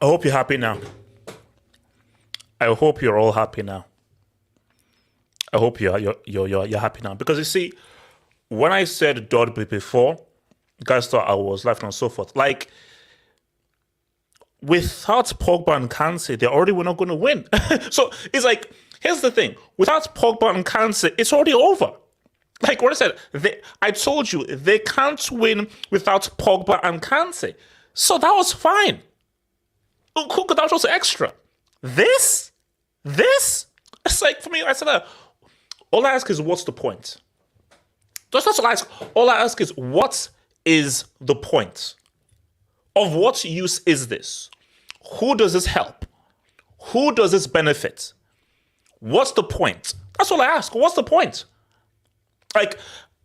I hope you're happy now. I hope you're all happy now. I hope you're happy now. Because you see, when I said Dudley before, guys thought I was laughing and so forth. Like, without Pogba and Kante, they already were not going to win. So it's like, here's the thing. Without Pogba and Kante, it's already over. Like what I said, I told you, they can't win without Pogba and Kante. So that was fine. That was extra. This, it's like, for me, I said, all I ask is, what's the point? That's not all I ask. All I ask is, what is the point? Of what use is this? Who does this help? Who does this benefit? What's the point? That's all I ask. What's the point? Like,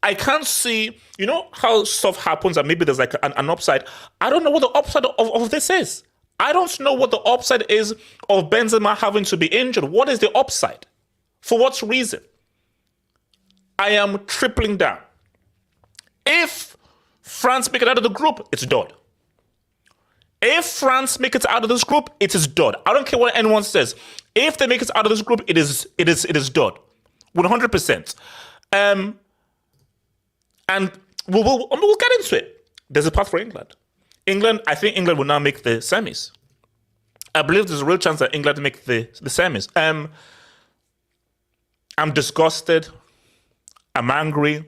I can't see, you know how stuff happens and maybe there's like an upside. I don't know what the upside of this is. I don't know what the upside is of Benzema having to be injured. What is the upside? For what reason? I am tripling down. If France make it out of the group, it's done. If France make it out of this group, it is done. I don't care what anyone says. If they make it out of this group, it is done. 100%. And we'll get into it. There's a path for England. I think England will now make the semis. I believe there's a real chance that England make the semis. I'm disgusted. I'm angry.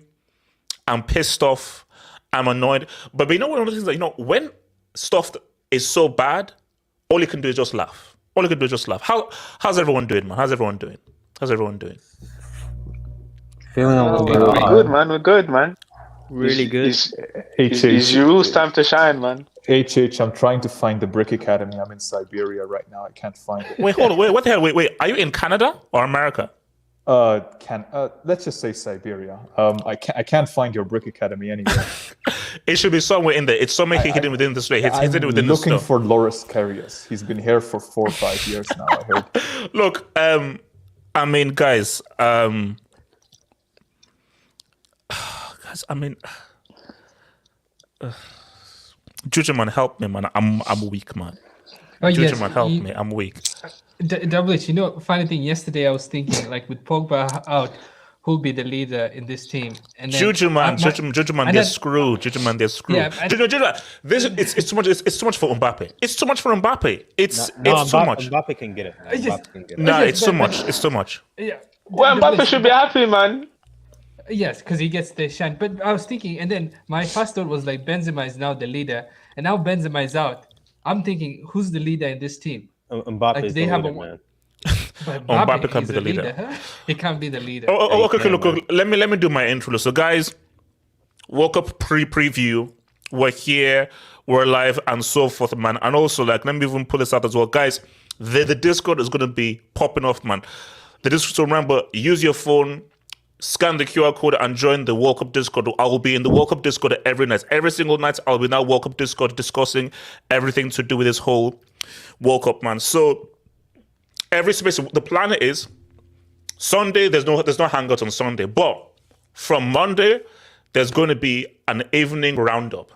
I'm pissed off. I'm annoyed. But you know one of the things that, when stuff is so bad, all you can do is just laugh. All you can do is just laugh. How's everyone doing, man? How's everyone doing? Feeling a little bit. We're good, man. We're good, man. Really good. It's Giroud's time to shine, man. I'm trying to find the Brick Academy. I'm in Siberia right now. I can't find it. Wait, hold on. Wait, what the hell? Wait. Are you in Canada or America? Let's just say Siberia. I can't find your Brick Academy anywhere. It should be somewhere in there. It's somewhere hidden within the store. It's hidden within the store. Looking for Loris Karius. He's been here for 4 or 5 years now, I heard. Look, I mean, guys, Juju, man, help me, man. I'm weak, man. Oh, Juju, yes, man, help me. I'm weak. WH, funny thing, yesterday I was thinking, like, with Pogba out, who'll be the leader in this team? And then Juju, man, they're screwed. Juju, man, they're screwed. Yeah, Juju, it's too much. It's too much for Mbappe. It's too much for Mbappe. It's too much. Mbappe can get it. Mbappe can get it. No, it's too much. It's too much. Yeah. Well, Mbappe should be happy, man. Yes, because he gets the shine. But I was thinking, and then my first thought was like Benzema is now the leader, and now Benzema is out. I'm thinking, who's the leader in this team? Mbappe Like, is they the have leader, a- man. But Mbappe can't is be the leader. Huh? He can't be the leader. Okay. Look. Let me do my intro. So, guys, World Cup preview. We're here. We're live and so forth, man. And also, like, let me even pull this out as well, guys. The Discord is gonna be popping off, man. The Discord. So remember, use your phone. Scan the QR code and join the World Cup Discord. I will be in the World Cup Discord every night. Every single night, I'll be in that World Cup Discord discussing everything to do with this whole World Cup, man. So every space, the plan is Sunday. There's no Hangout on Sunday, but from Monday, there's going to be an evening roundup,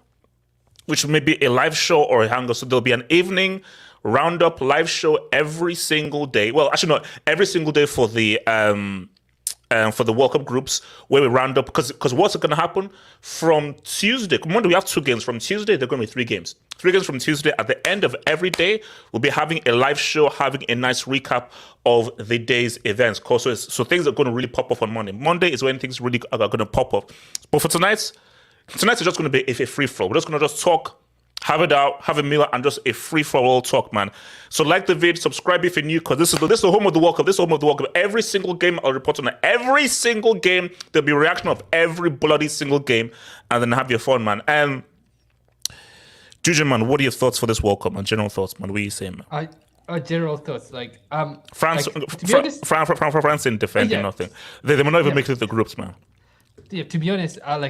which may be a live show or a Hangout. So there'll be an evening roundup live show every single day. Well, actually, not every single day for the World Cup groups, where we round up, because what's going to happen from Tuesday? Monday we have 2 games. From Tuesday there are going to be 3 games. 3 games from Tuesday. At the end of every day, we'll be having a live show, having a nice recap of the day's events. So things are going to really pop up on Monday. Monday is when things really are going to pop up. But for tonight's is just going to be a free flow. We're just going to talk. Have it out, have a meal, and just a free-for-all talk, man. So like the vid, subscribe if you're new, because this is the home of the World Cup. This is the home of the World Cup. Every single game I'll report on it. Every single game, there'll be a reaction of every bloody single game, and then have your fun, man. And Juju, man, what are your thoughts for this World Cup, man? General thoughts, man. What are you saying, man? General thoughts, like France, like, to be honest, France in defending nothing. They may not even make it to the groups, man. Yeah, to be honest, I'm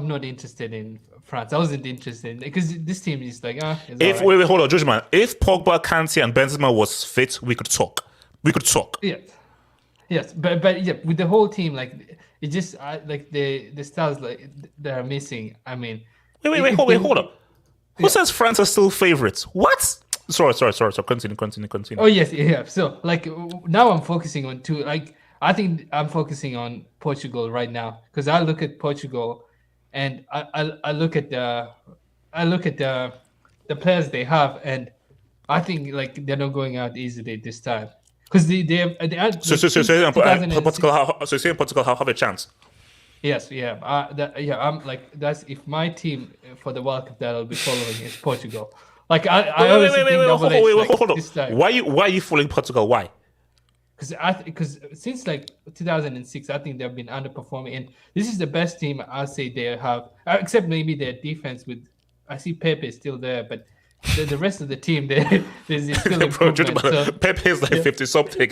not interested in France. I wasn't interested because this team is like, If right. wait, hold on, Judge, man. If Pogba, Kante, and Benzema was fit, we could talk. Yes, but yeah, with the whole team, like it just like the stars like that are missing. I mean, wait, hold on. Who says France are still favorites? What? Sorry. Continue. Oh yes, yeah. So like now I'm focusing on two. Like I think I'm focusing on Portugal right now because I look at Portugal, and I look at the players they have, and I think like they're not going out easily this time because they have. So saying Portugal have a chance. Yes, yeah, I'm like that's if my team for the World Cup that I'll be following is Portugal. Like I honestly think hold on. This time. Why are you following Portugal? Why? Because since like 2006, I think they've been underperforming, and this is the best team I say they have, except maybe their defense. With I see Pepe is still there, but the rest of the team there's still improvement. So, Pepe is like 50 something.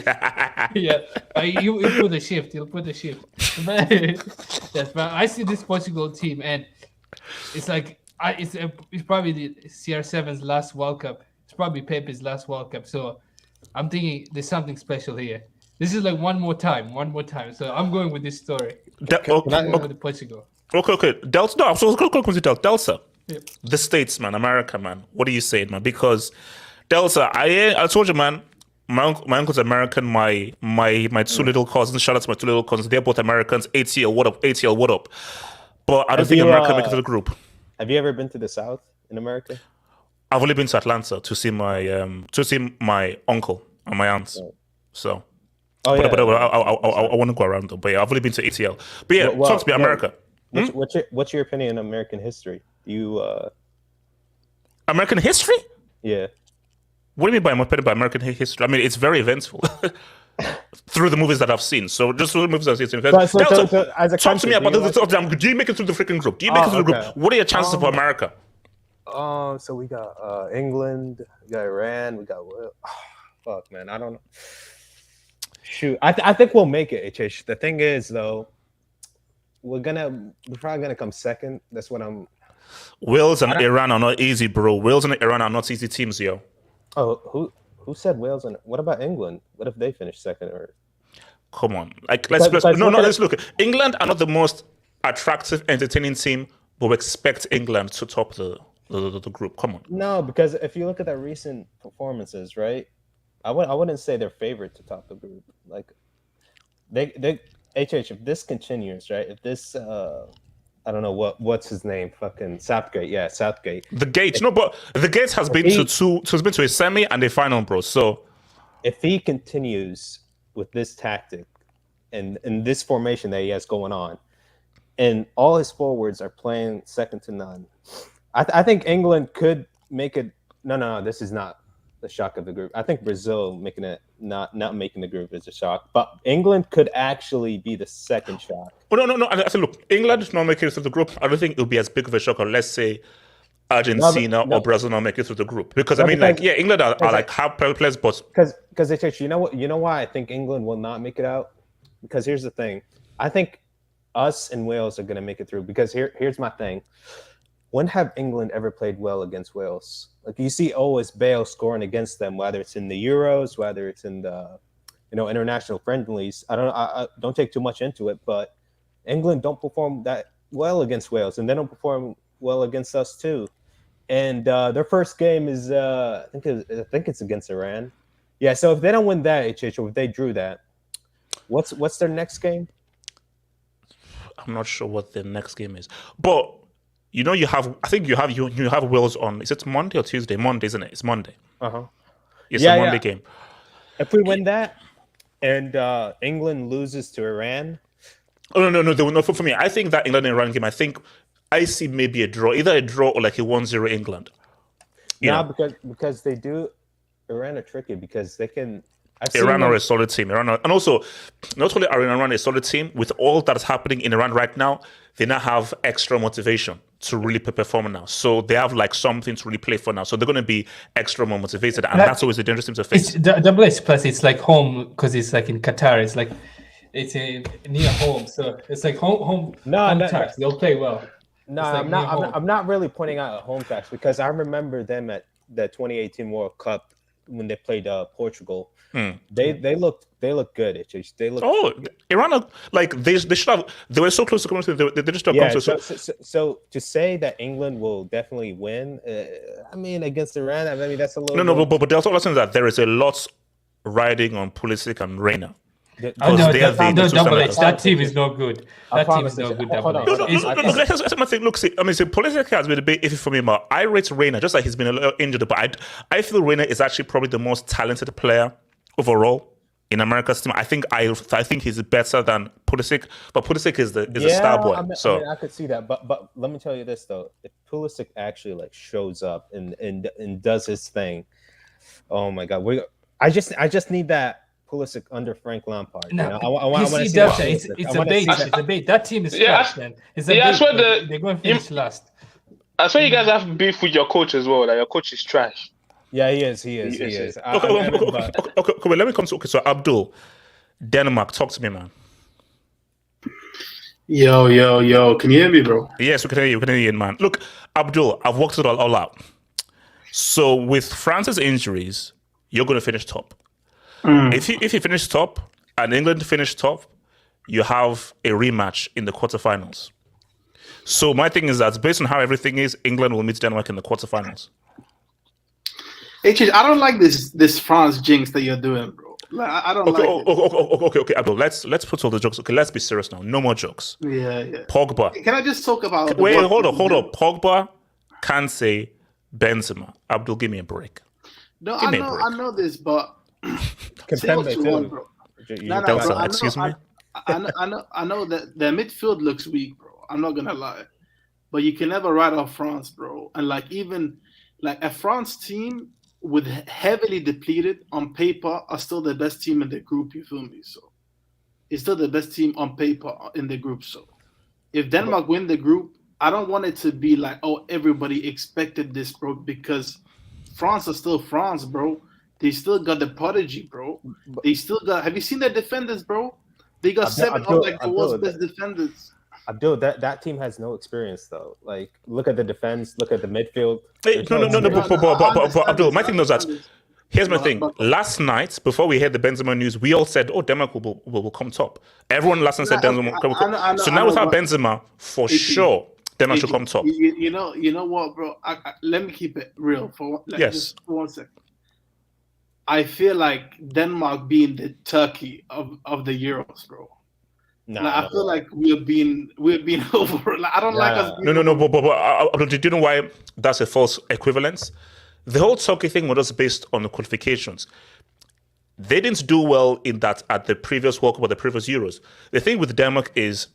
Yeah, you put the shift. You'll put the shift. But, yes, but I see this Portugal team, and it's like it's probably the CR7's last World Cup. It's probably Pepe's last World Cup. So I'm thinking there's something special here. This is like one more time. So I'm going with this story. With Portugal. Okay. Delta. No, I'm so going to continue. Delta. Yep. The States, man, America, man. What are you saying, man? Because Delta, I told you, man. My uncle's American. My two little cousins. Shout out to my two little cousins. They're both Americans. ATL, what up? ATL, what up? But I don't think America make it to the group. Have you ever been to the South in America? I've only been to Atlanta to see my uncle and my aunts. Right. So, I want to go around though. But yeah, I've only been to ATL. But yeah, talk to me, America. What's your opinion on American history? Do you American history? Yeah. What do you mean by American history? I mean, it's very eventful. Through the movies that I've seen. So just through the movies I've seen. So as a Talk to me about country, this. Do you make it through the freaking group? Do you make it through the group? What are your chances for America? So we got England, we got Iran, we got fuck, man, I don't know. Shoot, I think we'll make it, HH. The thing is, though, we're probably gonna come second. That's what I'm. Wales and Iran are not easy, bro. Wales and Iran are not easy teams, yo. Oh, who said Wales and what about England? What if they finish second? Or come on, like let's look. England are not the most attractive, entertaining team, but we expect England to top the group. Come on. No, because if you look at their recent performances, right? I wouldn't say they're favorite to top the group. Like they HH, if this continues, right? If this I don't know what's his name, fucking Southgate. Yeah, Southgate. The Gate, but the Gate has been to a semi and a final, bro. So if he continues with this tactic and this formation that he has going on, and all his forwards are playing second to none, I think England could make it. No, this is not the shock of the group. I think Brazil making it not making the group is a shock, but England could actually be the second shock. Oh, no. I said, look, England not making it through the group. I don't think it will be as big of a shock, or let's say Argentina or Brazil not make it through the group. Because England are like half players, but because HH, you know why I think England will not make it out? Because here's the thing, I think us and Wales are going to make it through. Because here's my thing. When have England ever played well against Wales? Like you see always Bale scoring against them, whether it's in the Euros, whether it's in the international friendlies. I don't take too much into it, but England don't perform that well against Wales, and they don't perform well against us too. And their first game is I think it's against Iran. Yeah, so if they don't win that, HH, or if they drew that, what's their next game? I'm not sure what their next game is, but. You have Wales on. Is it Monday or Tuesday? Monday, isn't it? It's Monday. It's a Monday game. If we win that, and England loses to Iran. Oh no! For me, I think that England and Iran game. I see maybe a draw, either a draw or like a 1-0 England. Because they do. Iran are tricky because they can. Iran are a solid team. And also, not only are Iran a solid team, with all that's happening in Iran right now, they now have extra motivation to really perform now. So they have like something to really play for now. So they're going to be extra more motivated, and that's always a dangerous team to face. It's plus it's like home because it's like in Qatar. It's like it's near home, so it's like home tax. They'll play well. No, I'm not really pointing out a home tax because I remember them at the 2018 World Cup when they played Portugal. They looked good. They looked. Iran they should have. They were so close to coming to. They just have So to say that England will definitely win, against Iran, that's a little. No, but there's also that there is a lot riding on Pulisic and Reina. That team is not good. That team is not good. Look, Pulisic has been a bit iffy for me, but I rate Reina just like he's been a little injured, but I feel Reina is actually probably the most talented player overall in America's team. I think he's better than Pulisic, but Pulisic is the star boy. I could see that, but let me tell you this though: if Pulisic actually shows up and does his thing, oh my God, I just need that Pulisic under Frank Lampard. No, it's a bait. It's a bait. That team is trash, man. It's a bait. They're going to finish last. That's why you guys have beef with your coach as well. Like your coach is trash. Yeah, he is. Okay, let me come to. Okay, so Abdul, Denmark, talk to me, man. Yo, can you hear me, bro? Yes, we can hear you, man. Look, Abdul, I've worked it all out. So with France's injuries, you're going to finish top. If you finish top and England finish top, you have a rematch in the quarterfinals. So my thing is that based on how everything is, England will meet Denmark in the quarterfinals. I don't like this France jinx that you're doing, bro. I don't like it. Okay, Abdul, let's put all the jokes. Okay, let's be serious now. No more jokes. Yeah. Pogba. Can I just talk about... Wait, hold on. Pogba, Kante, Benzema. Abdul, give me a break. No, I know this, but... Kimpembe too. Excuse me? I know that their midfield looks weak, bro. I'm not gonna lie. But you can never write off France, bro. And even a France team with heavily depleted on paper, are still the best team in the group. You feel me? So it's still the best team on paper in the group. So if Denmark win the group, I don't want it to be like, oh, everybody expected this, bro, because France are still France, bro. They still got the prodigy, bro. They still got. Have you seen their defenders, bro? They got seven of like the world's best defenders. Abdul, that team has no experience though. Like, look at the defense, look at the midfield. Hey, no, but Abdul, my thing is that. Here's my thing. Last night, before we heard the Benzema news, we all said, "Oh, Denmark will come top." Everyone last night said Denmark will come top. So now without Benzema, for sure, Denmark should come top. You know what, bro? Let me keep it real for just for 1 second. I feel like Denmark being the Turkey of the Euros, bro. I feel like we're being over. Like, I don't like us. No. But do you know why that's a false equivalence? The whole Turkey thing was just based on the qualifications. They didn't do well in that at the previous World Cup or the previous Euros. The thing with Denmark is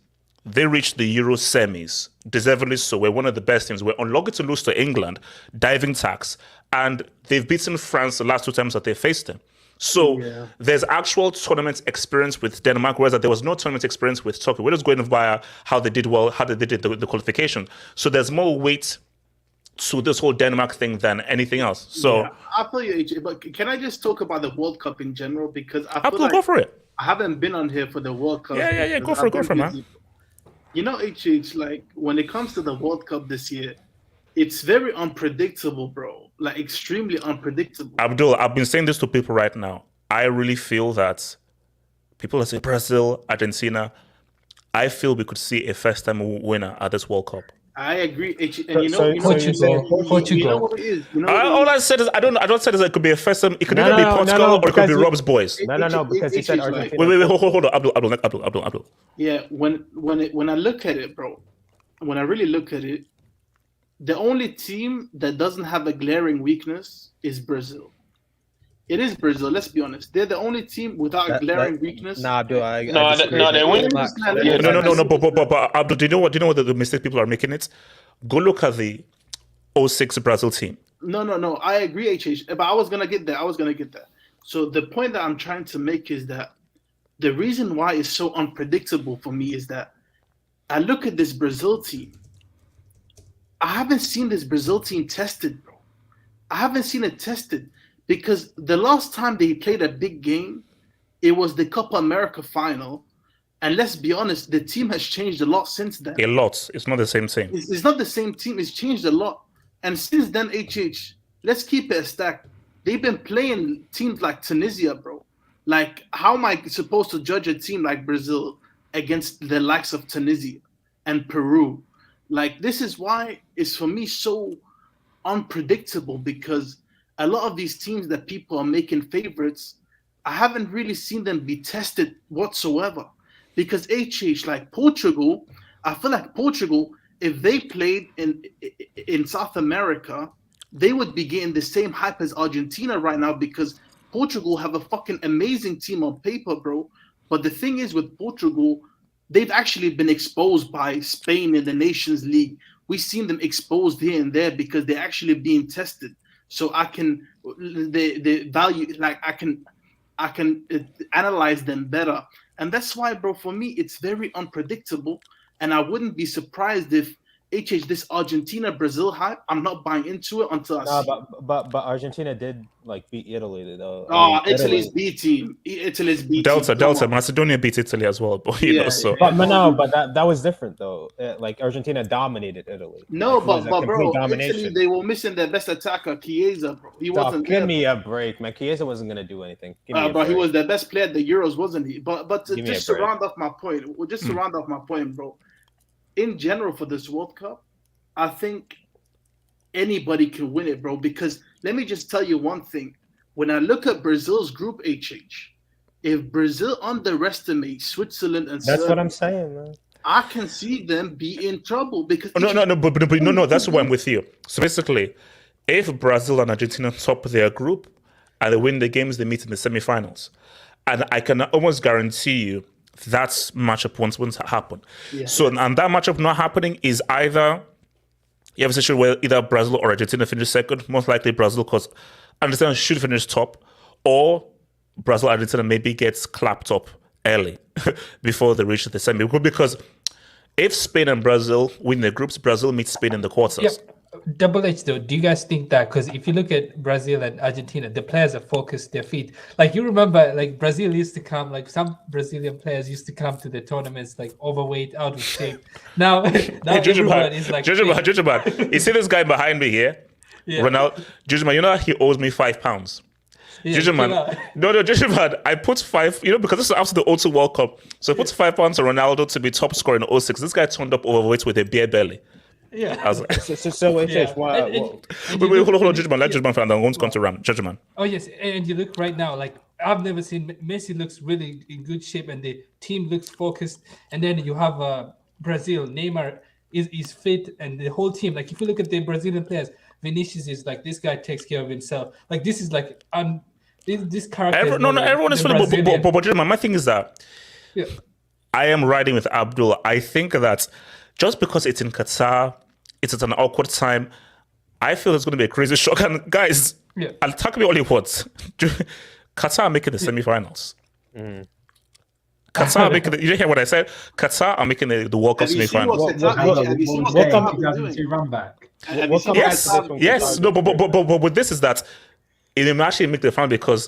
they reached the Euro semis, deservedly so. We're one of the best teams. We're unlucky to lose to England, diving tax, and they've beaten France the last 2 times that they faced them. So there's actual tournament experience with Denmark, whereas there was no tournament experience with Turkey. We're just going via how they did well, how they did the qualification. So there's more weight to this whole Denmark thing than anything else. So I feel you, AJ, but can I just talk about the World Cup in general? Because I feel go for it. I haven't been on here for the World Cup. Yeah. Go for it, man. You know, HH, like when it comes to the World Cup this year, it's very unpredictable, bro. Like extremely unpredictable. Abdul, I've been saying this to people right now. I really feel that people that say Brazil, Argentina, I feel we could see a first-time winner at this World Cup. I agree. Portugal. You know what it is. All I said is I don't say it could be a first time. It could either be Portugal or it could be Rob's boys. No, because he said Argentina. Wait, hold on, Abdul. Yeah, when I look at it, bro, when I really look at it, the only team that doesn't have a glaring weakness is Brazil. It is Brazil. Let's be honest. They're the only team without a glaring weakness. No, they win. No. But Abdul, do you know what the mistake people are making? It. Go look at the 06 Brazil team. No. I agree, HH. But I was gonna get there. So the point that I'm trying to make is that the reason why it's so unpredictable for me is that I look at this Brazil team. I haven't seen this Brazil team tested, bro. I haven't seen it tested. Because the last time they played a big game, it was the Copa America final. And let's be honest, the team has changed a lot since then. A lot. It's not the same team. It's not the same team. It's changed a lot. And since then, HH, let's keep it a stack. They've been playing teams like Tunisia, bro. Like, how am I supposed to judge a team like Brazil against the likes of Tunisia and Peru? Like, this is why it's, for me, so unpredictable, because a lot of these teams that people are making favorites, I haven't really seen them be tested whatsoever. Because like Portugal, I feel like Portugal, if they played in South America, they would be getting the same hype as Argentina right now, because Portugal have a fucking amazing team on paper, bro. But the thing is with Portugal, they've actually been exposed by Spain in the Nations League. We've seen them exposed here and there because they're actually being tested. So I can the value, like I can analyze them better. And that's why, bro, for me, it's very unpredictable. And I wouldn't be surprised if this Argentina-Brazil hype, I'm not buying into it until I see it. But Argentina did like beat Italy though. Italy's B team. Italy's B team. Delta. Macedonia beat Italy as well. But that was different though. Like Argentina dominated Italy. No, but bro, Italy, they were missing their best attacker, Chiesa, bro. He wasn't. Give me a break, man. Chiesa wasn't gonna do anything. Bro, he was the best player at the Euros, wasn't he? But just to round off my point, bro. In general, for this World Cup, I think anybody can win it, bro. Because let me just tell you one thing. When I look at Brazil's group, if Brazil underestimates Switzerland and Serbia, what I'm saying, man. I can see them be in trouble because no. That's why I'm with you. So basically, if Brazil and Argentina top their group and they win the games, they meet in the semifinals, and I can almost guarantee you that matchup won't happen. Yeah. So, and that matchup not happening is either you have a situation where either Brazil or Argentina finish second, most likely Brazil, because Argentina should finish top, or Brazil Argentina maybe gets clapped up early before they reach the semi. Because if Spain and Brazil win the groups, Brazil meets Spain in the quarters. Yeah. Double H though, do you guys think that? Because if you look at Brazil and Argentina, the players are focused their feet. Like you remember, like Brazil used to come, like some Brazilian players used to come to the tournaments like overweight, out of shape. Now everyone is like Jujuman, you see this guy behind me here? Yeah. Ronaldo, Jujuman, you know he owes me £5. Yeah, Jujuman, Jujuman, I put 5, because this is after the O2 World Cup. So I put £5 on Ronaldo to be top scorer in 06. This guy turned up overweight with a beer belly. Yeah. I was like, So why? wait, hold on, Judgment. Let Judgment find out. I'm going to come to Ram. Judgment. Oh yes, and you look right now, like I've never seen Messi looks really in good shape, and the team looks focused. And then you have Brazil, Neymar is fit, and the whole team. Like if you look at the Brazilian players, Vinicius is like this guy takes care of himself. Like this is like this character. Everyone is feeling. But Judgment, my thing is that yeah. I am riding with Abdul. I think that just because it's in Qatar, it's at an awkward time, I feel it's going to be a crazy shock. And guys, attack me all you want. Qatar are making the semi-finals. Qatar are making you didn't hear what I said? Qatar are making the World Cup semi-finals. Have you seen what Qatar are doing? Run back. Yes. No, but this is that it may actually make the final because,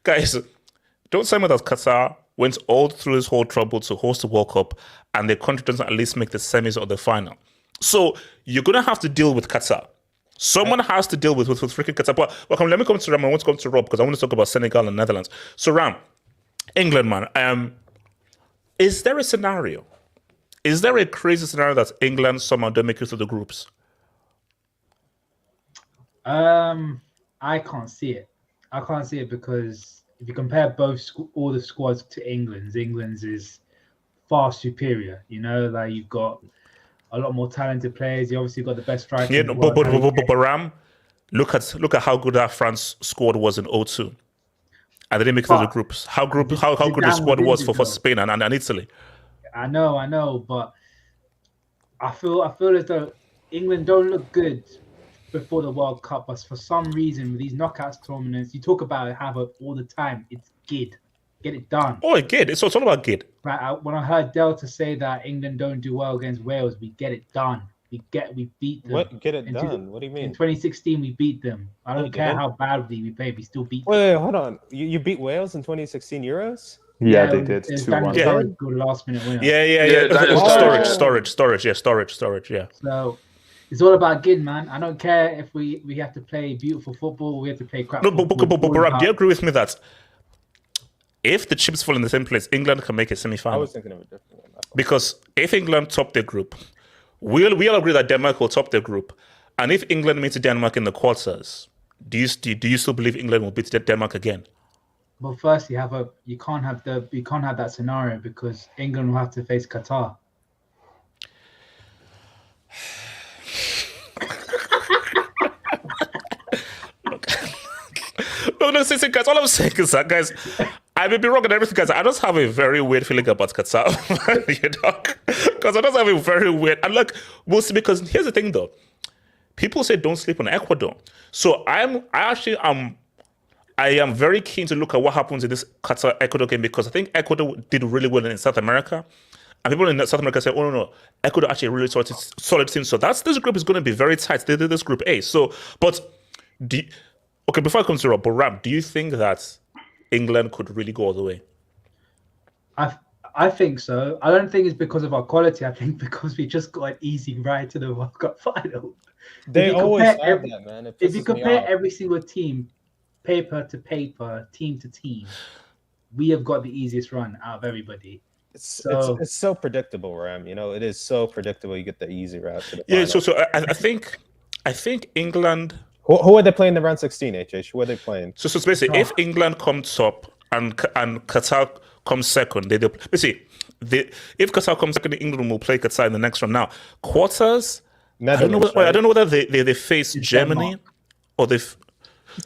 guys, don't tell me that Qatar went all through this whole trouble to host the World Cup and the country doesn't at least make the semis or the final. So you're going to have to deal with Qatar. Someone has to deal with freaking Qatar. But let me come to Ram. I want to come to Rob because I want to talk about Senegal and Netherlands. So Ram, England, man, is there a scenario? Is there a crazy scenario that England somehow don't make it to the groups? I can't see it. I can't see it because if you compare all the squads to England's is far superior. Like you've got a lot more talented players. You obviously got the best striker. Yeah, but Ram, look at how good that France squad was in 02. And they didn't make it to the groups. How good the squad was for Spain and Italy. I know, but I feel as though England don't look good before the World Cup, but for some reason with these knockouts tournaments, you talk about it all the time. It's GID. Get it done. Oh, GID. It's all about GID. Right. When I heard Delta say that England don't do well against Wales, we get it done. We beat them. What? Get it done? What do you mean? In 2016, we beat them. I don't care how badly we played. We still beat them. Wait, hold on. You beat Wales in 2016 Euros? Yeah, they did. 2-1. Good last minute winner. Yeah. Storage. Yeah. So it's all about GID, man. I don't care if we have to play beautiful football, we have to play crap. No, but Rob, do you agree with me that if the chips fall in the same place, England can make a semi-final? I was thinking of a different one. Because if England top their group, we all agree that Denmark will top their group. And if England meets Denmark in the quarters, do you still believe England will beat Denmark again? Well, first you can't have that scenario because England will have to face Qatar. No, see, guys, all I'm saying is that, guys, I may be wrong on everything, guys. I just have a very weird feeling about Qatar, because I just have a very weird. And look, we'll see. Because here's the thing, though, people say don't sleep on Ecuador. So I am very keen to look at what happens in this Qatar Ecuador game because I think Ecuador did really well in South America, and people in South America say, "Oh no, Ecuador actually really solid team." So this group is going to be very tight. They did this group A. So, but okay, before I come to Rob, but Ram, do you think that England could really go all the way? I think so. I don't think it's because of our quality. I think because we just got an easy ride to the World Cup final. They always have that, man. If you compare every single team, paper to paper, team to team, we have got the easiest run out of everybody. It's so predictable, Ram. It is so predictable. You get the easy route to the final. Yeah. So I think England. Who are they playing in the round 16, HH? Who are they playing? So basically, if England comes top and Qatar comes second, if Qatar comes second, England will play Qatar in the next round. Now, quarters, I don't know whether they face Germany or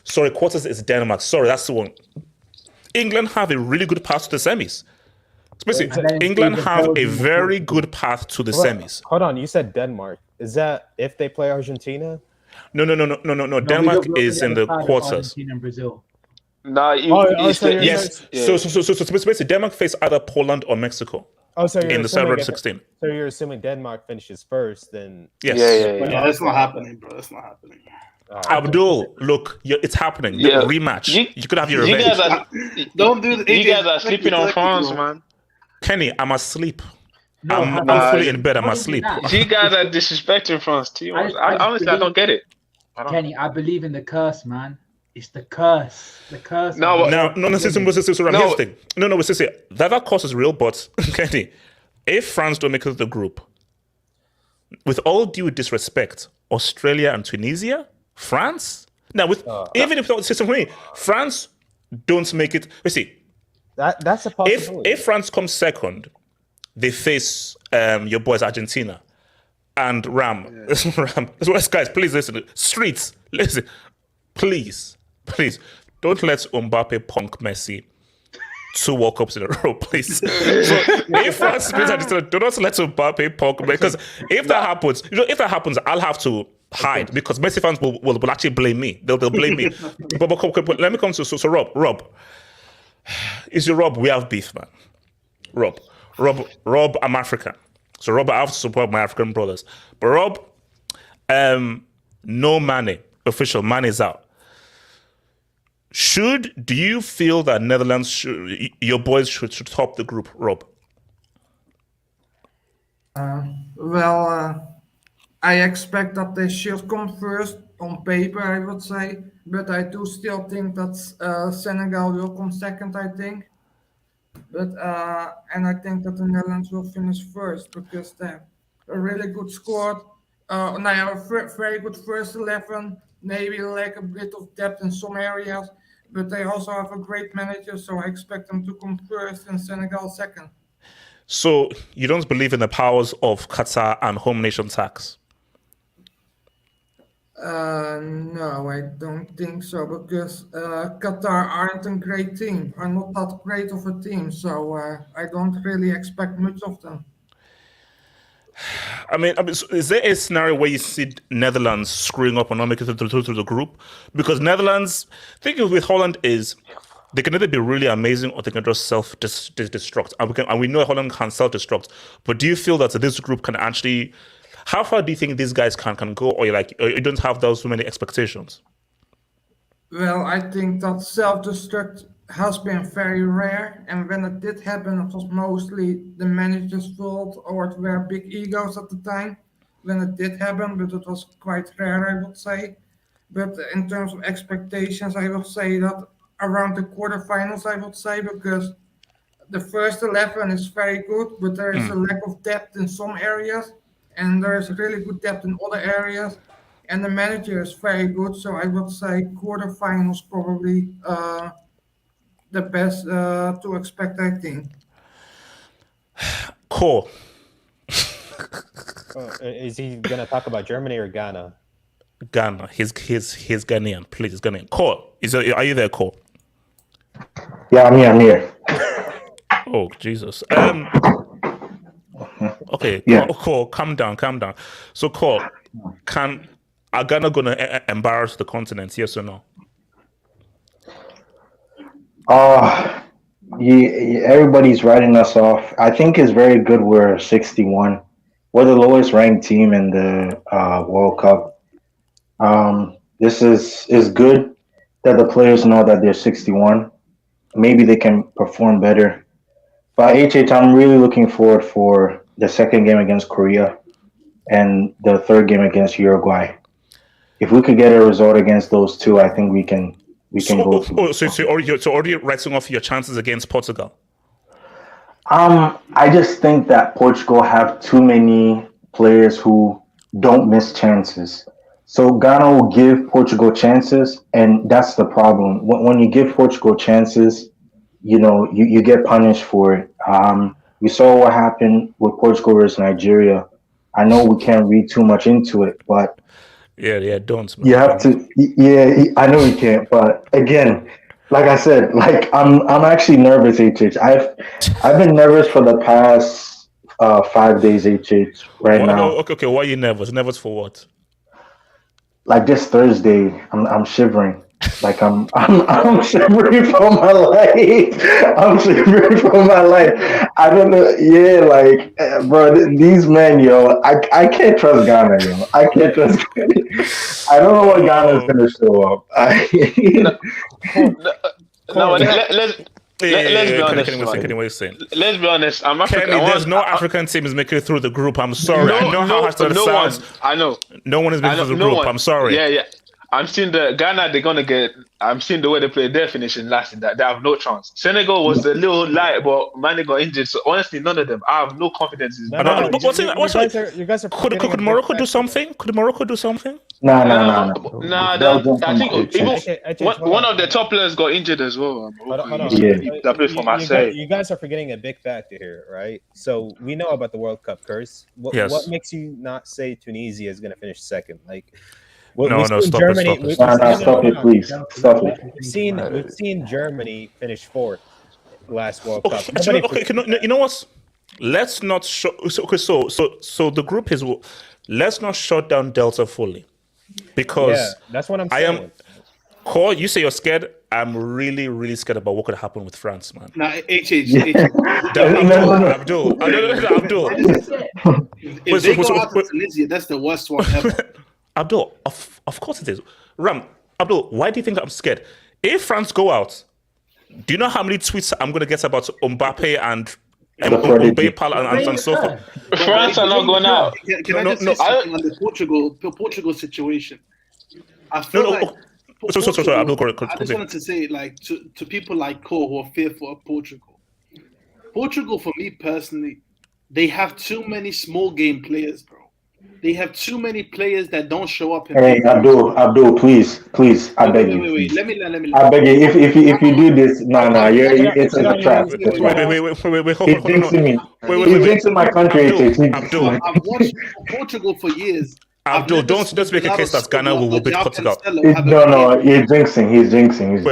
sorry, quarters is Denmark. Sorry, that's the one. England have a really good path to the semis. England have a very good path to the semis. Hold on, you said Denmark. Is that if they play Argentina? No. No, Denmark we is in the outside of quarters. Argentina and Brazil. No, Yes. So basically, Denmark face either Poland or Mexico So you're in the assuming round if- 16. So you're assuming Denmark finishes first, then Yes. Yeah, that's not happening, bro. That's not happening. Abdul, look, it's happening. The Yeah. rematch. You could have your You revenge. guys are Don't do the you guys are sleeping on France, man. Kenny, I'm asleep. No, I'm nah, fully in bed. I'm not even asleep. that. You guys are disrespecting France too much. Honestly, I don't get it. Kenny, I believe in the curse, man. It's the curse. The curse. No, of No, the- here's the thing. No, that course is real, but Kenny, if France don't make it to the group, with all due disrespect, Australia and Tunisia, France. Now, even if the system, France don't make it. You see, that's a possibility. if France comes second, they face your boys Argentina and Ram. Guys, please listen. Streets, listen. Please, don't let Mbappe punk Messi 2 World Cups in a row, please. So if France plays Argentina, do not let Mbappe punk Messi, because if that happens, I'll have to hide because Messi fans will actually blame me. They'll blame me. but let me come to Rob. Is your Rob? We have beef, man. Rob, I'm African. So Rob, I have to support my African brothers. But Rob, no Mane, official, Mane is out. Do you feel that Netherlands your boys should top the group, Rob? I expect that they should come first on paper, I would say, but I do still think that Senegal will come second, I think. But and I think that the Netherlands will finish first because they have a really good squad. They have a very good first 11, maybe lack a bit of depth in some areas, but they also have a great manager, so I expect them to come first and Senegal second. So you don't believe in the powers of Qatar and home nation tax? No, I don't think so because Qatar aren't a great team, are not that great of a team, so I don't really expect much of them. I mean, is there a scenario where you see Netherlands screwing up and not making it through the group? Because Netherlands, thinking with Holland is they can either be really amazing or they can just self-destruct. And we know Holland can self-destruct. But do you feel that this group can actually? How far do you think these guys can go, or you don't have those so many expectations? Well, I think that self-destruct has been very rare, and when it did happen, it was mostly the manager's fault, or it were big egos at the time when it did happen, but it was quite rare, I would say. But in terms of expectations, I would say that around the quarterfinals, I would say, because the first 11 is very good, but there is a lack of depth in some areas, and there is really good depth in other areas, and the manager is very good, so I would say quarterfinals probably the best to expect, I think. Cool. Is he gonna talk about Germany or Ghana? Ghana. He's Ghanaian. Please, he's Ghanaian. Cole, are you there, Cole? Yeah, I'm here. Oh, Jesus. Okay, Yeah. Cole, calm down. So, Cole, are Ghana gonna embarrass the continent? Yes or no? Everybody's writing us off. I think it's very good we're 61. We're the lowest ranked team in the World Cup. This is good that the players know that they're 61. Maybe they can perform better. But HH, I'm really looking forward for the second game against Korea and the third game against Uruguay. If we could get a result against those two, I think we can go through. So already writing off your chances against Portugal? I just think that Portugal have too many players who don't miss chances. So Ghana will give Portugal chances, and that's the problem. When you give Portugal chances, you get punished for it. We saw what happened with Portugal versus Nigeria. I know we can't read too much into it, but don't. You have to. Yeah, I know we can't, but again, like I said, I'm actually nervous. HH, I've been nervous for the past 5 days. HH, now. Okay. Why are you nervous? Nervous for what? like this Thursday, I'm shivering. Like I'm shivering from my life. I'm shivering from my life. I don't know. Yeah, like bro, these men, yo, I can't trust Ghana, yo. I can't trust Ghana. I don't know what Ghana's gonna show up. No, let's be honest. Kenny, what are you saying? Let's be honest. I'm African. Kenny, there's no African team is making it through the group. I'm sorry. I know how hard that sounds. I know. No one is making it through the group. I'm sorry. Yeah. I'm seeing the Ghana. They're gonna get. I'm seeing the way they play. They're finishing last in that. They have no chance. Senegal was a little light, but Mane got injured. So honestly, none of them. I have no confidence in. You guys are Could Morocco do something? Could Morocco do something? No. I think even one of the top players got injured as well. Hold on. Yeah. That plays for Marseille. You guys are forgetting a big factor here, right? So we know about the World Cup curse. Yes. What makes you not say Tunisia is going to finish second? Like, No, stop it, please. Stop it. We've seen Germany finish fourth last World Cup. You know what? Let's not show. So the group is. Let's not shut down Delta fully, because that's what I'm saying. Cole, you say you're scared. I'm really, really scared about what could happen with France, man. Nah, Abdul. If they go out to Tunisia, that's the worst one ever. Abdul, of course it is. Abdul, why do you think I'm scared? If France go out, do you know how many tweets I'm going to get about Mbappe and Mbappe and so forth? France are not going out. Can I just say something on the Portugal situation? I feel like Sorry, Abdul, I just wanted to say, like, to people like Cole who are fearful of Portugal. Portugal, for me personally, they have too many small game players, bro. They have too many players that don't show up. Hey, Abdul, please, I beg you. Wait. Let me. I beg you. If you do this, it's a trap. Wait, hold on. He's into my country. Abdul, I've watched Portugal for years. Abdul, don't make a case that Ghana will beat Portugal. No, he's jinxing.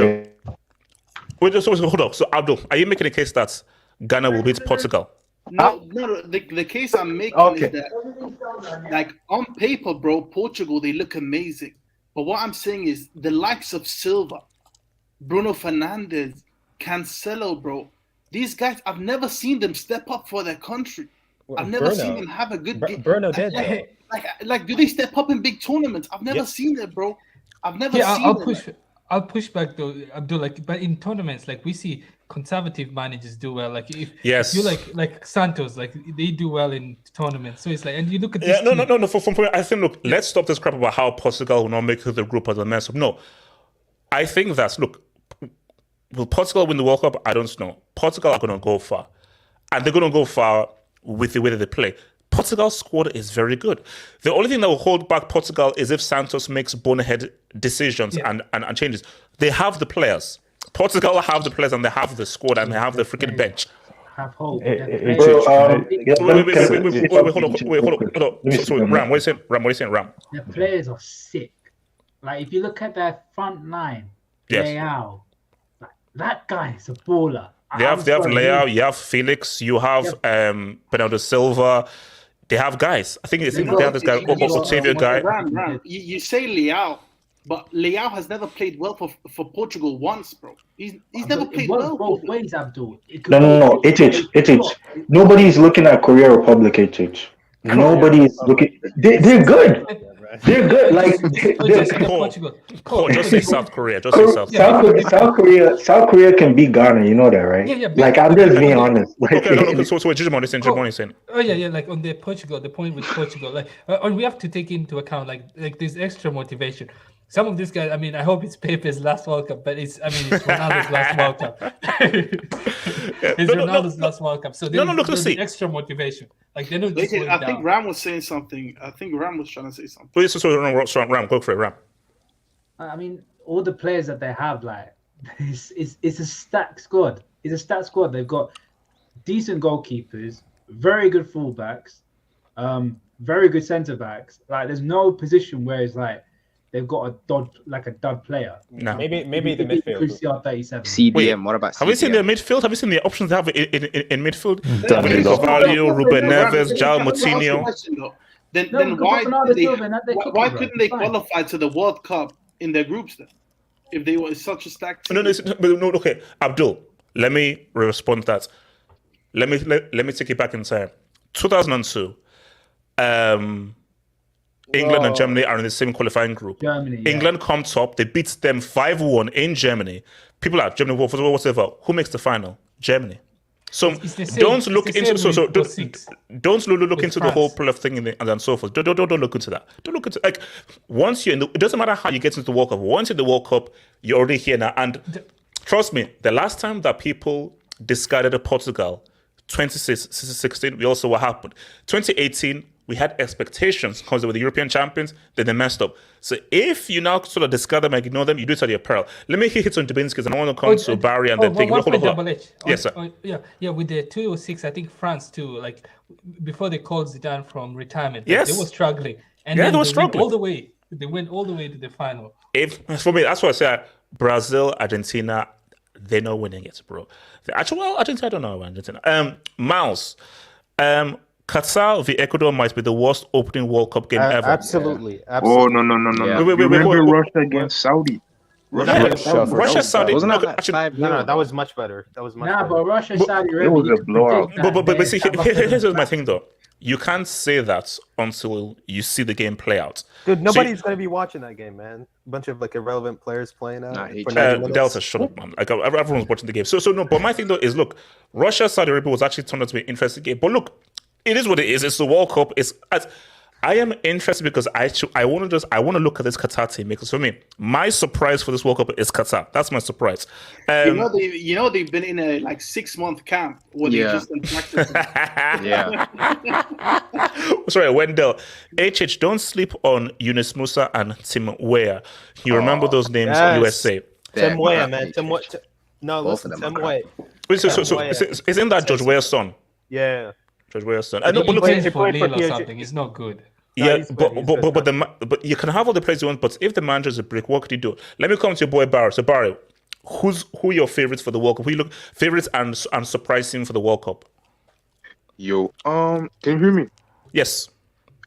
Wait, hold on. So, Abdul, are you making a case that Ghana will beat Portugal? No. The case I'm making is that, like, on paper, bro, Portugal, they look amazing. But what I'm saying is the likes of Silva, Bruno Fernandes, Cancelo, bro, these guys, I've never seen them step up for their country. I've never seen them have a good game. Bruno did, though. Like, do they step up in big tournaments? I've never seen it, bro. I've never seen it. I'll push back though, Abdul. Like, but in tournaments, like we see conservative managers do well. Like if you like Santos, like they do well in tournaments. So it's like, and you look at this. No. I think look, let's stop this crap about how Portugal will not make it to the group as a mess up. No, I think that will Portugal win the World Cup? I don't know. Portugal are going to go far, and they're going to go far with the way that they play. Portugal's squad is very good. The only thing that will hold back Portugal is if Santos makes bonehead decisions and changes. They have the players. Portugal have the players and they have the squad and they have the freaking bench. Have hope. Wait, hold on. So, Ram, what are you saying? Ram? The players are sick. Like, if you look at their front line, Leao, like, that guy is a baller. They have Leao, you have Felix, you have Bernardo Silva. They have guys. I think they have this guy, Otavio guy. Ram, you say Leao, but Leao has never played well for Portugal once, bro. He's never played well. Both ways, Abdul. No. HH. Nobody's looking at Korea Republic, HH. Nobody's looking. They're good. They're good. Like just say South Korea. South Korea can beat Ghana. You know that, right? Yeah. Like, I'm just being honest. Like, so Jimon is saying. Oh yeah. Like on the point with Portugal, like, and we have to take into account like there's extra motivation. Some of these guys, I mean, I hope it's Pepe's last World Cup, but it's Ronaldo's last World Cup. It's Ronaldo's last World Cup. So there's extra motivation. Like, they're not just going down. I think Ram was saying something. I think Ram was trying to say something. So Ram, go for it, Ram. I mean, all the players that they have, like, it's a stacked squad. It's a stacked squad. They've got decent goalkeepers, very good fullbacks, very good centre backs. Like, there's no position where it's like they've got a dud player. No, maybe the midfield. CR 37. CDM. What about CDM? Have you seen their midfield? Have you seen the options they have in midfield? Value, Ruben Neves, João Moutinho. then No, then because why Bernardo did they, Silva and that they're why, kicking, why bro. couldn't they Fine. qualify to the World Cup in their groups then? If they were such a stacked team. No, okay. Abdul, let me respond to that. Let me take it back in time. 2002. England and Germany are in the same qualifying group. Germany, yeah. England come top. They beat them 5-1 in Germany. People are Germany, whatever. Who makes the final? Germany. So It's the same- don't it's look the into same so with don't, 06 don't look with into the whole France. playoff thing and so forth. Don't look into that. Don't look into like once you're in the, it doesn't matter how you get into the World Cup. Once you're in the World Cup, you're already here now. And trust me, the last time that people discarded Portugal, 2016, we also saw what happened. 2018, we had expectations because they were the European champions, then they messed up. So if you now sort of discard them and ignore them, you do it at your peril. Let me hit on Dubinsky because I want to come to Barry and then think. One Hold point, on. Double H. Yes, sir. Yeah. With the 206, I think France too. Like before they called Zidane from retirement, like, Yes. they were struggling, and Yeah, then they were went struggling. all the way. They went all the way to the final. If for me, that's why I say Brazil, Argentina, they're not winning it, bro. Argentina, I don't know Argentina. Miles, Qatar v Ecuador might be the worst opening World Cup game ever. Absolutely. Oh no. Wait, You wait, remember wait. Russia against Saudi? Russia, Saudi. Wasn't no, that like actually, 5-0? No, that was much better. That was much Nah, better. but Russia, But- Saudi It Arabia. was you a can blowout. predict that but they see, have a here's better my thing though. You can't say that until you see the game play out. Dude, nobody's going to be watching that game, man. A bunch of like irrelevant players playing out. Nah, he for changed 90 it. minutes. Delta, shut up, man. Like everyone's watching the game. So no. But my thing though is, look, Russia, Saudi Arabia was actually turned out to be an interesting game. But look, it is what it is. It's the World Cup. I am interested because I want to look at this Qatar team because for me, my surprise for this World Cup is Qatar. That's my surprise. You know they've been in a like 6-month camp where they Yeah. just been practicing. Yeah. Sorry, Wendell. HH, don't sleep on Yunus Musa and Tim Weah. You remember those names, yes. USA. Tim Weah, crap, man. Tim Weah. No, Both of listen, them Tim are Weah. Wait, so Tim Weah. isn't that George Weah's son? Yeah. George Weah's son. He No, but look, played he for played for Lille or PSG. something. It's not good. yeah, he's good, he's good. but you can have all the players you want. But if the manager's a brick, what could you do? Let me come to your boy Barry. So Barry, who are your favorites for the World Cup? Who you look favorites and surprising for the World Cup? Yo, can you hear me? Yes.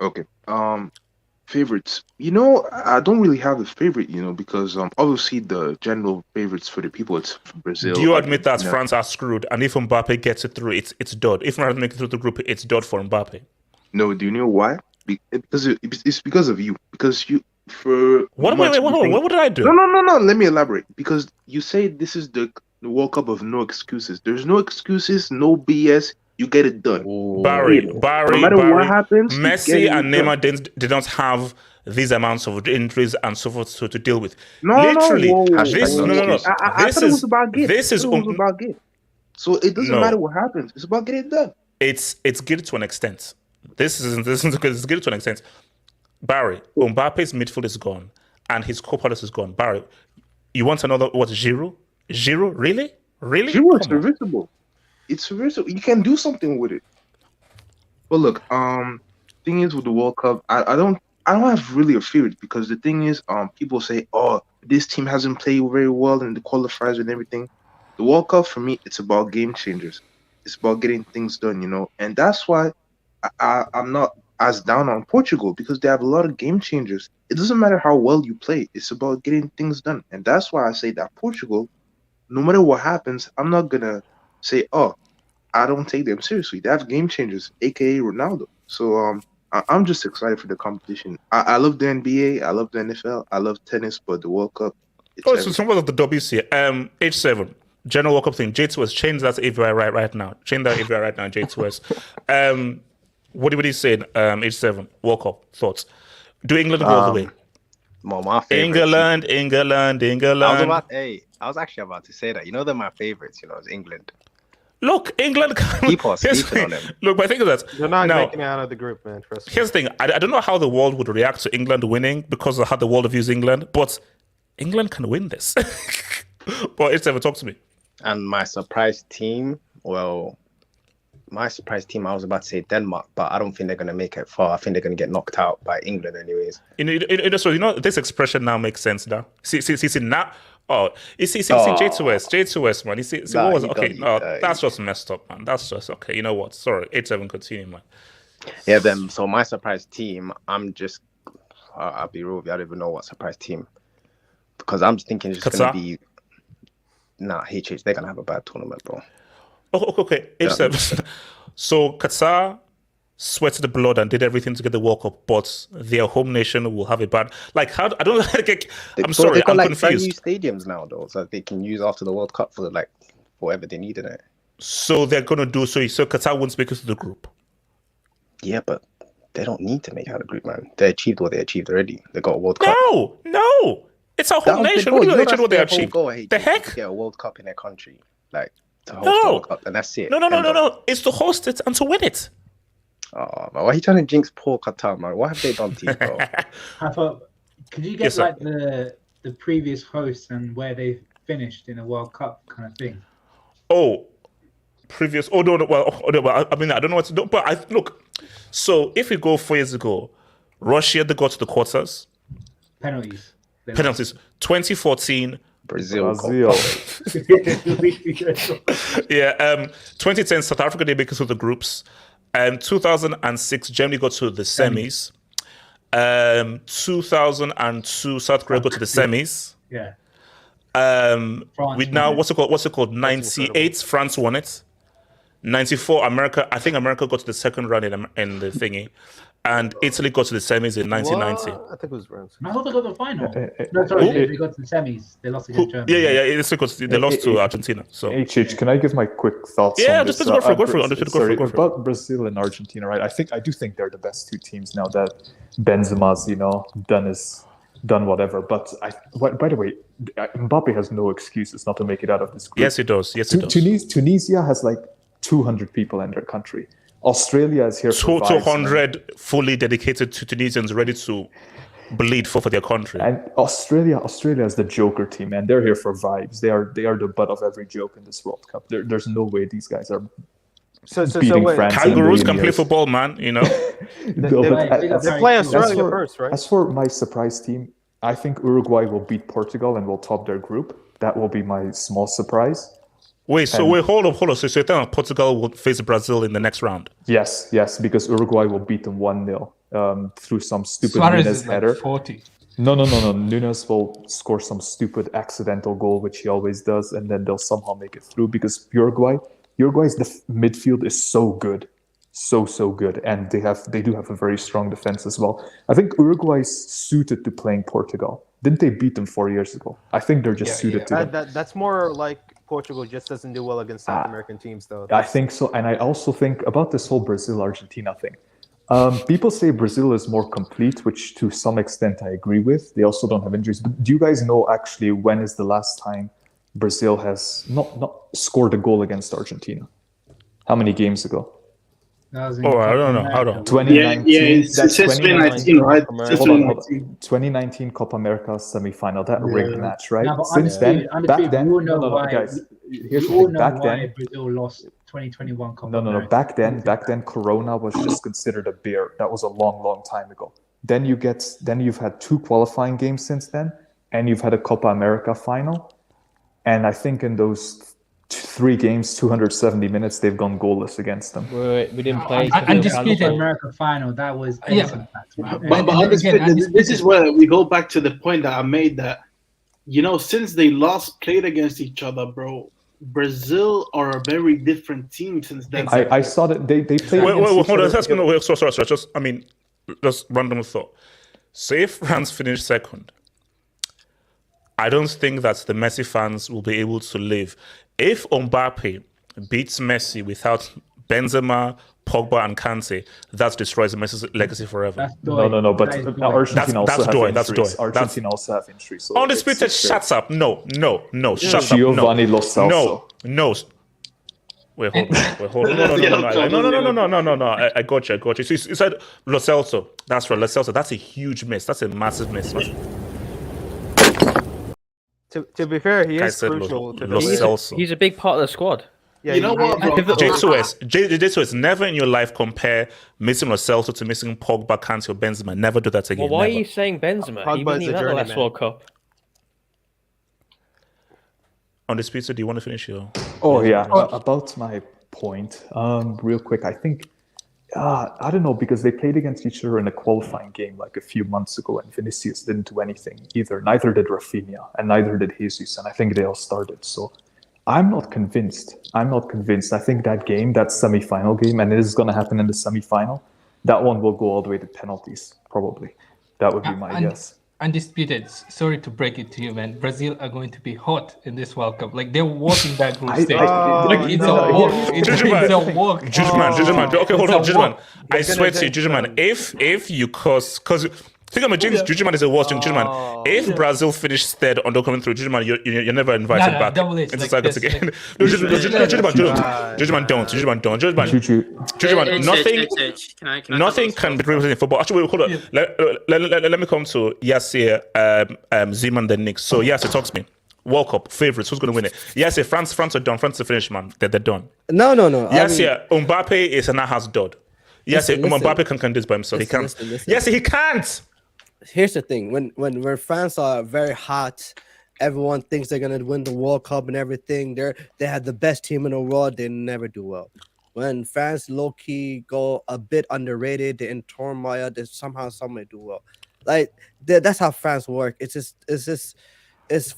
Okay. Favorites. I don't really have a favorite, because obviously the general favorites for the people it's Brazil. Do you admit that Argentina. France are screwed? And if Mbappe gets it through, it's done. If France make it through the group, it's done for Mbappe. No, do you know why? Because it's because of you. Because you for What did I do? No. Let me elaborate. Because you say this is the World Cup of no excuses. There's no excuses, no BS. You get it done. Barry, No matter what happens, you get Messi it and done. Neymar did not have these amounts of injuries and so forth to deal with. No, Literally, whoa. this Hashtag no. I This thought it was is about game. this is about game. So it doesn't No. matter what happens. It's about getting it done. it's good to an extent. This isn't because it's good to an extent. Barry, Mbappe's midfield is gone and his co-pilot is gone. Barry, you want another Giroud? Giroud, really? Giroud is Come on. serviceable. It's serviceable. You can do something with it. But look, thing is with the World Cup, I don't have really a favorite because the thing is, people say, oh, this team hasn't played very well in the qualifiers and everything. The World Cup for me, it's about game changers. It's about getting things done, and that's why I'm not as down on Portugal because they have a lot of game changers. It doesn't matter how well you play; it's about getting things done, and that's why I say that Portugal, no matter what happens, I'm not gonna say, oh, I don't take them seriously. They have game changers, aka Ronaldo. So I'm just excited for the competition. I love the NBA, I love the NFL, I love tennis, but the World Cup. It's Oh, so everything. some of the W's here. H7, general World Cup thing. J2S, change that to AVI right now. Change that AVI right now, J2S. What are you saying? H7, World Cup, thoughts. Do England go all the way? Well, my favorite. England. I was actually about to say that. They're my favorites. It's England. Look, England. People are Here's sleeping on the them. thing. Look, my thing is that They're not now, making it out of the group, man. Trust me. here's the thing. I don't know how the world would react to England winning because of how the world views England, but England can win this. But it's ever talk to me. And my surprise team, I was about to say Denmark, but I don't think they're going to make it far. I think they're going to get knocked out by England anyways. This expression now makes sense now. See now. Oh, you see, J2S, man. You see, Nah, what was he okay? does, No, that's just messed up, man. That's just okay. You know what? Sorry, 8-7, continue, man. Yeah, then so my surprise team, I'll be real with you, I don't even know what surprise team, because I'm just thinking it's just gonna Qatar? be HH. They're gonna have a bad tournament, bro. Oh, okay. H7. So Qatar sweated the blood and did everything to get the World Cup, but their home nation will have a bad. Like, how? I don't like. I'm sorry, They got I'm like brand new confused. stadiums now, though, so they can use after the World Cup for like whatever they need in it. So they're gonna do so. So Qatar won't make it to the group. Yeah, but they don't need to make out a group, man. They achieved what they achieved already. They got a World Cup. No. It's our home nation. What do you achieve what they achieved? The heck? To get a World Cup in their country, like to host No. the World Cup, and that's it. No. It's to host it and to win it. Oh man, why are you trying to jinx poor Qatar, man? What have they done to you, bro? I thought, could you get Yes, sir. like the previous hosts and where they finished in a World Cup kind of thing? Oh, previous. Oh no. Well, I mean, I don't know what to do. But look. So if we go 4 years ago, Russia they got to the quarters. Penalties. 2014. Brazil. Yeah. 2010 South Africa they make it to the groups. 2006 Germany got to the semis. 2002 South Korea got to the semis. Yeah. With now what's it called? 98 France won it. 94 America. I think America got to the second round in the thingy, and Italy got to the semis in 1990. I think it was France. I thought they got the final. No, sorry, they got to the semis. They lost against Germany. Yeah. It's because they lost to Argentina. So HH, can I give my quick thoughts? Yeah, on just this? go for it. Go for it. About Brazil and Argentina, right? I do think they're the best two teams now that Benzema's, done whatever. But by the way, Mbappe has no excuses not to make it out of this group. Yes, he does. Tunisia has like 200 people in their country. Australia is here for 200 fully dedicated to Tunisians ready to bleed for their country. And Australia is the joker team, and they're here for vibes. They are the butt of every joke in this World Cup. There's no way these guys are beating France. Kangaroos can play football, man. They play Australia first, right? As for my surprise team, I think Uruguay will beat Portugal and will top their group. That will be my small surprise. Hold on. So you're telling Portugal will face Brazil in the next round? Yes, because Uruguay will beat them 1-0 through some stupid Suarez Nunes is header. like 40. No. Nunes will score some stupid accidental goal, which he always does, and then they'll somehow make it through because Uruguay's midfield is so good. So good, and they do have a very strong defense as well. I think Uruguay's suited to playing Portugal. Didn't they beat them 4 years ago? I think they're just suited to them. That's more like Portugal just doesn't do well against South American teams, though. I think so, and I also think about this whole Brazil-Argentina thing. People say Brazil is more complete, which to some extent I agree with. They also don't have injuries. But do you guys know actually when is the last time Brazil has not scored a goal against Argentina? How many games ago? I don't know. Hold on. 2019. That's 2019, right? 2019 Copa America semi-final, that rigged match, right? No, Since then, back then, guys, here's the thing. Back then, Brazil lost 2021 Copa America. Back then, Corona was just considered a beer. That was a long time ago. Then you've had 2 qualifying games since then, and you've had a Copa America final, and I think in those 3 games, 270 minutes, they've gone goalless against them. Wait, we didn't play. Undisputed America final. That was But undisputed, this is where we go back to the point that I made that since they last played against each other, bro, Brazil are a very different team since then. I saw that they played. Wait, hold on. Sorry. Just random thought. Say if France finished second, I don't think that the Messi fans will be able to live. If Mbappe beats Messi without Benzema, Pogba, and Kante, that destroys Messi's legacy forever. No. But Argentina also have injuries. That's joy. Argentina also have injuries. So undisputed. Shut up. No. Shut up. Giovanni Lo Celso. No. Wait, hold on. No. I got you. So you said Lo Celso. That's right, Lo Celso. That's a huge miss. That's a massive miss. To be fair, he is crucial. He's a big part of the squad. Yeah, you know what, bro? J2S, never in your life compare missing Lo Celso to missing Pogba, Kante, or Benzema. Never do that again. Well, why never. are you saying Benzema? He Pogba's wasn't even a at the last journeyman. World Cup. Undisputed, do you want to finish your... About my point, real quick, I think I don't know, because they played against each other in a qualifying game like a few months ago, and Vinicius didn't do anything either. Neither did Rafinha, and neither did Jesus, and I think they all started. So I'm not convinced. I think that game, that semi-final game, and it is going to happen in the semi-final, that one will go all the way to penalties, probably. That would be my guess. Undisputed. Sorry to break it to you, man. Brazil are going to be hot in this World Cup. Like they're walking that group stage. It's a walk. It's a walk. Judgment. Okay, hold on, Judgment. I swear to you, Judgment. If you because think I'm a James Judgment is a worst thing, Judgment. If Brazil finished third on the coming through, Judgment, you're never invited back into Cycles again. Judgment don't. Nothing can be represented in football. Actually, hold on. Let me come to Yasser, Zeman, then Nick. So Yasser, talk to me. World Cup favorites. Who's going to win it? Yasser, France are done. France are finished, man. They're done. No. Yasser, Mbappe is an house dud. Yasser, Mbappe can do this by himself. He can't. Yasser, he can't. Here's the thing: when France are very hot, everyone thinks they're gonna win the World Cup and everything. They have the best team in the world. They never do well. When France low key go a bit underrated, they're in turmoil. They somehow do well. Like that's how France work. France is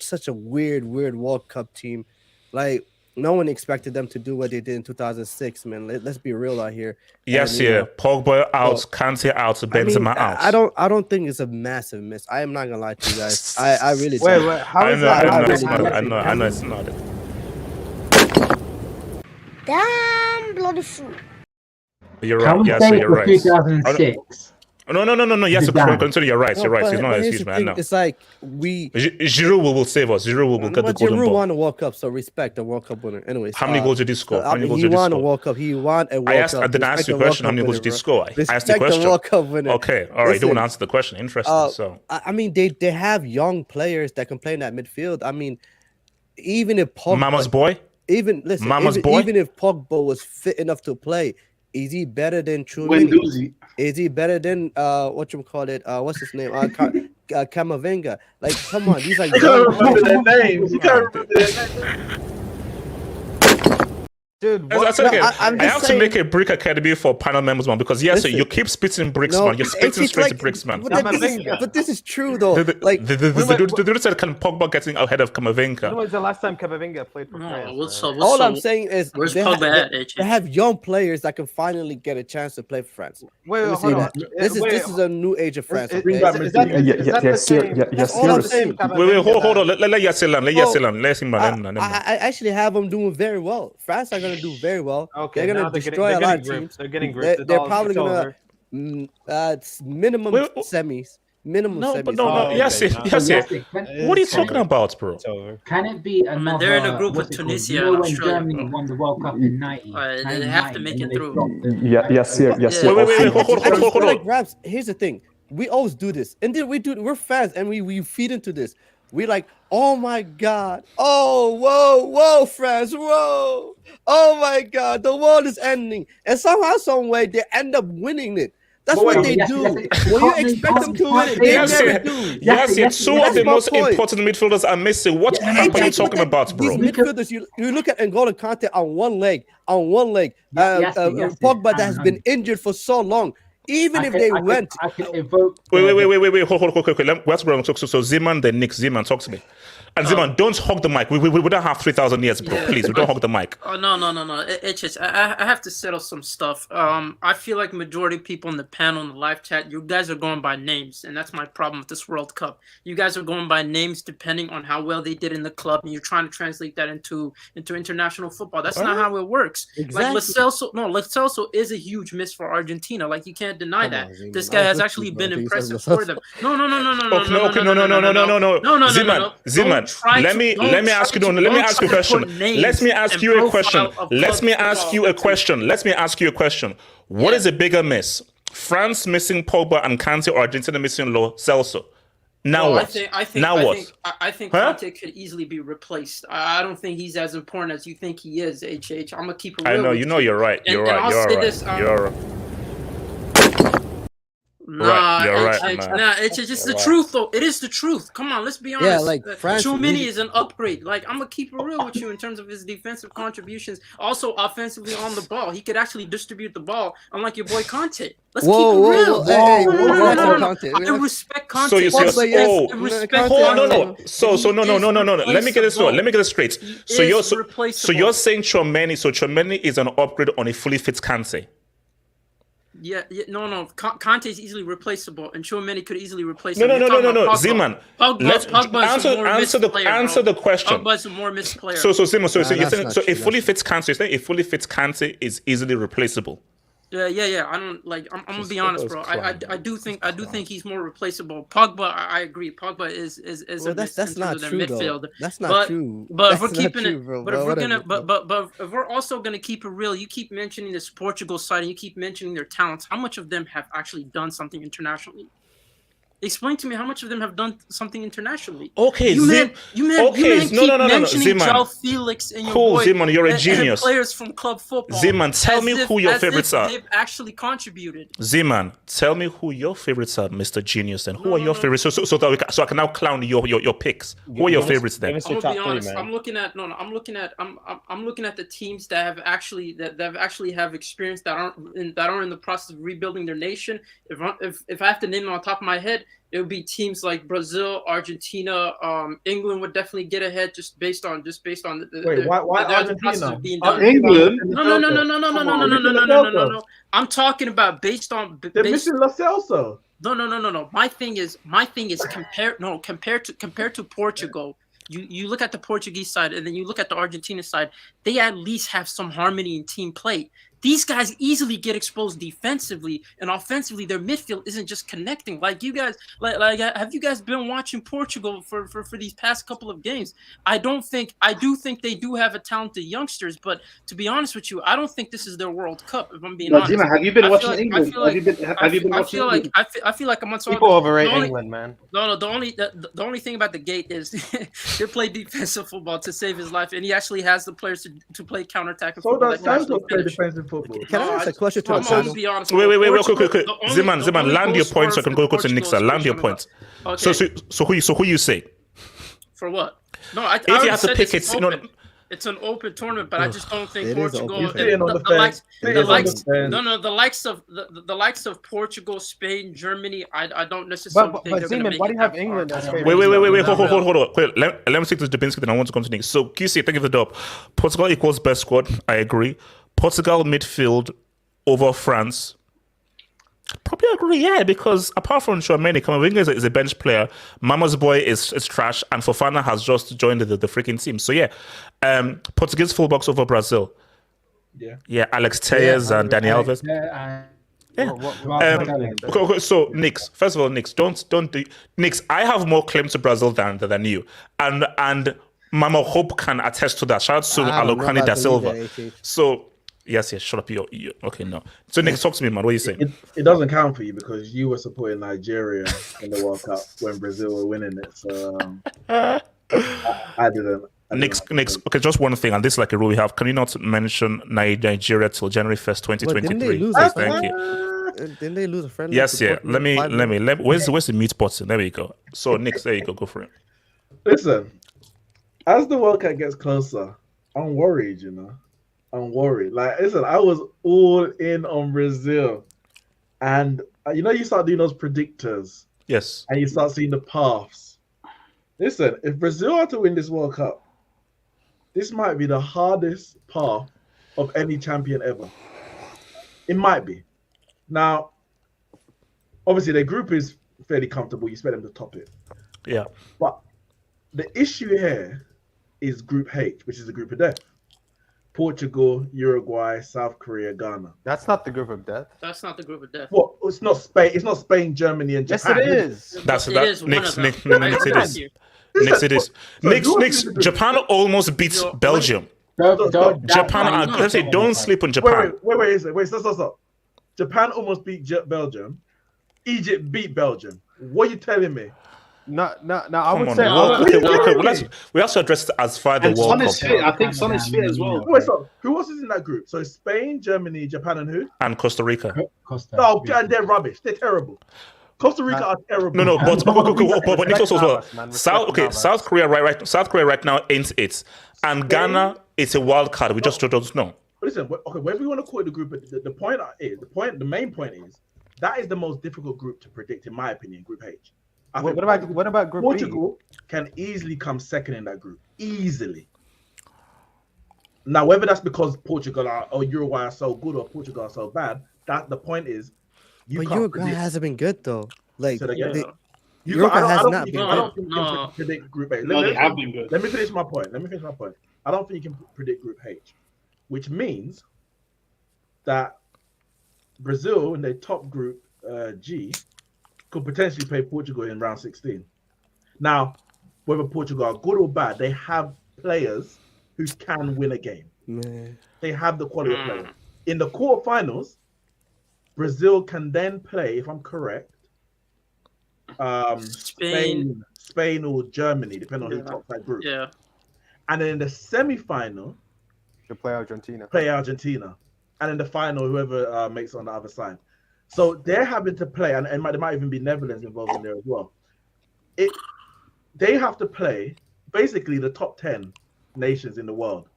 such a weird World Cup team. Like no one expected them to do what they did in 2006, man. Let's be real out here. Yes, Pogba out, Kante out, Benzema out. I don't think it's a massive miss. I am not gonna lie to you guys. I really don't. Wait, how is that? I know it's not. Damn bloody fool. You're right. Yes, you're right. 2006. No. Yes, consider you're right. You're right. It's not an excuse, man. No. It's like Giroud will save us. Giroud will get the golden ball. Giroud won a World Cup, so respect the World Cup winner. Anyways, how many goals did he score? He won a World Cup. He won a World Cup. I didn't ask you a question. How many goals did he score? I asked the question. World Cup winner. Okay, all right. You don't want to answer the question. Interesting. So I mean, they have young players that can play in that midfield. I mean, even if Pogba, Mama's boy. Even if Pogba was fit enough to play, is he better than Chouameni? Is he better than what's his name? Camavinga. Like, come on, these are. You can't remember their names. Dude, that's okay. I have to make a brick academy for panel members, man, because you keep spitting bricks, man. You're spitting straight to bricks, man. But this is true, though. The dude said, can Pogba getting ahead of Camavinga? When was the last time Camavinga played for France? All I'm saying is they have young players that can finally get a chance to play for France. Wait, hold on. This is a new age of France. Yes. All I'm saying. Wait, hold on. Let Yasser land. I actually have them doing very well. France are going to do very well. Okay, they're going to destroy a lot of teams. They're getting gripped. They're probably going to minimum semis. Yasser. What are you talking about, bro? Can it be another? They're in a group with Tunisia and when Australia. Germany won the World Cup in 90. They have to make it through. Yes. Wait, hold on. Raps, here's the thing. We always do this. And then we're fans and we feed into this. We like, oh my God. Oh, whoa, France, whoa. Oh my God, the world is ending. And somehow, some way, they end up winning it. That's what they do. When you expect them to win it, they never do. Yes, two of the most important midfielders are missing. What are you talking about, bro? These midfielders, you look at N'Golo Kante on one leg. Pogba that has been injured for so long. Even if they went. Wait. Hold on, quick. Let's go. So Zeman, then Nick. Zeman, talk to me. And Zeman, don't hog the mic. We don't have 3,000 years, bro. Please, we don't hog the mic. Oh, no. I have to settle some stuff. I feel like majority of people in the panel in the live chat, you guys are going by names, and that's my problem with this World Cup. You guys are going by names depending on how well they did in the club, and you're trying to translate that into international football. That's not how it works. Exactly. Like Lo Celso is a huge miss for Argentina. Like you can't deny that. This guy has actually been impressive for them. No. Zeman. Let me ask you a question. What is a bigger miss? France missing Pogba and Kante, or Argentina missing Lo Celso? Now what? I think Kante could easily be replaced. I don't think he's as important as you think he is, HH. I'm gonna keep it real. I know, you're right. You're right. Nah, You're right, it's just the truth though. It is the truth. Come on, let's be honest. Yeah, like France. Tchouameni is an upgrade. Like I'm gonna keep it real with you in terms of his defensive contributions. Also, offensively on the ball, he could actually distribute the ball, unlike your boy Conte. Let's keep it real. No. I respect Conte. So you say, I respect Conte. No. Let me get this straight. So you're saying Tchouameni is an upgrade on a fully fit Conte. No. Conte is easily replaceable, and Tchouameni could easily replace him. No. Zeman, answer the question. Pogba's a more missed player. So Zeman, so you're saying a fully fit Conte is easily replaceable. Yeah. I don't like. I'm gonna be honest, bro. I do think he's more replaceable. Pogba, I agree. Pogba is that's not true midfield. Though. That's not true. But if we're keeping it, but if we're also gonna keep it real, you keep mentioning this Portugal side, and you keep mentioning their talents. How much of them have actually done something internationally? Explain to me how much of them have done something internationally. Okay, you keep mentioning João Felix and your boy, Zeman, you're a genius. And players from club football. Zeman, tell me who your favorites are. They've actually contributed. Zeman, tell me who your favorites are, Mr. Genius, and who are your favorites? So I can now clown your picks. Who are your favorites then? I'm gonna be honest. I'm looking at the teams that have actually have experience that aren't in the process of rebuilding their nation. If I have to name them on top of my head, it would be teams like Brazil, Argentina, England would definitely get ahead just based on the Wait, why Argentina? England? No. I'm talking about based on. They're missing Lo Celso. No. My thing is compared to Portugal. You look at the Portuguese side and then you look at the Argentina side. They at least have some harmony in team play. These guys easily get exposed defensively and offensively. Their midfield isn't just connecting. Like you guys, like have you guys been watching Portugal for these past couple of games? I do think they do have a talented youngsters, but to be honest with you, I don't think this is their World Cup. If I'm being honest. Gina, have you been watching England? I feel like I'm on. People overrate England, man. No. The only thing about the gate is they play defensive football to save his life, and he actually has the players to play counterattacking. So does Santos play defensive football? Can I ask a question to the panel? Wait, quick. Zeman, land your point so I can go to Nixa. Land your point. Okay. So who you say? For what? No, I if you have to pick it, it's an open tournament, but I just don't think Portugal. The likes of Portugal, Spain, Germany. I don't necessarily think they're going to make why do you have England as favorite? Wait, hold on. Wait, let me take this Dubinsky, then I want to continue. So QC, thank you for the dub. Portugal equals best squad. I agree. Portugal midfield over France. Probably agree, yeah, because apart from Tchouameni, Camavinga is a bench player. Mama's boy is trash, and Fofana has just joined the freaking team. So yeah, Portuguese fullbacks over Brazil. Yeah, Alex Telles and Dani Alves. Okay, so Nix, first of all, Nix, don't do Nix. I have more claim to Brazil than you, and Mama Hope can attest to that. Shout out to Alokani da Silva. So. Yes, shut up. You okay, no. So Nick, talk to me, man. What are you saying? It doesn't count for you because you were supporting Nigeria in the World Cup when Brazil were winning it. So I didn't. Nick, okay, just one thing, and this is like a rule we have. Can you not mention Nigeria till January 1st, 2023? Thank you. Didn't they lose a friendly? Yes, yeah. Let me. Where's the mute button? There we go. So Nick, there you go. Go for it. Listen, as the World Cup gets closer, I'm worried. I'm worried. Like, listen, I was all in on Brazil. And, you start doing those predictors. Yes. And you start seeing the paths. Listen, if Brazil are to win this World Cup, this might be the hardest path of any champion ever. It might be. Now, obviously, their group is fairly comfortable. You expect them to top it. Yeah. But the issue here is Group H, which is the group of death. Portugal, Uruguay, South Korea, Ghana. That's not the group of death. That's not the group of death. Well, it's not Spain. It's not Spain, Germany, and Japan. Yes, it is. It is. Next, Japan almost beats Belgium. Japan. Don't sleep on Japan. Wait. Stop. Japan almost beat Belgium. Egypt beat Belgium. What are you telling me? No, I Come would on, say. we also addressed it as far the And World Son Cup is fit. I think Son is fit as well. Wait, so who else is in that group? So Spain, Germany, Japan, and who? and Costa Rica. No, and they're rubbish. They're terrible. Costa Rica are terrible. No, but Nicholas as well. South Korea right now ain't it, and Ghana it's a wild card. We just don't know. But listen, okay, whatever you want to call it the group, the main point is that is the most difficult group to predict, in my opinion. Group H. What about Group Portugal can easily come second in that group, easily. Now, whether that's because Portugal or Uruguay are so good or Portugal are so bad, that the point is. But Uruguay hasn't been good though. Like Uruguay has not been good. I don't think you can predict Group H. No, they have been good. Let me finish my point. I don't think you can predict Group H, which means that Brazil in their top group G could potentially play Portugal in round 16. Now, whether Portugal are good or bad, they have players who can win a game. Man. They have the quality of players. In the quarterfinals, Brazil can then play, if I'm correct, Spain or Germany, depending on who top that group. Yeah. And then in the semi-final, they play Argentina. And in the final, whoever makes it on the other side. So they're having to play, and there might even be Netherlands involved in there as well. They have to play basically the top 10 nations in the world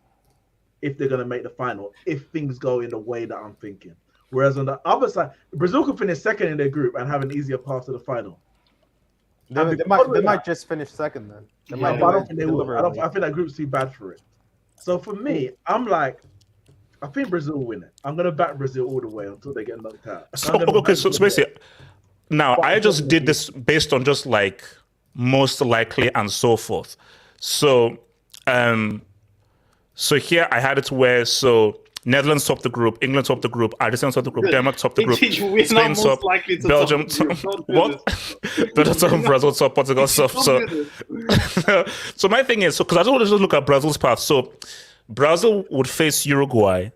if they're going to make the final, if things go in the way that I'm thinking. Whereas on the other side, Brazil could finish second in their group and have an easier path to the final. They might just finish second then. I don't think they will. I think that group's too bad for it. So for me, I'm like, I think Brazil will win it. I'm going to back Brazil all the way until they get knocked out. So basically, now I just did this based on just like most likely and so forth. So, here I had it where Netherlands top the group, England top the group, Argentina top the group, Denmark top the group, Spain top, Belgium top, what? Belgium top, Brazil top, Portugal top. So my thing is, because I don't want to just look at Brazil's path. So Brazil would face Uruguay.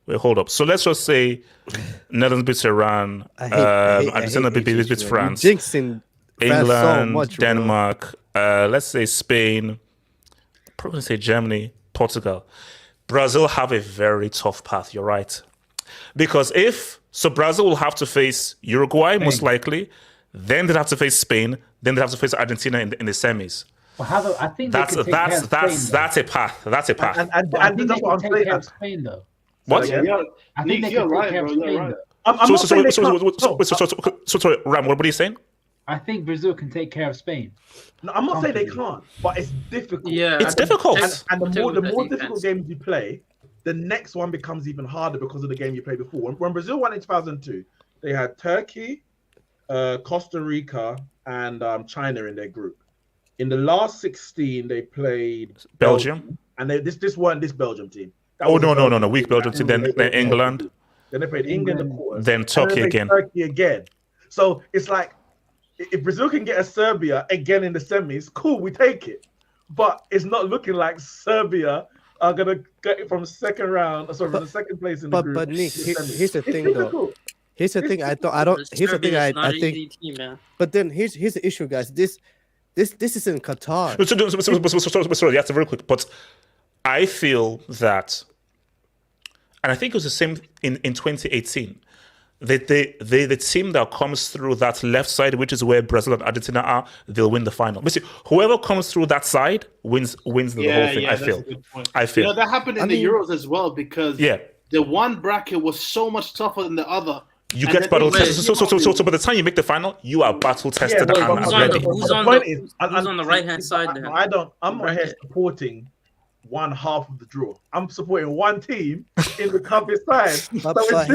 Wait, hold up. So let's just say Netherlands beats Iran, Argentina beats France, jinxing England, so much, Denmark, let's say Spain, probably say Germany, Portugal. Brazil have a very tough path, you're right. Because Brazil will have to face Uruguay, most likely, then they'd have to face Spain, then they'd have to face Argentina in the semis. Well, I think that's a path. That's a path. And that's what I'm saying. Spain, though. What? I think you're right, bro. You're right. Sorry, Ram, what are you saying? I think Brazil can take care of Spain. No, I'm not saying they can't, but it's difficult. Yeah, it's difficult. And the more difficult games you play, the next one becomes even harder because of the game you played before. When Brazil won in 2002, they had Turkey, Costa Rica, and China in their group. In the last 16, they played Belgium, and this weren't this Belgium team. No, weak Belgium team. Then England. Then they played England in the quarters. Then Turkey again. Turkey again. So it's like, if Brazil can get a Serbia again in the semis, cool, we take it. But it's not looking like Serbia are gonna get from the second place in the group. But Nick, here's the thing though. Here's the thing. But then here's the issue, guys. This is in Qatar. Sorry, that's very quick. But I feel that, and I think it was the same in 2018. The team that comes through that left side, which is where Brazil and Argentina are, they'll win the final. Basically, whoever comes through that side wins the whole thing. I feel. That happened in the Euros as well because the one bracket was so much tougher than the other. You get battle tested. So by the time you make the final, you are battle tested and ready. Who's on the right hand side? Then? I'm not here supporting one half of the draw. I'm supporting one team in the toughest side.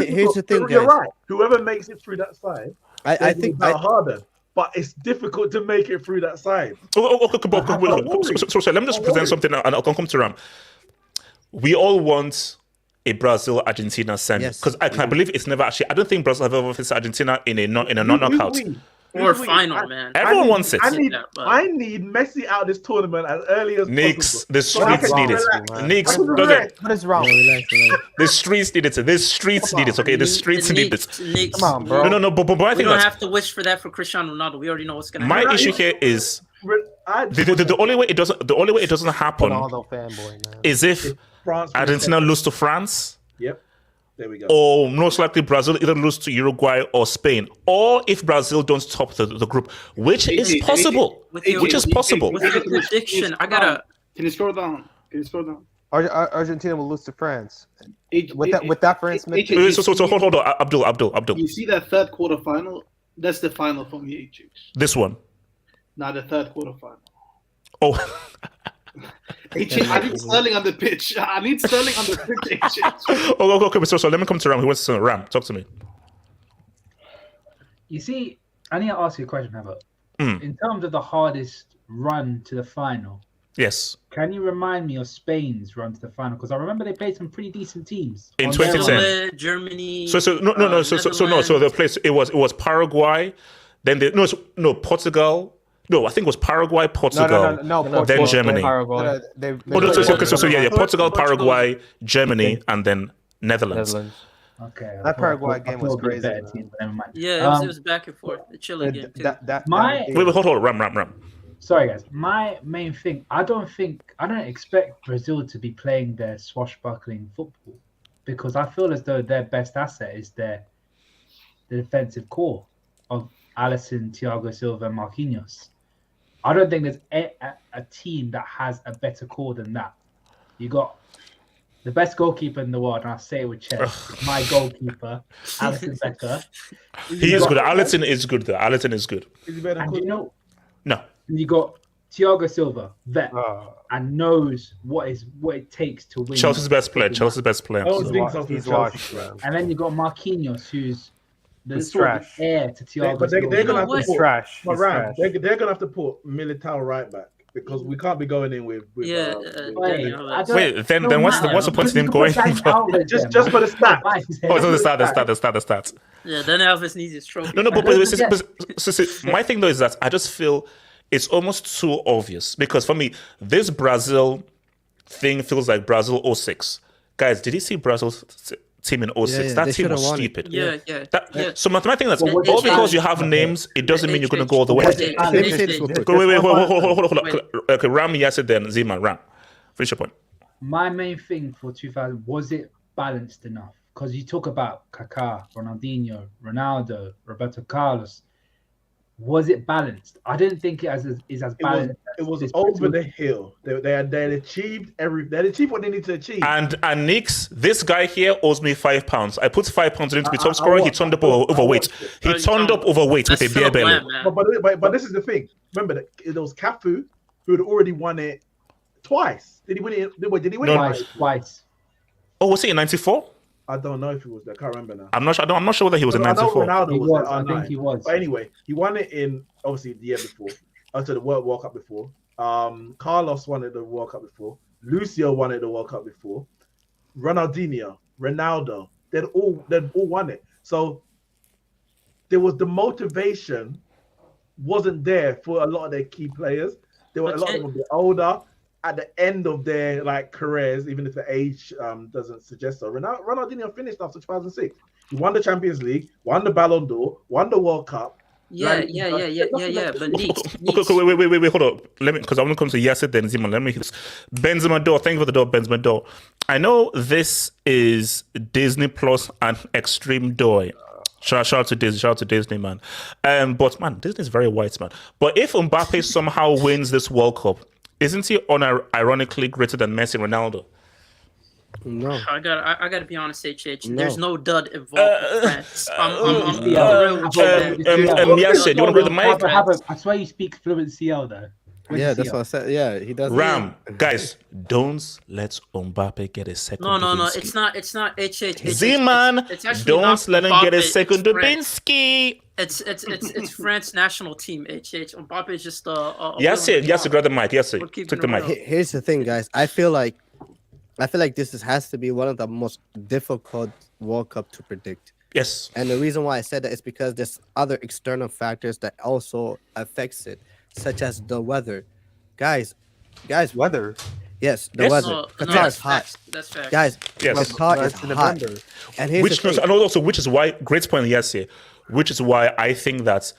Here's the thing, you're guys. right. Whoever makes it through that side, I think harder. But it's difficult to make it through that side. So let me just present something, and I'll come to Ram. We all want a Brazil-Argentina semi because I believe it's never actually. I don't think Brazil have ever faced Argentina in a non-knockout. Or final, man. Everyone wants it. I need Messi out of this tournament as early as Knicks, possible. the streets need it. Knicks, What is wrong? the streets need it. The streets need it. Okay, the streets need it. Knicks. Come on, bro. No. But I We think don't that's have to wish for that for Cristiano Ronaldo. We already know what's gonna my happen. issue here is the only way it doesn't happen Ronaldo fanboy, man. is if France Argentina lose to France. Yep. There we go. Or most likely Brazil either lose to Uruguay or Spain, or if Brazil don't top the group, which is possible. Which is possible. With your prediction, I gotta. Can you scroll down? Argentina will lose to France. With that France So hold on, Abdul. You see that third quarterfinal? That's the final for me, HH. This one. Not the third quarterfinal. Oh. I need Sterling on the pitch. Okay, so let me come to Ram. He wants to Ram. Talk to me. You see, I need to ask you a question, Herbert. In terms of the hardest run to the final, yes. Can you remind me of Spain's run to the final? Because I remember they played some pretty decent teams in 2010. Germany. So the place it was Paraguay, then Portugal. No, I think it was Paraguay, Portugal, then Germany. Portugal, Paraguay, Germany, and then Netherlands. Okay. That Paraguay game was crazy. Yeah, it was back and forth. The Chile game too. Wait, hold on, Ram. Sorry, guys. My main thing, I don't expect Brazil to be playing their swashbuckling football because I feel as though their best asset is the defensive core of Alisson, Thiago Silva, and Marquinhos. I don't think there's a team that has a better core than that. You got the best goalkeeper in the world, and I say it with chest. My goalkeeper, Alisson Becker. He is good. Alisson is good, though. Alisson is good. Is he better than No. No. You got Thiago Silva, vet, and knows what it takes to win. Chelsea's best player. I don't think so. He's washed, bro. And then you got Marquinhos, who's the He's sort of trash. heir to Thiago. But they're gonna have to He's put trash. But He's Ram, trash. they're gonna have to put Militao right back because we can't be going in with Wait, then what's the point of him going? Just for the stats. Oh, it's the stats. Yeah, then Elvis needs his trophy. No, but my thing though is that I just feel it's almost too obvious because for me, this Brazil thing feels like Brazil 06. Guys, did you see Brazil's team in 06? That team was stupid. Yeah. So my thing is, all because you have names, it doesn't mean you're going to go all the way. Hold on. Okay, Ram, Yasser, then Zima. Ram, finish your point. My main thing for 2000 was it balanced enough? Because you talk about Kaká, Ronaldinho, Ronaldo, Roberto Carlos. Was it balanced? I didn't think it is as balanced. It was over the hill. They achieved what they need to achieve. And Nix, this guy here owes me £5. I put £5 in to be top scorer. He turned up overweight. He turned up overweight with a beer belly. But this is the thing. Remember that it was Cafu who had already won it twice. Did he win it? Did he win it twice? Oh, was it in '94? I don't know if he was there. I can't remember now. I'm not sure whether he was in '94. I think he was. But anyway, he won it in obviously the year before, after the World Cup before. Carlos won it the World Cup before. Lucio won it the World Cup before. Ronaldinho, Ronaldo, they'd all won it. So there was the motivation wasn't there for a lot of their key players. There were a lot of them a bit older at the end of their careers, even if the age doesn't suggest so. Ronaldinho finished after 2006. He won the Champions League, won the Ballon d'Or, won the World Cup. Yeah. But Wait, hold up. Because I want to come to Yasser then Zima. Let me hit this. Benzema door. Thank you for the door, Benzema door. I know this is Disney Plus and Extreme Door. Shout out to Disney, man. But man, Disney's very white, man. But if Mbappe somehow wins this World Cup, isn't he ironically greater than Messi and Ronaldo? No. I gotta be honest, HH. There's no dud involved in France. Yasser, you want to go to the mic? I swear you speak fluent CL though. Yeah, that's what I said. Yeah, he does. Ram, guys, don't let Mbappe get a second. No, it's not HH. Z-Man, don't let him get a second Dubinsky. It's France national team. HH. Mbappe is just Yes, grab the mic. Yes, take the mic. Here's the thing, guys. I feel like this has to be one of the most difficult World Cup to predict Yes. And the reason why I said that is because there's other external factors that also affects it, such as the weather. Guys, weather. Yes, the Yes. weather. No, Qatar that's is hot. facts. That's facts. Guys, Yes. Qatar is It's in hot. November. And here's Which the thing. and also which is why great point yes here. Which is why I think that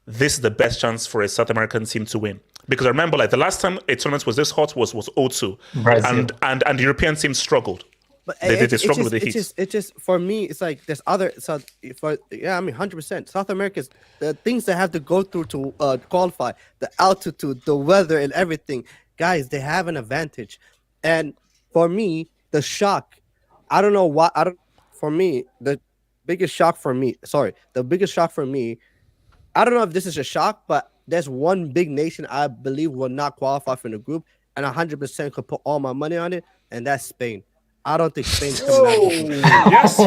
this is the best chance for a South American team to win. Because I remember like the last time a tournament was this hot was 0-2. Brazil. And the European team struggled. But They struggled with the heat. It's just for me. It's like there's other. So for 100%. South America's the things they have to go through to qualify, the altitude, the weather, and everything. Guys, they have an advantage. And for me, the shock. I don't know why. For me, the biggest shock for me. The biggest shock for me. I don't know if this is a shock, but there's one big nation I believe will not qualify from the group, and 100% could put all my money on it, and that's Spain. I don't think Spain's coming out of the group. Yes.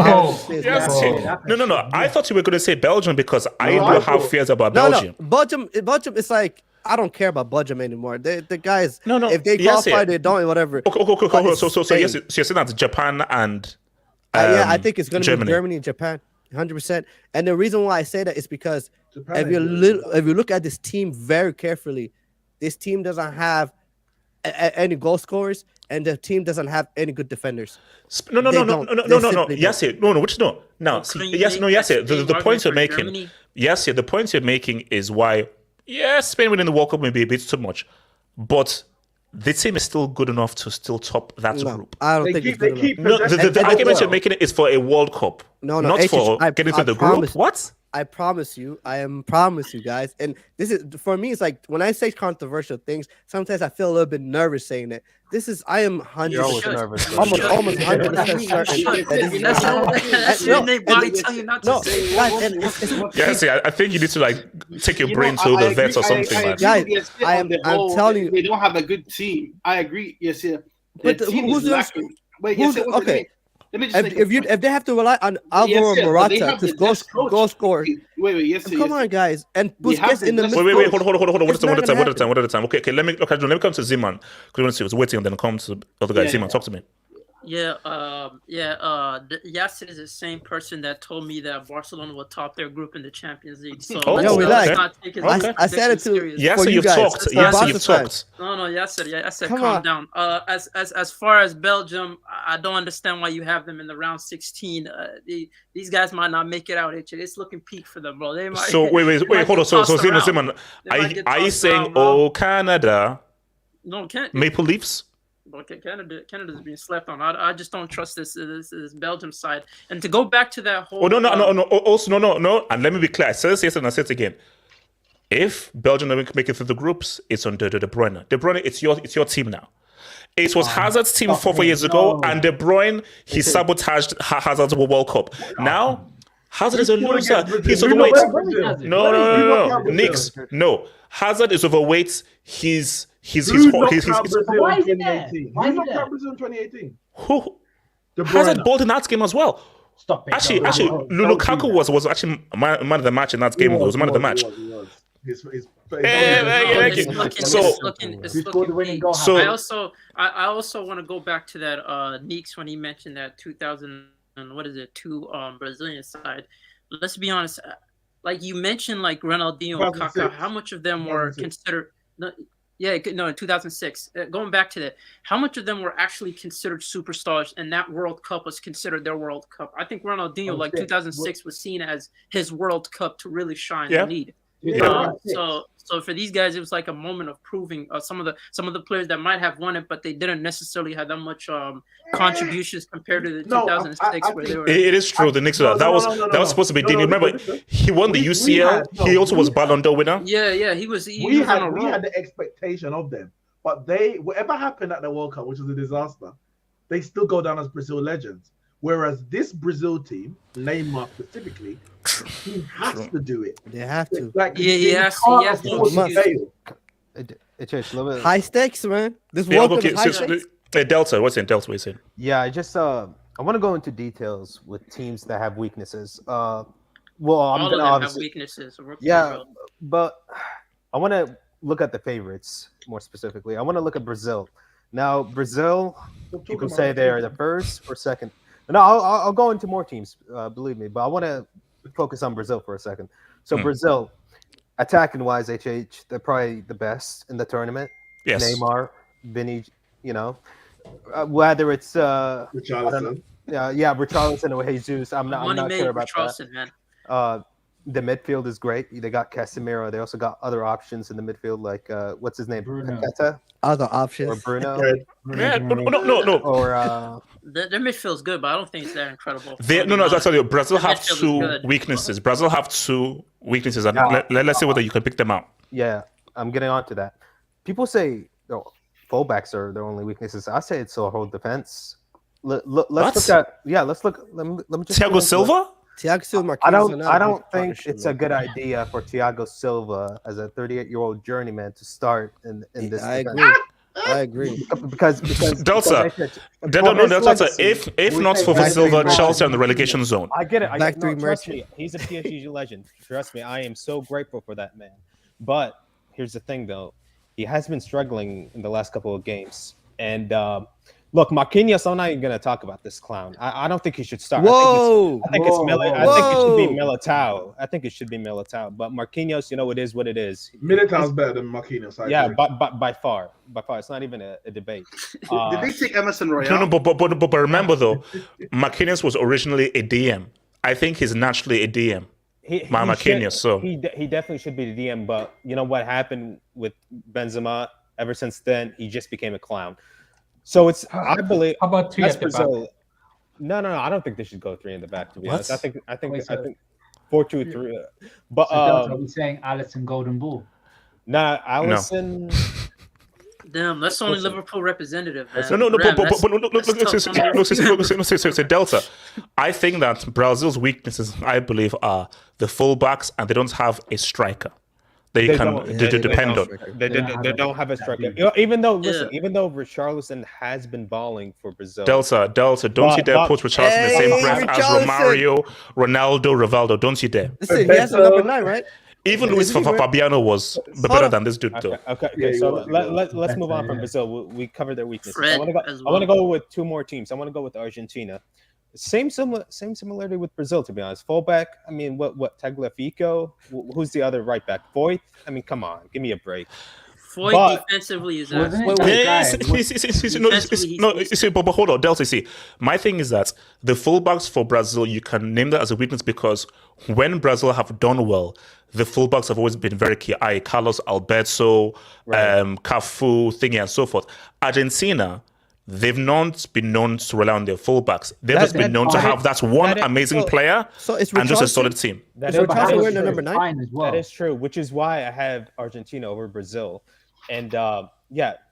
No. I thought you were going to say Belgium because I do have fears about Belgium. Belgium is like I don't care about Belgium anymore. The guys, No. if they qualify, they don't, whatever. Okay. So you're saying that Japan and I think it's going to be Germany. Germany and Japan, 100%. And the reason why I say that is because if you look at this team very carefully, this team doesn't have any goal scorers, and the team doesn't have any good defenders. No. Yes, no. Which no. Now, see, yes. The point you're making. Yes, the point you're making is why. Yes, Spain winning the World Cup may be a bit too much, but the team is still good enough to still top that group. I don't think it's good enough. No, the argument you're making is for a World Cup, not for getting to the group. What? I promise you guys. And this is for me. It's like when I say controversial things, sometimes I feel a little bit nervous saying it. I am 100%. You're always nervous. Almost 100% certain. That's your name. Why tell you not to say it? Yeah, see, I think you need to like take your brain to the vet or something, man. Guys, I'm telling you, they don't have a good team. I agree. Yes, yeah. But who's lacking. Wait, okay? Let me just if they have to rely on Alvaro Morata to goal score, wait, yes, come on, guys, and Busquets in the middle. Wait, hold on. One at a time. Okay. Let me come to Zeman because I was waiting and then come to the other guy. Zeman, talk to me. Yasser is the same person that told me that Barcelona will top their group in the Champions League. So relax. I said it to Yasser, you've talked. Yasser, you've talked. No, Yasser, calm down. As far as Belgium, I don't understand why you have them in the round 16. These guys might not make it out. It's looking peak for them, bro. They might. So wait, hold on. So Zeman, are you saying Canada? No, can't. Maple Leafs. Okay, Canada's being slept on. I just don't trust this Belgium side. And to go back to that whole. No. Also, no. And let me be clear. I said this yesterday and I said it again. If Belgium don't make it through the groups, it's on De Bruyne. De Bruyne, it's your team now. It was Hazard's team 4 years ago, and De Bruyne he sabotaged Hazard's World Cup. Now Hazard is a loser. He's overweight. No. Nix. No. Hazard is overweight. He's Why is he there? Why is he there? Brazil in 2018. Who? Hazard balled in that game as well. Stop it. Actually, Lukaku was actually man of the match in that game. He was man of the match. I also want to go back to that Neeks when he mentioned that 2002 Brazilian side. Let's be honest, like you mentioned, like Ronaldinho and Kaká, how much of them were considered? In 2006. Going back to that, how much of them were actually considered superstars, and that World Cup was considered their World Cup? I think Ronaldinho, 2006, was seen as his World Cup to really shine and lead. So for these guys, it was like a moment of proving some of the players that might have won it, but they didn't necessarily have that much contributions compared to the 2006 where they were. It is true. The Knicks that was supposed to be Dini. Remember, he won the UCL. He also was Ballon d'Or winner. Yeah, he was. We had the expectation of them, but whatever happened at the World Cup, which was a disaster, they still go down as Brazil legends. Whereas this Brazil team, Neymar specifically, he has to do it. They have to. High stakes, man. This World Cup is high stakes. Delta, what's in Delta? What are you saying? Yeah, I want to go into details with teams that have weaknesses. I'm gonna obviously have weaknesses. But I want to look at the favorites more specifically. I want to look at Brazil. Now, Brazil, you can say they're the first or second. No, I'll go into more teams, believe me, but I want to focus on Brazil for a second. So Brazil, attacking wise, they're probably the best in the tournament. Yes. Neymar, Vinny, whether it's Richarlison. Richarlison or Jesus, I'm not sure about Richarlison, that. Man. The midfield is great. They got Casemiro. They also got other options in the midfield, like what's his name? Bruno. Paqueta Other options. or Bruno. Yeah, no. Or Their midfield's good, but I don't think it's that incredible. That's all. Brazil Their have midfield is two good. weaknesses. Brazil have two weaknesses, and let's see whether you can pick them out. Yeah, I'm getting on to that. People say fullbacks are their only weaknesses. I say it's a whole defense. Let's look at Let's look. Let me just. Thiago Silva. Thiago Silva. I don't think it's a good idea for Thiago Silva as a 38-year-old journeyman to start in this. I agree. Because Delta. If not for Silva, Chelsea are in the relegation zone. I get it. Back three trust merchant. me, he's a PSG legend. Trust me, I am so grateful for that man. But here's the thing, though, he has been struggling in the last couple of games. And look, Marquinhos, I'm not even gonna talk about this clown. I don't think he should start. Whoa! I think it should be Militao. I think it should be Militao. But Marquinhos, it is what it is. Militao's better than Marquinhos. But by far, it's not even a debate. Did they take Emerson Royale? No, but remember though, Marquinhos was originally a DM. I think he's naturally a DM. Marquinhos, he definitely should be the DM. But you know what happened with Benzema? Ever since then, he just became a clown. So I believe. How about three at the back? No. I don't think they should go three in the back. To be honest, I think 4-2-3. But are we saying Alisson Golden Ball? Nah, Alisson. No. Damn, that's the only Liverpool representative, man. No, but look, Delta. I think that Brazil's weaknesses, I believe, are the fullbacks, and they don't have a striker. They depend on. They don't have a striker. Even though Richarlison has been balling for Brazil. Delta, don't you dare put Richarlison in the same breath as Romario, Ronaldo, Rivaldo. Don't you dare. Listen, he has a number 9, right? Even Luis Fabiano was better than this dude, though. Okay. So let's move on from Brazil. We covered their weaknesses. I want to go with two more teams. I want to go with Argentina. Same similarity with Brazil, to be honest. Fullback, I mean, what Tagliafico? Who's the other right back? Foyth? I mean, come on, give me a break. Foyth defensively is but hold on, Delta. See, my thing is that the fullbacks for Brazil, you can name that as a weakness because when Brazil have done well, the fullbacks have always been very key. Carlos Alberto, Cafu, thingy, and so forth. Argentina, they've not been known to rely on their fullbacks. They've just been known to have that one amazing player and just a solid team. That is true, which is why I have Argentina over Brazil. And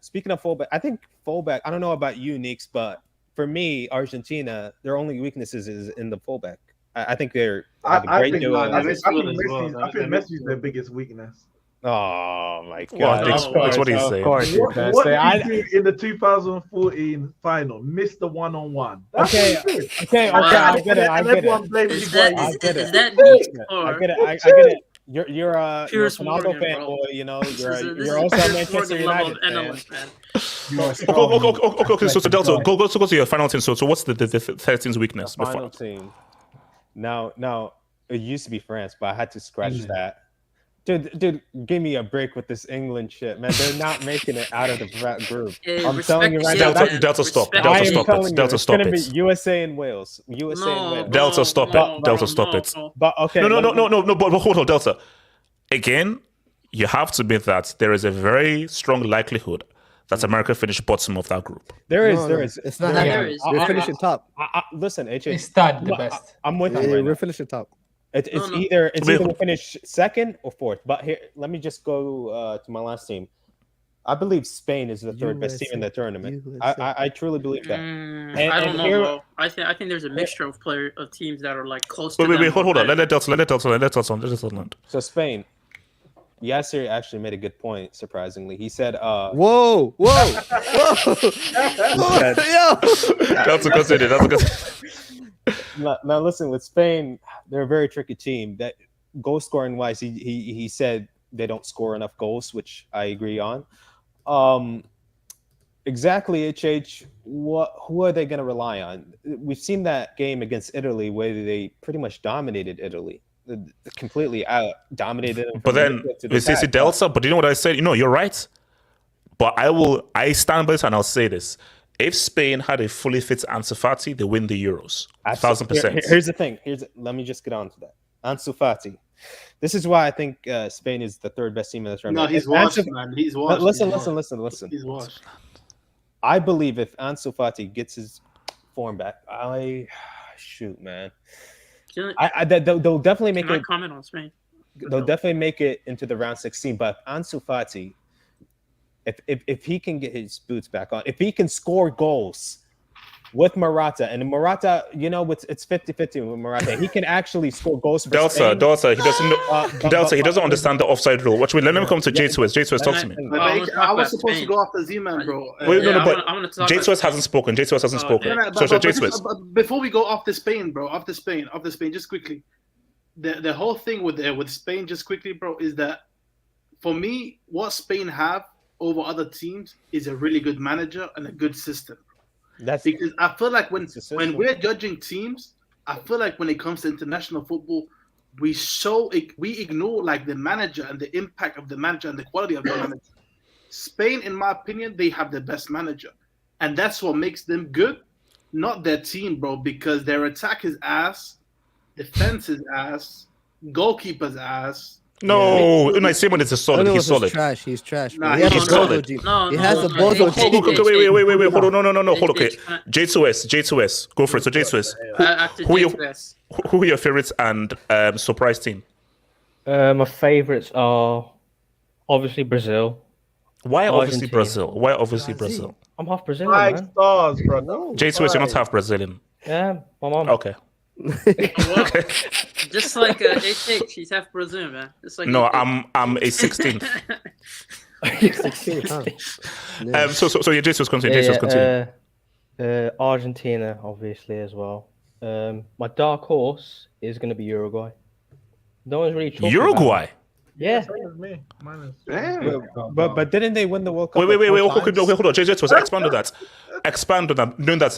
speaking of fullback, I think fullback, I don't know about you, Neeks, but for me, Argentina, their only weaknesses is in the fullback. I think they're a great duo. I think Messi's their biggest weakness. Oh my God! That's what he's saying. What did you do in the 2014 final? Missed the one-on-one. Okay. I get it. Is that I get it. You're a Ronaldo fanboy. You're also a Manchester United fan. Okay. So Delta, go to your final team. So what's the third team's weakness? The final team. Now, it used to be France, but I had to scratch that. Dude, give me a break with this England shit, man. They're not making it out of the group. I'm telling you right now. Delta, stop it. Be USA and Wales. Delta, stop it. But okay. No. But hold on, Delta. Again, you have to admit that there is a very strong likelihood that America finished bottom of that group. There is. It's not happening. We're finishing top. Listen, HH. It's not the best. I'm with you. We're finishing top. It's either we finish second or fourth. But here, let me just go to my last team. I believe Spain is the third best team in the tournament. I truly believe that. I don't know, bro. I think there's a mixture of teams that are like close to. Wait, hold on. Let Delta. So Spain. Yasser actually made a good point. Surprisingly, he said, "Whoa!" That's a good idea. Now listen, with Spain, they're a very tricky team. That goal scoring wise, he said they don't score enough goals, which I agree on. Exactly, HH. who are they going to rely on? We've seen that game against Italy where they pretty much dominated Italy, completely dominated them. But then we see Delta. But you know what I said? You're right. But I stand by this and I'll say this: if Spain had a fully fit Ansu Fati, they win the Euros. 1,000%. Here's the thing. Let me just get on to that. Ansu Fati. This is why I think Spain is the third best team in this tournament. No, he's washed, man. He's washed. Listen. He's washed. I believe if Ansu Fati gets his form back, shoot, man. They'll definitely make it. Comment on Spain. They'll definitely make it into the round 16. But Ansu Fati, if he can get his boots back on, if he can score goals with Morata, and Morata, it's 50-50 with Morata. He can actually score goals for Spain. Delta, he doesn't understand the offside rule. Watch me. Let him come to J2S. J2S, talk to me. I was supposed to go after Z-Man, bro. Wait, but J2S hasn't spoken. J2S hasn't spoken. J2S. Before we go after Spain, bro, after Spain, just quickly, the whole thing with Spain, just quickly, bro, is that for me, what Spain have over other teams is a really good manager and a good system. Because I feel like when we're judging teams, I feel like when it comes to international football, we ignore like the manager and the impact of the manager and the quality of the manager. Spain, in my opinion, they have the best manager, and that's what makes them good, not their team, bro. Because their attack is ass, defense is ass, goalkeeper's ass. No, Simon is solid. He's solid. He's trash. Nah, he has he's solid. He has a bozo gene. Wait. Hold on. No. Hold on. Okay. J2S. Go for it. So J2S. Who are your favorites and surprise team? My favorites are obviously Brazil. Why obviously Brazil? I'm half Brazilian, 5 man. stars, bro. J2S, you're not half Brazilian. Yeah, my mom. Okay. Okay. Just like HH, he's half Brazilian, man. Just like no, I'm a 16th. 16, huh? So your J2S continue. Argentina, obviously, as well. My dark horse is going to be Uruguay. No one's really talking Uruguay. About it. Yeah. But didn't they win the World Cup? Wait. Hold on. J2S, expand on that. Knowing that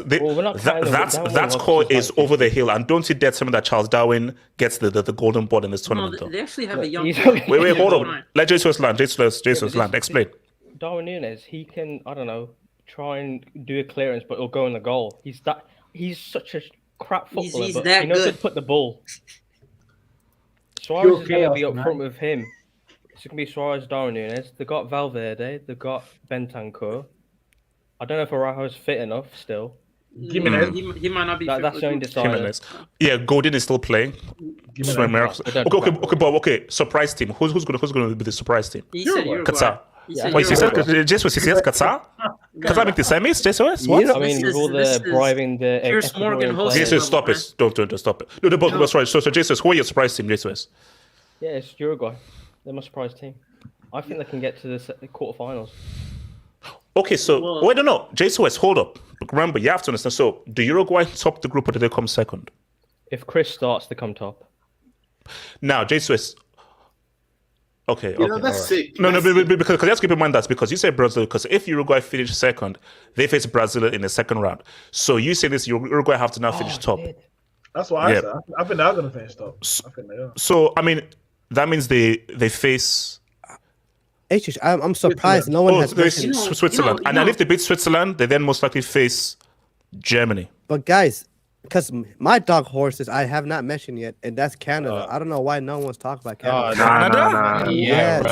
that score is over the hill, and don't you dare tell me that Charles Darwin gets the golden ball in this tournament. No, they actually have a young. Wait, hold on. Let J2S land. J2S land. Explain. Darwin Núñez, he can, I don't know, try and do a clearance, but it'll go in the goal. He's such a crap footballer, he's but that he knows good. to put the ball. Suarez is going to be up front with him. It's going to be Suarez, Darwin Núñez. They've got Valverde. They've got Bentancur. I don't know if Araujo's fit enough still. He might not be. That's the only decider. Yeah, Godin is still playing. Okay. Surprise team. Who's going to be the surprise team? He said Uruguay. Qatar. Wait, he said Qatar? Qatar make the semis? Jesus? What? I mean, with all the bribing the. Piers Morgan hosting. Jesus, stop it! Don't stop it. No, sorry. So Jesus, who are your surprise team? Jesus. Yeah, it's Uruguay. They're my surprise team. I think they can get to the quarterfinals. Okay, so wait, no, J2S, hold up. Remember, you have to understand. So, do Uruguay top the group or do they come second? If Chris starts, they come top. Now, J2S. Okay, that's sick. No, because you have to keep in mind because you say Brazil. Because if Uruguay finish second, they face Brazil in the second round. So you say this, Uruguay have to now finish top. That's what I said. I think they're going to finish top. So I mean, that means they face. I'm surprised no one has mentioned Switzerland. And then if they beat Switzerland, they then most likely face Germany. But guys, because my dark horses I have not mentioned yet, and that's Canada. I don't know why no one's talking about Canada. Canada? Yeah.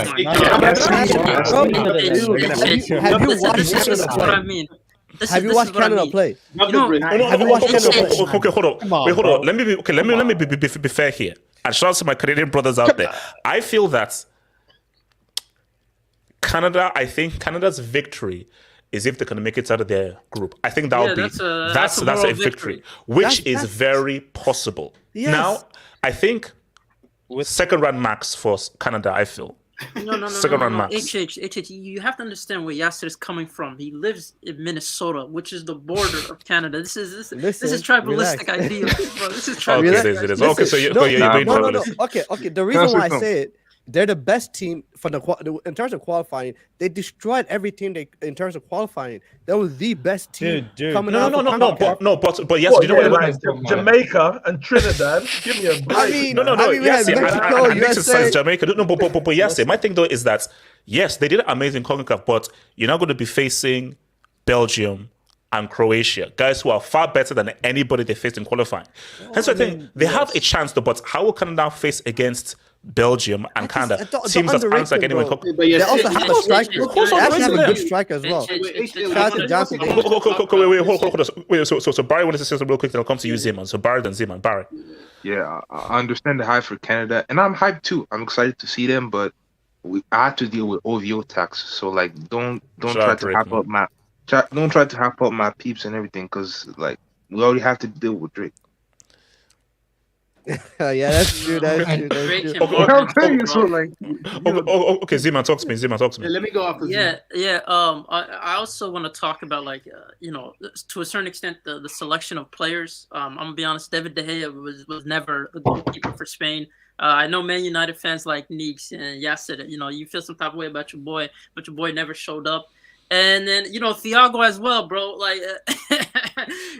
Have you watched Canada play? Have you watched Canada play? Okay, hold on. Wait, hold on. Let me be fair here. And shout out to my Canadian brothers out there. I feel that I think Canada's victory is if they can make it out of their group. I think that would be that's a victory, which is very possible. Yes. Now, I think second round max for Canada. I feel second round max. HH, you have to understand where Yasser is coming from. He lives in Minnesota, which is the border of Canada. This is tribalistic ideas, bro. This is tribalistic. Okay, it is. Okay, so you're being tribalistic. Okay. The reason why I say it. they're the best team from in terms of qualifying. They destroyed every team in terms of qualifying. They were the best team coming out. But yes, What, you know what? like Jamaica and Trinidad. Give me a break. I mean, no. we had Mexico, I need to USA. say Jamaica. But yes, my thing though is that yes, they did amazing CONCACAF, but you're not going to be facing Belgium and Croatia, guys who are far better than anybody they faced in qualifying. Hence, I think they have a chance though. But how will Canada face against Belgium and Canada? Teams that aren't like anyone. They also have a striker. They actually have a good striker as well. Shout out to Johnson. Wait. So Barry wanted to say something real quick. Then I'll come to you, Zeman. So Barry, then Zeman. Barry. Yeah, I understand the hype for Canada, and I'm hyped too. I'm excited to see them, but I have to deal with OVO tax. So like, don't try to hype up my. Don't try to hype up my peeps and everything, because like we already have to deal with Drake. Yeah, that's true. That's true. Okay, Zeman, talk to me. Let me go off. Yeah. I also want to talk about to a certain extent the selection of players. I'm gonna be honest. David De Gea was never the goalkeeper for Spain. I know Man United fans like Neeks and Yasser. You feel some type of way about your boy, but your boy never showed up. And then, Thiago as well, bro. Like,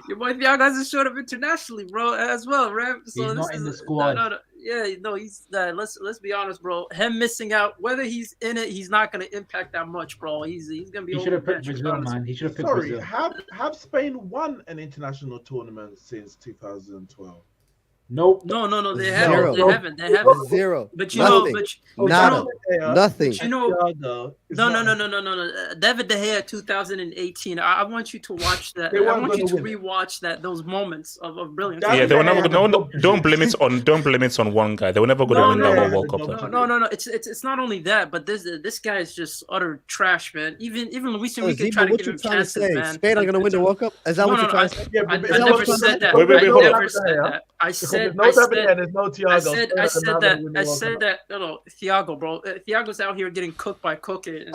your boy Thiago hasn't showed up internationally, bro, as well, right? So he's not in the squad. He's let's be honest, bro. Him missing out, whether he's in it, he's not going to impact that much, bro. He's going to be. He should have picked Brazil, man. He should have picked Brazil. Have Spain won an international tournament since 2012? Nope. No. They haven't. They haven't. Zero. But nothing. No. David De Gea 2018. I want you to watch that. I want you to rewatch those moments of brilliance. Yeah, they were never. Don't blame it on one guy. They were never going to win the whole World Cup. No. It's not only that, but this guy is just utter trash, man. Even Luis Enrique tried to give him chances, man. Spain are going to win the World Cup? Is that what you're trying to say? I never said that. Wait, hold on. I said that. No, Thiago, bro. Thiago's out here getting cooked by Koke.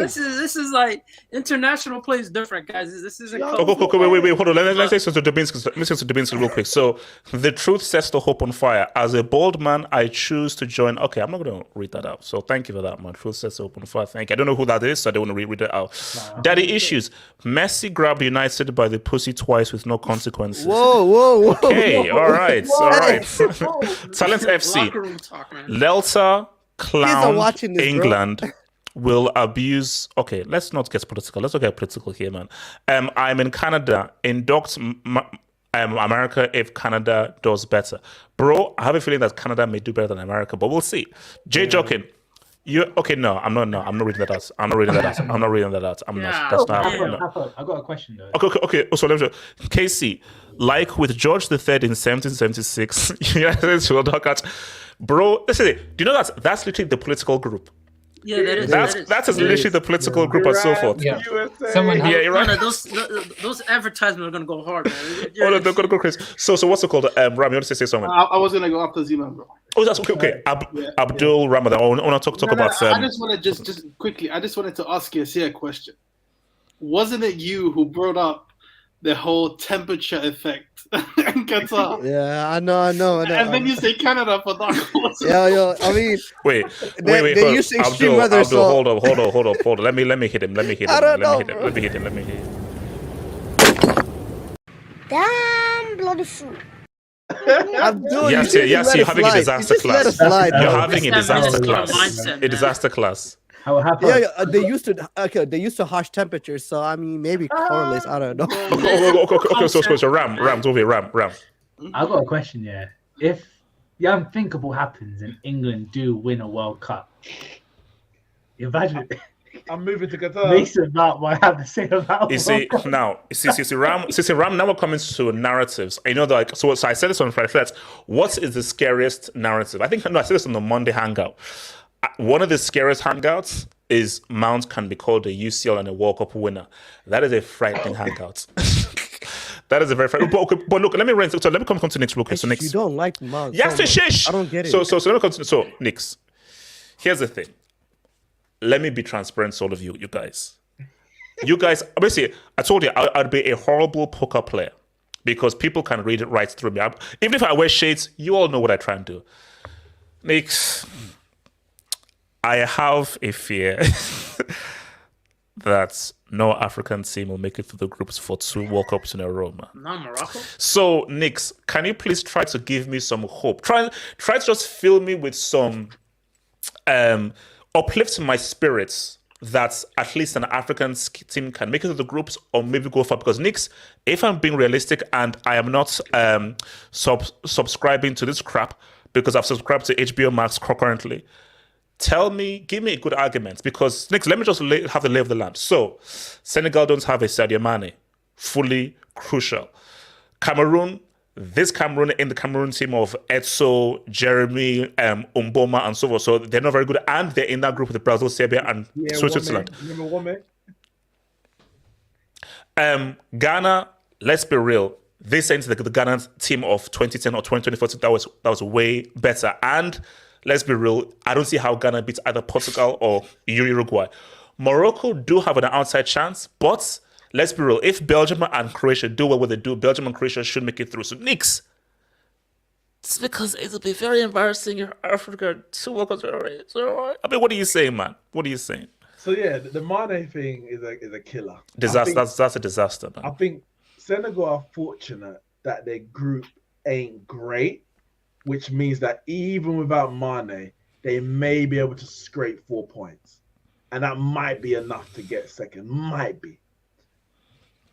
This is like international play is different, guys. This isn't. Wait, hold on. Let's say something to Dubinsky real quick. So the truth sets the hope on fire. As a bold man, I choose to join. Okay, I'm not going to read that out. So thank you for that, man. Truth sets the hope on fire. Thank you. I don't know who that is, so I don't want to read it out. Daddy issues. Messi grabbed United by the pussy twice with no consequences. Whoa. Okay, all right. Talent FC. Lelta Clown England will abuse. Okay, let's not get political. Let's not get political here, man. I'm in Canada. Induct America if Canada does better. Bro, I have a feeling that Canada may do better than America, but we'll see. Jay Jokin. No, I'm not reading that out. I'm not reading that out. That's not happening. No. I got a question though. Okay. So let me show. KC, like with George III in 1776, United States will knock out. Bro, listen. Do you know that's literally the political group? Yeah, that is. That is literally the political group and so forth. Yeah. You're right. No, those advertisements are gonna go hard, man. They're gonna go crazy. So what's it called? Ram, you want to say something? I was gonna go after Zeman, bro. Oh, that's okay. Abdul Ramadan. I want to talk about. I just want to just quickly. I just wanted to ask you a question. Wasn't it you who brought up the whole temperature effect in Qatar? Yeah, I know. And then you say Canada for dark horse. Yeah. I mean, wait. They used to extreme weather. Abdul, hold on. Let me hit him. I don't know. Let me hit him. Damn bloody fool. Abdul, yes, you're having a disaster class. You're having a disaster class. A disaster class. Yeah, they used to harsh temperatures, so I mean maybe correlates. I don't know. Okay, so Ram. I got a question. Yeah, if the unthinkable happens and England do win a World Cup, imagine. I'm moving to Qatar. Mason Mount might have the same amount. You see, Ram. Now we're coming to narratives. I know that. So I said this on Friday Flats. What is the scariest narrative? I said this on the Monday Hangout. One of the scariest hangouts is Mount can be called a UCL and a World Cup winner. That is a frightening hangout. That is a very frightening. But look, let me come to Nick's real quick. So Nick's, you don't like Mount. Yes, shish. I don't get it. So let me come to. So Nick's, here's the thing. Let me be transparent to all of you guys. Basically, I told you I'd be a horrible poker player because people can read it right through me. Even if I wear shades, you all know what I try and do. Next, I have a fear that no African team will make it through the groups for 2 World Cups in a row, man. Not Morocco. So, Nix, can you please try to give me some hope? Try to just fill me with some uplift my spirits that at least an African team can make it to the groups or maybe go far. Because Nix, if I'm being realistic and I am not subscribing to this crap because I've subscribed to HBO Max currently, give me a good argument. Because Nix, let me just have the lay of the land. So, Senegal don't have a Sadio Mane, fully crucial. Cameroon, this Cameroon in the Cameroon team of Etso, Jeremy, Umboma, and so forth. So they're not very good, and they're in that group with Brazil, Serbia, and Switzerland. Ghana, let's be real. They sent the Ghana team of 2010 or 2014 that was way better. And let's be real, I don't see how Ghana beats either Portugal or Uruguay. Morocco do have an outside chance, but let's be real. If Belgium and Croatia do what they do, Belgium and Croatia should make it through. So, Nix, it's because it'll be very embarrassing if Africa 2 World Cups. I mean, what are you saying, man? What are you saying? So yeah, the Mane thing is a killer. Disaster. That's a disaster, man. I think Senegal are fortunate that their group ain't great, which means that even without Mane, they may be able to scrape 4 points, and that might be enough to get second. Might be.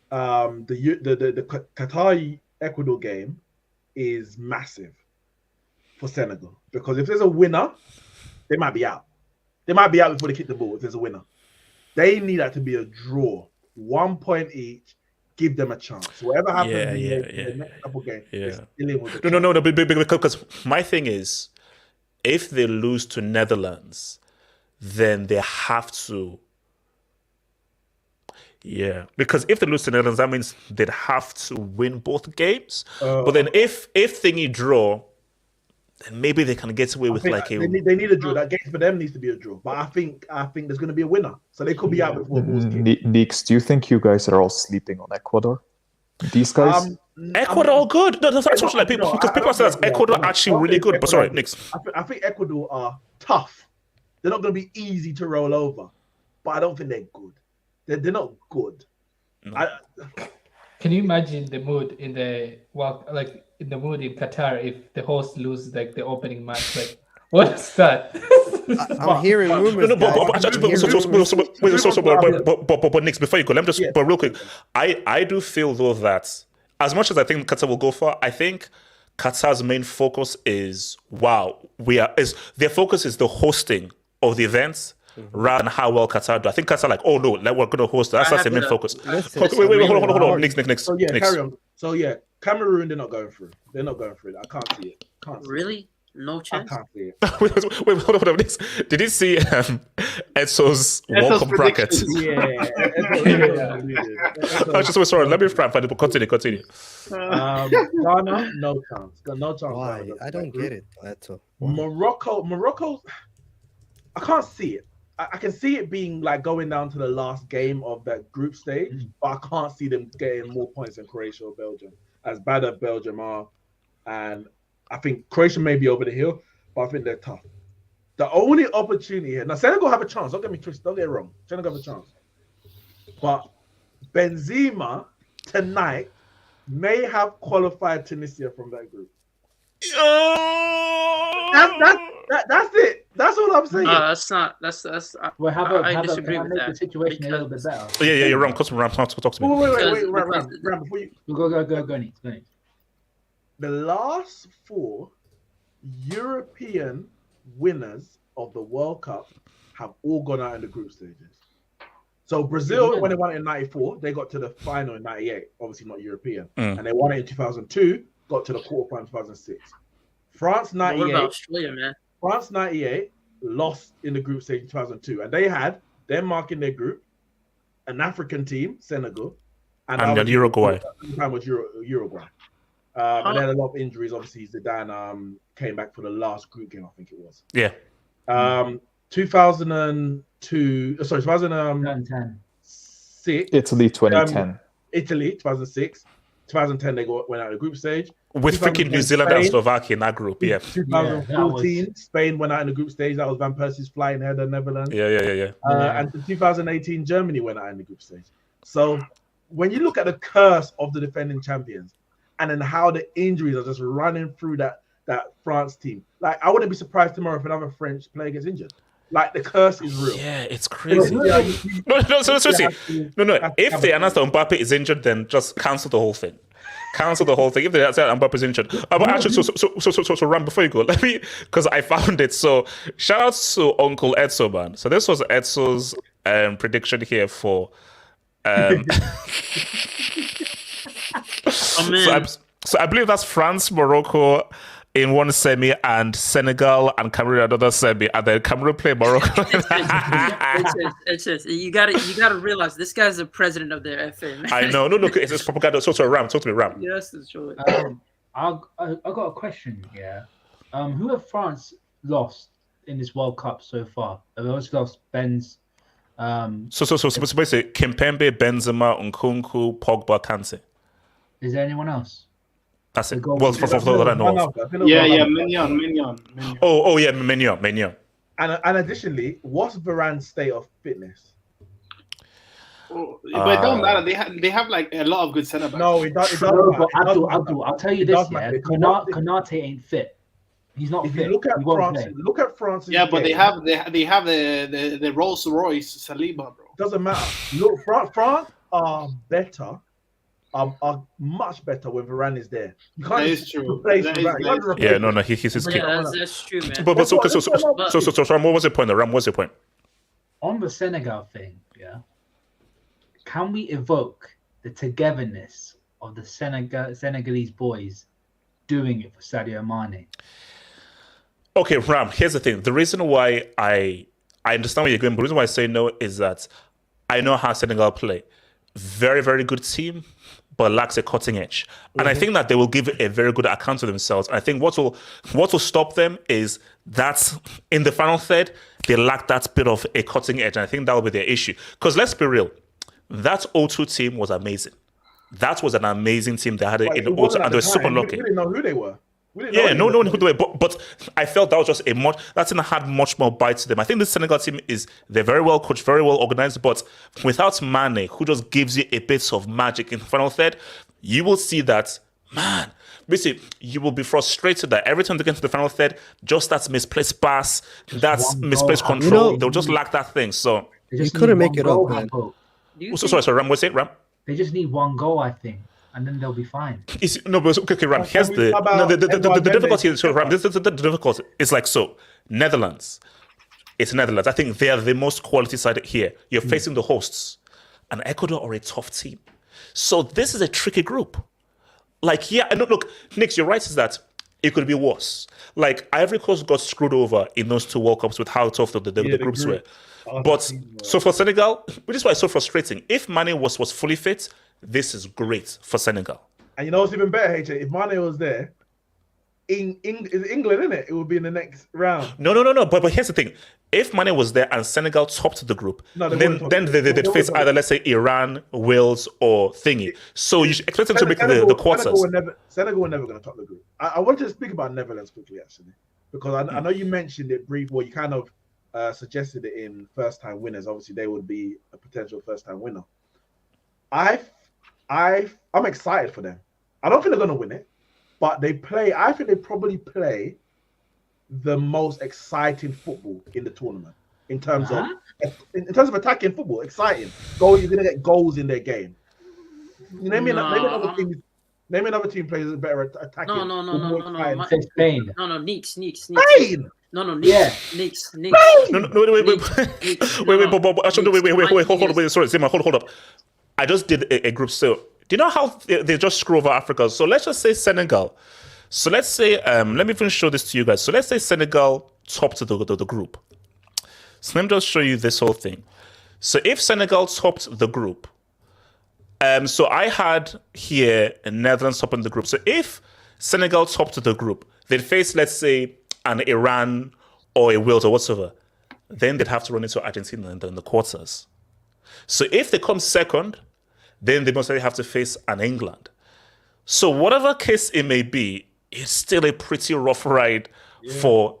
The Qatar Ecuador game is massive for Senegal because if there's a winner, they might be out. They might be out before they kick the ball if there's a winner. They need that to be a draw. 1 point each. Give them a chance. Whatever happens in the next couple games, No, because my thing is, if they lose to Netherlands, then they have to. Yeah, because if they lose to Netherlands, that means they'd have to win both games. But then if thingy draw, then maybe they can get away with they need a draw. That game for them needs to be a draw. But I think there's going to be a winner, so they could be out before balls kick. Neeks, do you think you guys are all sleeping on Ecuador? These guys. Ecuador good. No, that's actually like people because people say that Ecuador actually really good. But sorry, Nix. I think Ecuador are tough. They're not going to be easy to roll over, but I don't think they're good. They're not good. No. Can you imagine the mood in the in Qatar if the host loses like the opening match? Like, what's that? I'm hearing rumors. But Nix, before you go, let me just. But real quick, I do feel though that as much as I think Qatar will go far, I think Qatar's main focus is their focus is the hosting of the events. Rather than how well Qatar do. I think Qatar we're going to host. That's the main focus. Wait, hold on. Next. So yeah, carry on. So yeah, Cameroon, they're not going through. They're not going through. I can't see it. Really? No chance? I can't see it. Wait, hold on. Did you see Edso's World Cup bracket? Yeah. I'm just sorry. Let me find it. Continue. Ghana, no chance. No chance. Why? I don't get it. Morocco, I can't see it. I can see it being like going down to the last game of that group stage, but I can't see them getting more points than Croatia or Belgium. As bad as Belgium are, and I think Croatia may be over the hill, but I think they're tough. The only opportunity here now, Senegal have a chance. Don't get me twisted. Don't get it wrong. Senegal have a chance, but Benzema tonight may have qualified Tunisia from that group. That's it. That's all I'm saying. That's not. That's. I disagree with that. The situation a little bit better. Yeah, you're wrong. Talk to me. Wait, Ram, before you go. The last 4 European winners of the World Cup have all gone out in the group stages. So Brazil, when they won it in '94, they got to the final in '98. Obviously not European, and they won it in 2002. Got to the quarterfinal in 2006. France '98. What about Australia, man? France '98 lost in the group stage in 2002, and they had Denmark in their group, an African team, Senegal, and Uruguay. The time was Uruguay. And they had a lot of injuries. Obviously, Zidane came back for the last group game, I think it was. Yeah. 2002. Sorry, 2010. Italy 2010. Italy 2006. 2010 they went out of the group stage. With freaking New 2010, Zealand and Spain. Slovakia in that group, yeah. 2014, Spain went out in the group stage. That was Van Persie's flying header, Netherlands. Yeah. And in 2018, Germany went out in the group stage. So when you look at the curse of the defending champions, and then how the injuries are just running through that France team, like I wouldn't be surprised tomorrow if another French player gets injured. Like the curse is real. Yeah, it's crazy. No, seriously. No. If they announce that Mbappe is injured, then just cancel the whole thing. Cancel the whole thing. If they say Mbappe is injured, but actually, so Ram, before you go, let me, because I found it. So shout out to Uncle Edzo, man. So this was Edzo's prediction here for. So I believe that's France, Morocco in one semi, and Senegal and Cameroon another semi, and then Cameroon play Morocco. It's just you gotta realize this guy's the president of the FA. Man. I know. No, look, it's propaganda. So Ram, talk to me, Ram. Yes, it's true. I got a question here. Who have France lost in this World Cup so far? They've also lost Ben's. So basically, Kimpembe, Benzema, Nkunku, Pogba, Kante. Is there anyone else? That's it. Well, for that I know of. Mignon. Oh, yeah, Mignon. And additionally, what's Varane's state of fitness? But it don't matter. They have like a lot of good centre backs. No, it doesn't. I'll tell you this. Yeah, Konate ain't fit. He's not fit. Look at France. Yeah, but they have the Rolls Royce Saliba, bro. Doesn't matter. Look, France are better. Are much better when Varane is there. You can't that is true. Yeah, no, he's key. Yeah, that's true, man. But so Ram, what was your point? Ram, what's your point? On the Senegal thing, yeah. Can we evoke the togetherness of the Senegalese boys doing it for Sadio Mane? Okay, Ram, here's the thing. The reason why I understand where you're going, but the reason why I say no is that I know how Senegal play. Very, very good team, but lacks a cutting edge. And I think that they will give a very good account of themselves. I think what will stop them is that in the final third, they lack that bit of a cutting edge. And I think that will be their issue. Because let's be real, that O2 team was amazing. That was an amazing team they had in the O2, and they were super lucky. We didn't know who they were. Yeah, no one who they were. But I felt that was just that team had much more bite to them. I think the Senegal team they're very well coached, very well organized, but without Mane, who just gives you a bit of magic in the final third, you will see that, man, basically, you will be frustrated that every time they get to the final third, just that misplaced pass, that's misplaced control, they'll just lack that thing. So you couldn't make it up, man. Sorry, Ram, what's it, Ram? They just need one goal, I think. And then they'll be fine. Okay, Ram. Here's the difficulty. So, Ram, this is the difficulty. It's like so. Netherlands. It's Netherlands. I think they are the most quality side here. You're facing the hosts, and Ecuador are a tough team. So this is a tricky group. Like, yeah, and look, Nick, you're right. Is that it could be worse. Like Ivory Coast got screwed over in those two World Cups with how tough the groups were. But so for Senegal, which is why it's so frustrating. If Mane was fully fit, this is great for Senegal. And you know what's even better, HA? If Mane was there, in England, isn't it? It would be in the next round. No. But here's the thing. If Mane was there and Senegal topped the group, then they'd face either, let's say, Iran, Wales, or thingy. So you should expect them to make the quarters. Senegal were never going to top the group. I wanted to speak about Netherlands quickly, actually, because I know you mentioned it briefly. Well, you kind of suggested it in first-time winners. Obviously, they would be a potential first-time winner. I'm excited for them. I don't think they're going to win it, but I think they probably play the most exciting football in the tournament in terms of attacking football. Exciting. You're going to get goals in their game. Name me another team plays better attacking. No. Spain. No, Neeks. Spain. No, yeah. Neeks. No, wait, hold on. Sorry, Zima, hold up. I just did a group. So, do you know how they just screw over Africa? So let's just say Senegal. So let's say, let me even show this to you guys. So let's say Senegal topped the group. So let me just show you this whole thing. So if Senegal topped the group, so I had here Netherlands topping the group. So if Senegal topped the group, they'd face, let's say, an Iran or a Wales or whatsoever. Then they'd have to run into Argentina in the quarters. So if they come second, then they most likely have to face an England. So whatever case it may be, it's still a pretty rough ride from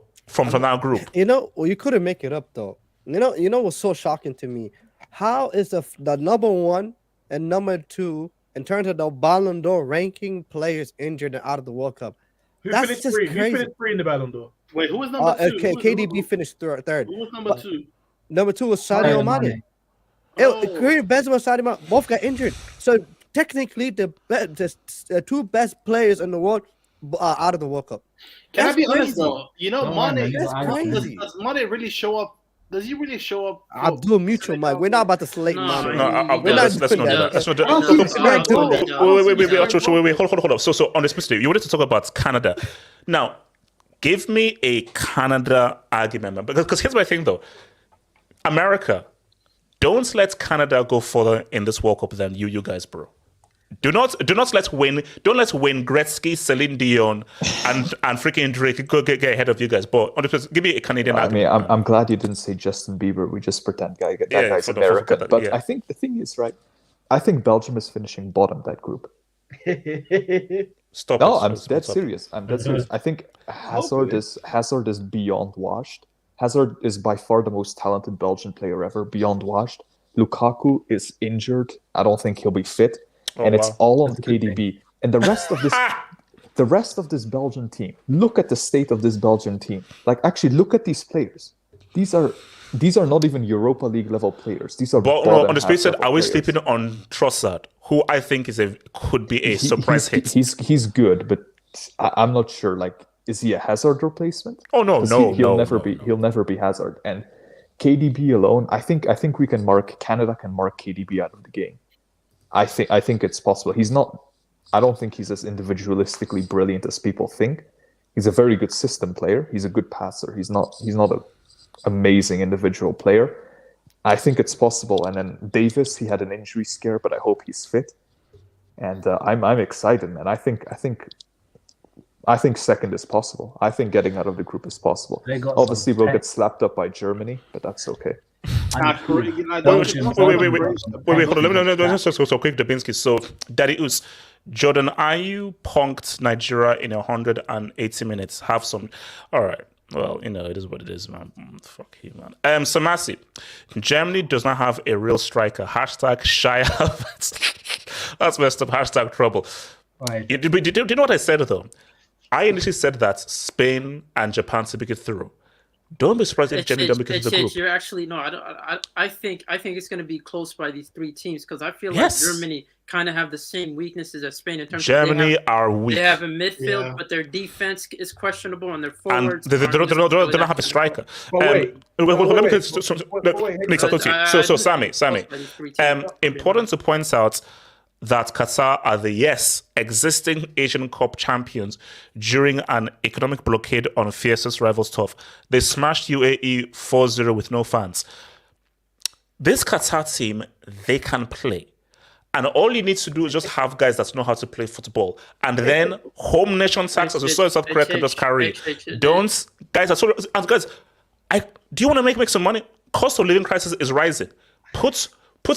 that group. You couldn't make it up though. You know what's so shocking to me? How is the number 1 and number 2 in terms of the Ballon d'Or ranking players injured and out of the World Cup? That's finished just three? crazy. Who finished 3 in the Ballon d'Or? Wait, who was number 2? KDB finished third. Who was number 2? Number 2 was Sadio Mane. Karim Benzema and Sadio Mane both got injured. So technically, the 2 best players in the world are out of the World Cup. Can I be crazy. honest though? Mane, That's crazy. does Mane really show up? Does he really show up? I'll do a mutual, Mike. We're not about to slate Mane. Let's not do that. Let's not do that. Wait, hold up. So on this specific, you wanted to talk about Canada. Now, give me a Canada argument, because here's my thing though. America, don't let Canada go further in this World Cup than you guys, bro. Do not let Wayne Gretzky, Celine Dion, and freaking Drake get ahead of you guys. But give me a Canadian argument. I mean, I'm glad you didn't say Justin Bieber. We just pretend that guy's American. But I think the thing is, right? I think Belgium is finishing bottom that group. Stop. No, I'm dead serious. I think Hazard is beyond washed. Hazard is by far the most talented Belgian player ever, beyond washed. Lukaku is injured. I don't think he'll be fit. It's all on KDB. And the rest of this Belgian team, look at the state of this Belgian team. Like, actually, look at these players. These are not even Europa League level players. These are. But on the space side, are we sleeping on Trossard, who I think could be a surprise hit? He's good, but I'm not sure. Like, is he a Hazard replacement? Oh no, he'll never be Hazard. And KDB alone, I think Canada can mark KDB out of the game. I think it's possible. I don't think he's as individualistically brilliant as people think. He's a very good system player. He's a good passer. He's not an amazing individual player. I think it's possible. And then Davis, he had an injury scare, but I hope he's fit. And I'm excited, man. I think second is possible. I think getting out of the group is possible. Obviously, we'll get slapped up by Germany, but that's okay. Wait, hold on. Let me so quick, Dubinsky. So, Daddy Us, Jordan Ayew punked Nigeria in 180 minutes. Have some. All right. Well, it is what it is, man. Fuck you, man. Samasi, Germany does not have a real striker. Hashtag shy. That's messed up. Hashtag trouble. Right. Do you know what I said though? I initially said that Spain and Japan to make it through. Don't be surprised if Germany don't make it to the group. You're actually no. I think it's going to be close by these 3 teams because I feel like Germany kind of have the same weaknesses as Spain in terms of Germany are weak. They have a midfield, but their defense is questionable and their forwards. And they don't have a striker. So Sammy, important to point out that Qatar are the existing Asian Cup champions during an economic blockade on fiercest rivals turf. They smashed UAE 4-0 with no fans. This Qatar team, they can play. And all you need to do is just have guys that know how to play football. And then home nation tax, as we saw in South Korea, can just carry. Guys, do you want to make some money? Cost of living crisis is rising. Put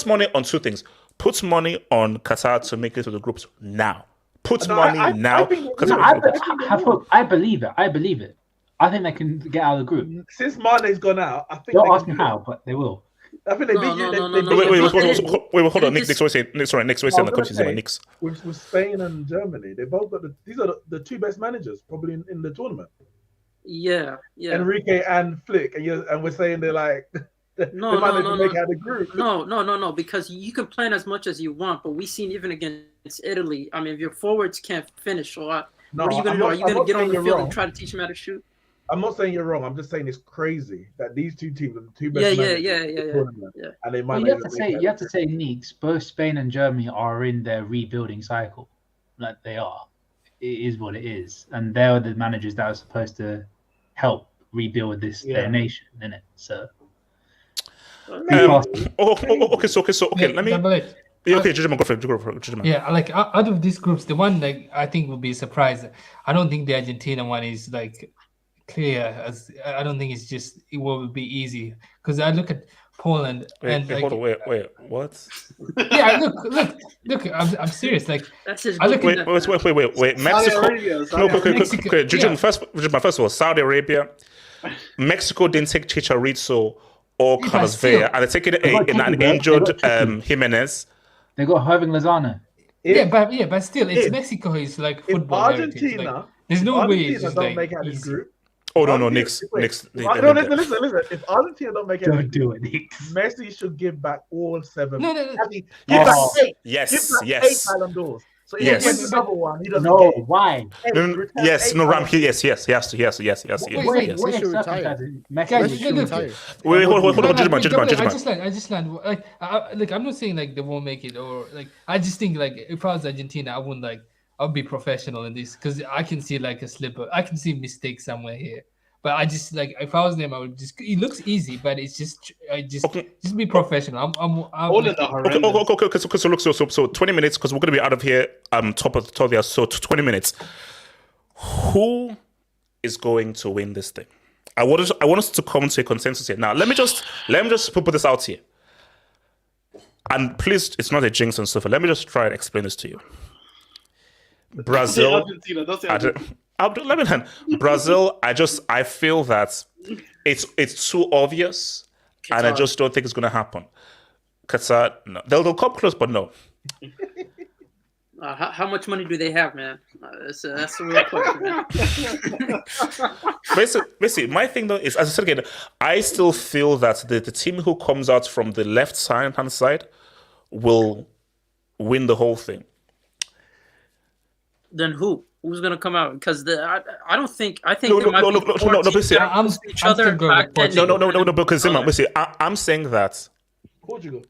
money on 2 things. Put money on Qatar to make it to the groups now. Now. I believe it. I think they can get out of the group. Since Mane's gone out, I think don't ask me how, but they will. I think they beat you. Wait, hold on. Nick, what saying? With Spain and Germany, they both got these are the 2 best managers probably in the tournament. Yeah. Enrique and Flick, and we're saying they're like. No, because you can plan as much as you want, but we've seen even against Italy. I mean, if your forwards can't finish, what are you going to do? Are you going to get on the field and try to teach them how to shoot? I'm not saying you're wrong. I'm just saying it's crazy that these 2 teams are the 2 best. Yeah. And they might. You have to say, Neeks, both Spain and Germany are in their rebuilding cycle. Like they are. It is what it is, and they're the managers that are supposed to help rebuild their nation, innit? So. Okay. Let me. Okay, Jujima. Yeah, like out of these groups, the one like I think will be a surprise. I don't think the Argentina one is like clear. As I don't think it will be easy because I look at Poland, and like, hold on, wait, what? yeah, look, I'm serious. Like, That's just I look Wait, at that. wait. Mexico. Mexico, Jujun, yeah. first of all, Saudi Arabia, Mexico didn't take Chicharito or Yeah, Carlos still. Vela, and they taken They got an Chiqui, bro. injured They got Chiqui. Jimenez. They got Irving Lozano. But still, it's if- Mexico is like If football heritage. Argentina, Like, there's no way it's Argentina just don't like make out this easy. group. Oh no, Argentina- Knicks. No, listen. If Argentina don't make it, Don't do it, Knicks. Messi should give back all 7. No. Give Yes. back 8. Yes, Give back yes. 8 Ballon d'Ors. So if Yes. he gets another one, he doesn't No, get it. why? Yes, no, Ram. Yes. Wait, Yes. wait, He should retire. circumstances? Messi Guys, should look, retire. Wait, hold on, I Judgment. just land. Like, I'm not saying like they won't make it, or like I just think like if I was Argentina, I wouldn't like. I'll be professional in this because I can see like a slip. I can see mistakes somewhere here. But I just like if I was them, I would just. It looks easy, but it's just just be professional. Okay. So look, so 20 minutes because we're gonna be out of here. Top of the hour. So 20 minutes. Who is going to win this thing? I want us to come to a consensus here. Now, let me just put this out here. And please, it's not a jinx and so forth. Let me just try and explain this to you. Brazil. Don't say Argentina. Brazil. I feel that it's too obvious, and I just don't think it's going to happen. Qatar, no. They'll come close, but no. How much money do they have, man? That's the real question, man. Basically, my thing though is, as I said again, I still feel that the team who comes out from the left hand side will win the whole thing. Then who's gonna come out? Because I don't think I think No, there might be four teams basically, that against each other. No, because Zima, basically, I'm saying that Portugal.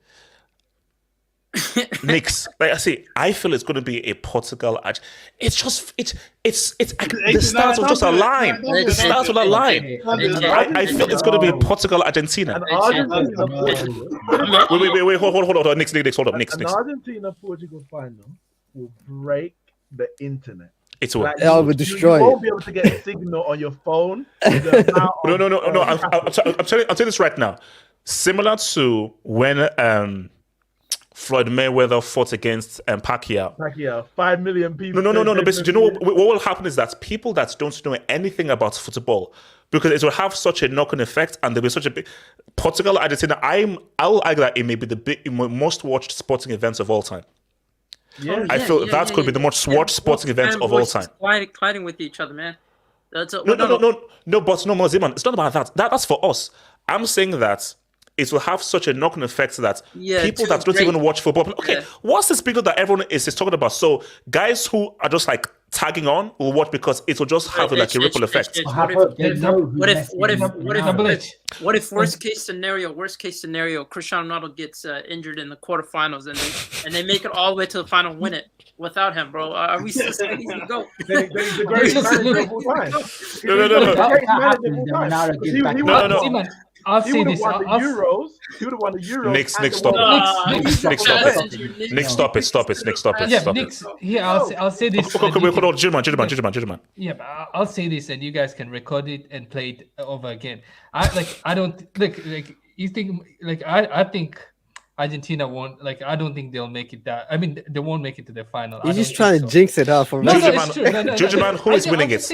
Knicks, like I say, I feel it's going to be a Portugal. It's just the stars will just align. The stars will align. I feel it's going to be Portugal, Argentina. Wait, hold on. Knicks, hold up. Knicks. An Argentina-Portugal final will break the internet. It will. It will destroy You won't it. be able to get a signal on your phone. No. I'm telling you this right now. Similar to when Floyd Mayweather fought against Pacquiao. 5 million people. No. Basically, you know what will happen is that people that don't know anything about football, because it will have such a knock-on effect, and there'll be such a big Portugal, Argentina. I'll argue that it may be the most watched sporting events of all time. Yeah. I feel that could be the most watched sporting events of all time. Colliding with each other, man. That's No, Ziman, it's not about that. That's for us. I'm saying that it will have such a knock-on effect that people that don't even watch football. Okay, what's this bigger that everyone is talking about? So guys who are just like tagging on will watch because it will just have like a ripple effect. What if worst case scenario, Cristiano Ronaldo gets injured in the quarterfinals and they make it all the way to the final, win it without him, bro? Are we still saying he's gonna go? No. I'll say this. He would have won the Euros. Nick, stop it. Nick, stop it. Yeah, Nick's. Yeah, I'll say this. Okay, wait, hold on, gentleman. Yeah, but I'll say this, and you guys can record it and play it over again. I don't like you think like I think Argentina won't. Like I don't think they'll make it. They won't make it to the final. You're just trying to jinx it up for me. Judgment, who is winning it?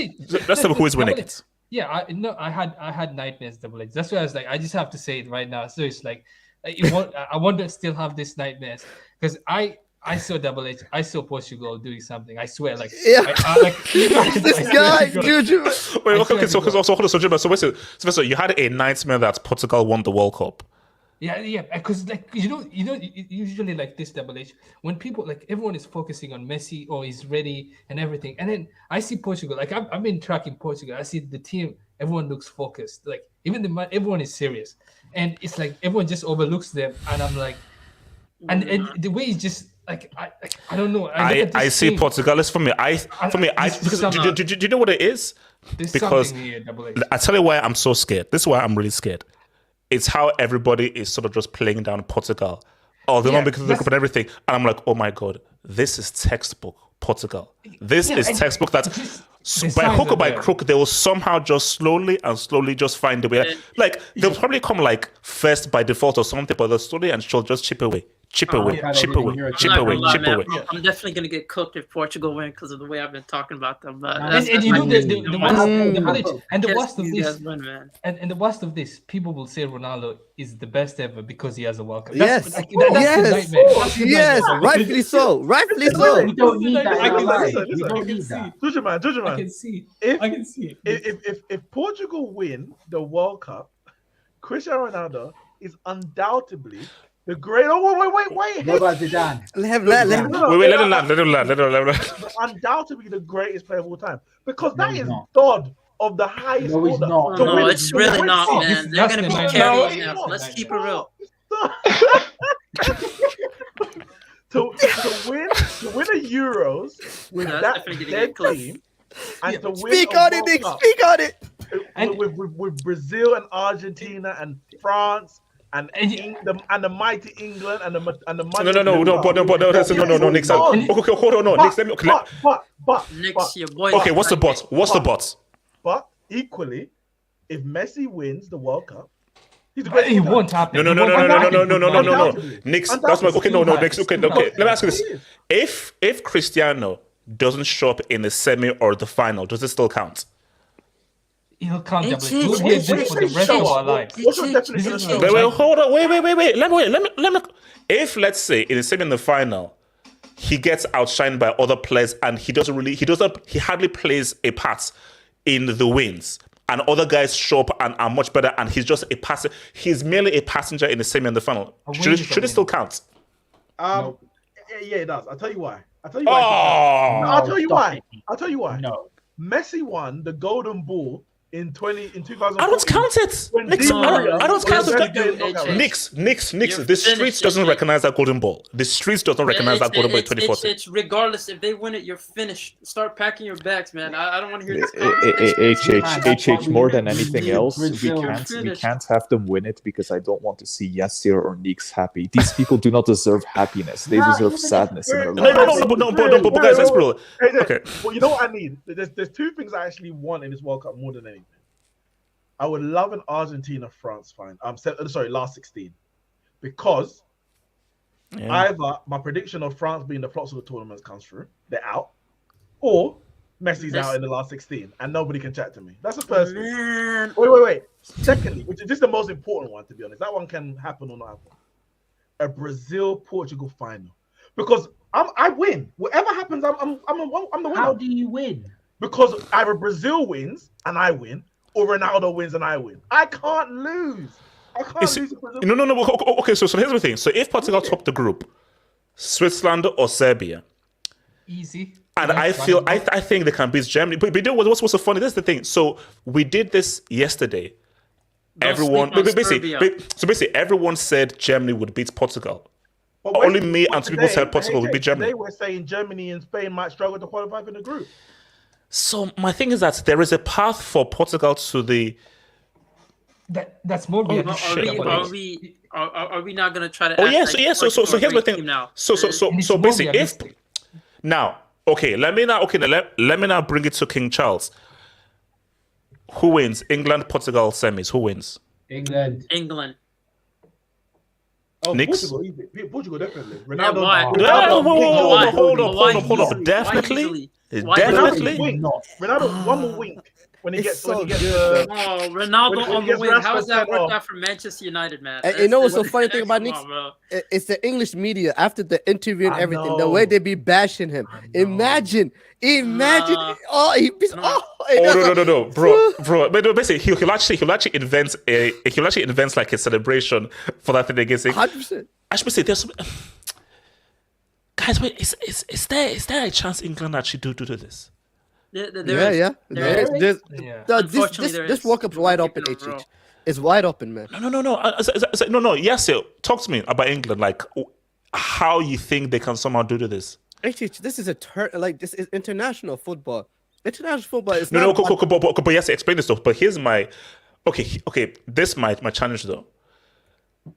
Let's know who is winning it. Yeah, I had nightmares, Double H. That's why I was like, I just have to say it right now. So it's like, I want to still have this nightmares because I saw Double H. I saw Portugal doing something. I swear, like, this guy, Juju. Wait, okay. So hold on, so you had a nightmare that Portugal won the World Cup. Yeah, because like usually like this Double H, when people like everyone is focusing on Messi or he's ready and everything, and then I see Portugal. Like I've been tracking Portugal. I see the team. Everyone looks focused. Like even everyone is serious, and it's like everyone just overlooks them. And I'm like, and the way it's just like I don't know. I see Portugal. It's for me. Because do you know what it is? Because here, I tell you why I'm so scared. This is why I'm really scared. It's how everybody is sort of just playing down Portugal. Oh, they're not making the cup and everything. And I'm like, oh my God, this is textbook Portugal. This Yeah, is and textbook that the by signs hook or are by there. crook, they will somehow just slowly just find a way. Like they'll probably come like first by default or something, but they'll slowly and she'll just chip away. Chip away, how they chip did in away, Europe. chip I'm not away, gonna lie, chip man. away. I'm definitely gonna get cooked if Portugal win because of the way I've been talking about them. But And- that's, And that's you my know the my- worst, Yes, of these this, guys win, man. and the worst of this, people will say Ronaldo is the best ever because he has a World Cup. Yes. That's the Yes. nightmare. That's the Yes. nightmare. Rightfully so. Rightfully Wait, so. We don't need that in I our can lives. listen, We listen. don't need that. Judgment. I can see. If I can see. if Portugal win the World Cup, Cristiano Ronaldo is undoubtedly the great. Oh wait. What about Zidane? Let him. Wait, let him land. Undoubtedly the greatest player of all time because No, that he's is not. God of the highest No, he's order. not. To No, win- it's to really win- not, No, man. They're gonna be that's the carrying nightmare. now. Let's keep it real. to win a Euros with Yeah, that's that definitely gonna dead get close. team and to win Speak a on it, World Nick. Cup Speak on it. with Brazil and Argentina and France and the mighty England and the No, Nick. Okay, hold on, no, Nick. Let me. But Nick's your boy. Okay, what's the but? What's the but? But equally, if Messi wins the World Cup, he's the It greatest. won't happen. No. Undoubtedly. Nick, that's my okay. No, Nick. Okay. Let me ask you this: if Cristiano doesn't show up in the semi or the final, does it still count? He'll count It's double. We'll be this for the rest of our lives. What's your definition of show? Wait, hold on. Wait. Let me. If let's say in the semi and the final, he gets outshined by other players and he hardly plays a part in the wins, and other guys show up and are much better, and he's just a passer. He's merely a passenger in the semi and the final. Should it still count? Yeah, it does. I'll tell you why. Oh. I'll tell you why. No. Messi won the Golden Ball in 2014. I don't count it. When Nix, Di I Maria don't count was it. the best player in knockout. Nix. You're The streets finished, doesn't Nick. recognize that golden ball. The streets doesn't recognize that golden ball in 2014. It's regardless. If they win it, you're finished. Start packing your bags, man. I don't want to hear this conversation. HH, more than anything else, we Brazil. can't have them win it because I don't want to see Yassir or Nix happy. These people do not deserve happiness. They deserve sadness in their lives. But guys, let's bro. Okay. Well, you know what I need? There's two things I actually want in this World Cup more than anything. I would love an Argentina-France final. Last 16. Because either my prediction of France being the flops of the tournament comes through, they're out, or Messi's out in the last 16 and nobody can chat to me. That's the first thing. Wait. Secondly, which is just the most important one, to be honest. That one can happen or not happen. A Brazil-Portugal final. Because I win. Whatever happens, I'm the winner. How do you win? Because either Brazil wins and I win, or Ronaldo wins and I win. I can't lose. Lose to Brazil. No. Okay, so here's the thing. So if Portugal top the group, Switzerland or Serbia, Easy. and I think they can beat Germany. But you know what's so funny? That's the thing. So we did this yesterday. Basically, everyone said Germany would beat Portugal. But Only me and two people today- said Portugal would beat Germany. Today we're saying Germany and Spain might struggle to qualify for the group. So my thing is that there is a path for Portugal to the. That's more. Are we not going to try to? Oh act yeah, like so Portugal here's the great thing. team now? So basically, if now let me now bring it to King Charles. Who wins? England, Portugal semis. Who wins? England. Oh, Nix? Portugal definitely. Yeah, why? Hold on. Definitely. Ronaldo, one more wink when he gets Ronaldo on the wing. How has that worked out for Manchester United, man? And you know what's the funny thing about Nick? It's the English media after the interview and everything. The way they be bashing him. Imagine. No, bro. But basically, he'll actually invent like a celebration for that thing against it. 100%. I should say there's some. Guys, wait, is there a chance England actually do this? There is. This World Cup's wide open, HH. It's wide open, man. No. Yes, talk to me about England. Like, how you think they can somehow do this? HH, this is this is international football. International football is but yes, explain this stuff. But here's my okay. This my challenge though.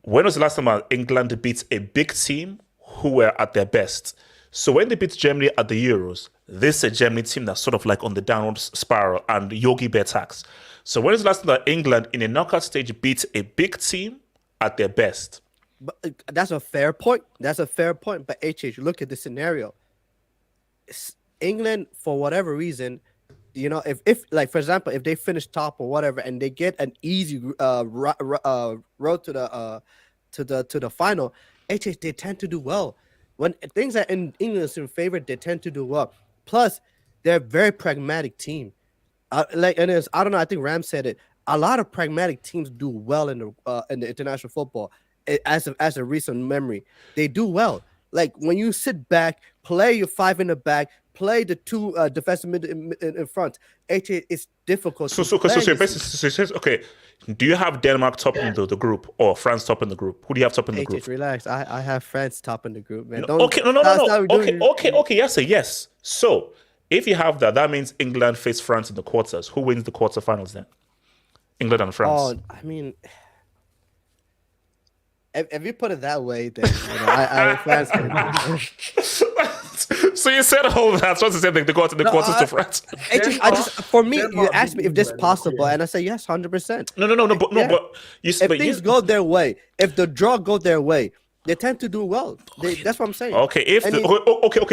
When was the last time England beat a big team who were at their best? So when they beat Germany at the Euros, this is a Germany team that's sort of like on the downward spiral and Yogi Bear tax. So when is the last time that England in a knockout stage beat a big team at their best? But that's a fair point. That's a fair point. But look at the scenario. England, for whatever reason, you know, if like for example, if they finish top or whatever, and they get an easy road to the final, they tend to do well. When things are in England's in favor, they tend to do well. Plus, they're a very pragmatic team. I don't know. I think Ram said it. A lot of pragmatic teams do well in the international football. As a recent memory, they do well. Like when you sit back, play your 5 in the back, play the 2 defensive mid in front. It's difficult. Okay. Do you have Denmark top in the group or France top in the group? Who do you have top in the group? Relax. I have France top in the group, man. No. Okay. Yes. So if you have that, that means England face France in the quarters. Who wins the quarterfinals then? England and France. Oh, I mean, if you put it that way, then I France. So you said all that. So to say they go to the quarters to France. For me, you asked me if this is possible, and I say yes, 100%. But if things go their way, if the draw go their way, they tend to do well. That's what I'm saying. Okay,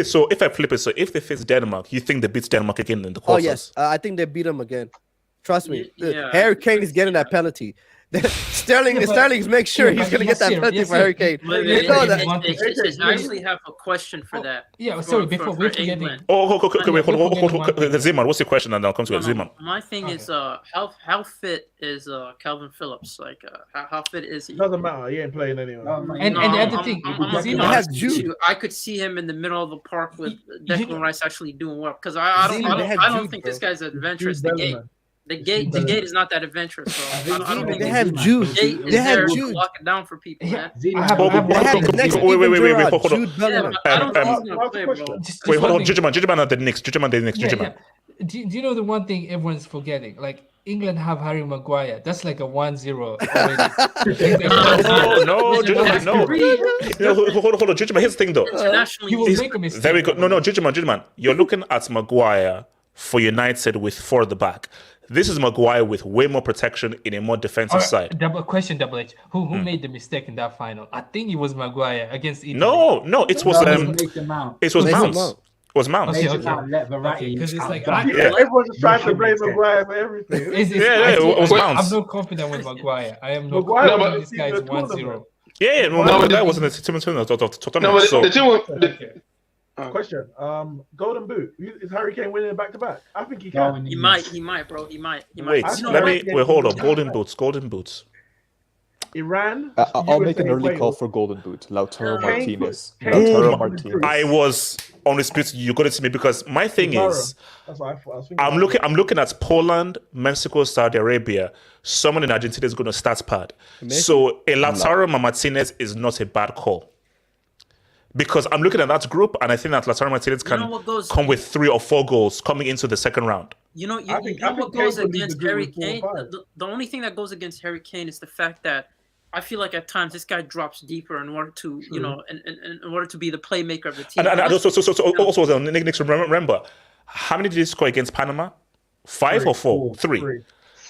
So if I flip it, so if they face Denmark, you think they beat Denmark again in the quarters? Oh yes, I think they beat them again. Trust me. Harry Kane is getting that penalty. Sterling's make sure he's gonna get that penalty for Harry Kane. You know that. I actually have a question for that. Yeah, sorry. Before we forget. Wait, hold. Zeman, what's your question? And I'll come to it. Zeman. My thing is, how fit is Calvin Phillips? Like, how fit is he? Doesn't matter. He ain't playing anyway. And the other thing, I could see him in the middle of the park with Declan Rice actually doing well because I don't think this guy's adventurous. The gate is not that adventurous. So they have Jude. They have Jude locking down for people, man. Wait, hold on. Wait, hold on. Judgment at the Knicks. Do you know the one thing everyone's forgetting? Like England have Harry Maguire. That's like a 1-0 already. No. Hold on. Judgment. Here's the thing, though. He will make a mistake. Very good. No, Judgment. You're looking at Maguire for United with 4 at the back. This is Maguire with way more protection in a more defensive side. Double H. Who made the mistake in that final? I think it was Maguire against Italy. No, it was Mount. It was Mount. Okay. Because it's like everyone's just trying to blame Maguire for everything. It was Mount. I'm not confident with Maguire. I am not confident this guy is 1-0. That wasn't a Tottenham. Question: Golden Boot. Is Harry Kane winning back to back? I think he can. He might, bro. He might. Wait, hold up. Golden boots. Iran. I'll make an early call for Golden Boot. Lautaro Martinez. I was on this bit. You got it to me because my thing is, I'm looking at Poland, Mexico, Saudi Arabia. Someone in Argentina is going to start pad. So a Lautaro Martinez is not a bad call. Because I'm looking at that group, and I think that Lautaro Martinez can come with 3 or 4 goals coming into the second round. You know what goes against Harry Kane? The only thing that goes against Harry Kane is the fact that I feel like at times this guy drops deeper in order to, in order to be the playmaker of the team. And also, Nick, remember, how many did he score against Panama? 5 or 4? 3.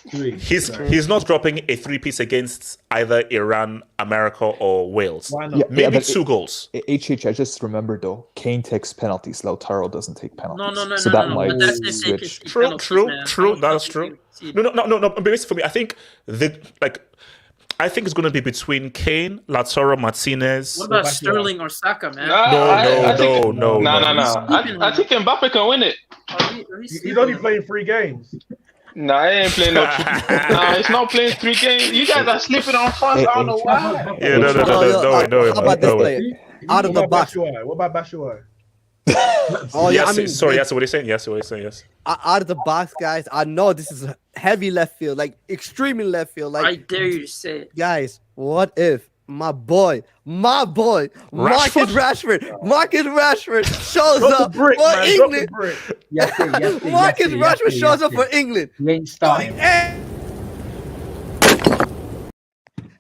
He's not dropping a 3-piece against either Iran, America, or Wales. Maybe 2 goals. I just remember though, Kane takes penalties. Lautaro doesn't take penalties. No. So that might switch. True. That's true. No. But basically, for me, I think it's going to be between Kane, Lautaro, Martinez. What about Sterling or Saka, man? No. I think Mbappe can win it. He's only playing 3 games. Nah, I ain't playing no. It's not playing 3 games. You guys are slipping on France. I don't know why. Yeah, no. How about this player? Out of the box. What about Bashuai? Yes. What are you saying? Yes. Out of the box, guys. I know this is heavy left field, like extremely left field. Like I dare you to say it, guys. What if my boy, Marcus Rashford shows up for England? Marcus Rashford shows up for England. You ain't starting.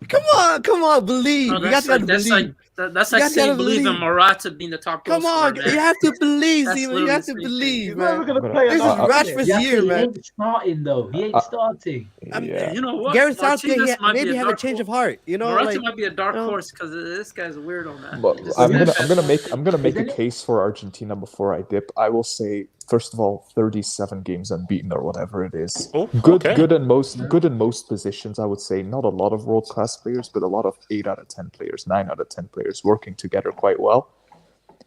Come on, believe. No, You guys got to believe. That's You like gotta saying believe in believe. Morata being the top goal Come on, scorer, man. you have to believe, That's Steven. You have to literally the same believe, He's never man. gonna play This is enough. Rashford's Yeah, year, he man. ain't starting though. He ain't starting. Yeah. You know what? Gareth Southgate Martinez might be maybe a have a dark change of horse. heart. You know, Morata like might be a dark you know. horse because this guy's a weirdo, man. But This I'm is gonna bad. make a case for Argentina before I dip. I will say, first of all, 37 games unbeaten or whatever it is. Oh, Good okay. in most positions, I would say. Not a lot of world class players, but a lot of 8 out of 10 players, 9 out of 10 players working together quite well.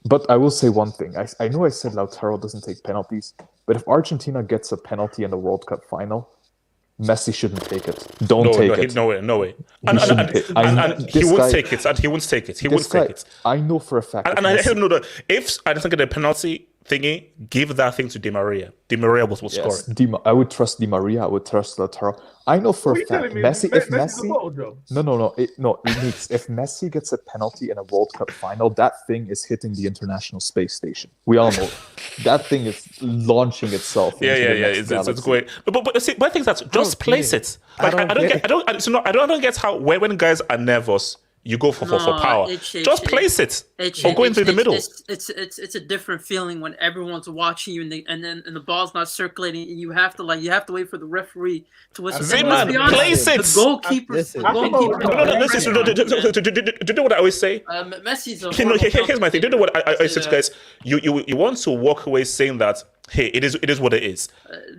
But I will say one thing. I know I said Lautaro doesn't take penalties, but if Argentina gets a penalty in the World Cup final, Messi shouldn't take it. Don't take it. No way. He shouldn't take- And he this won't guy- take it. And he won't take it. He won't This guy, take it. I know for a fact. And I know that if I don't get a penalty thingy, give that thing to Di Maria. Di Maria will score it. I would trust Di Maria. I would trust Lautaro. I know for What are a you fact telling me? Messi. If Messi's a Messi, bottle job? no, it needs. If Messi gets a penalty in a World Cup final, that thing is hitting the International Space Station. We all know that thing is launching itself. Yeah. into the next It's galaxy. great. But see, my thing is that just place it. Like I don't get how when guys are nervous, you go for power. Just place it or go into the middle. It's a different feeling when everyone's watching you and the ball's not circulating. You have to wait for the referee to whistle. Zimmerman, place it. The goalkeeper. Do you know what I always say? Messi's a here's my thing. Do you know what I always say to guys? You want to walk away saying that, hey, it is what it is.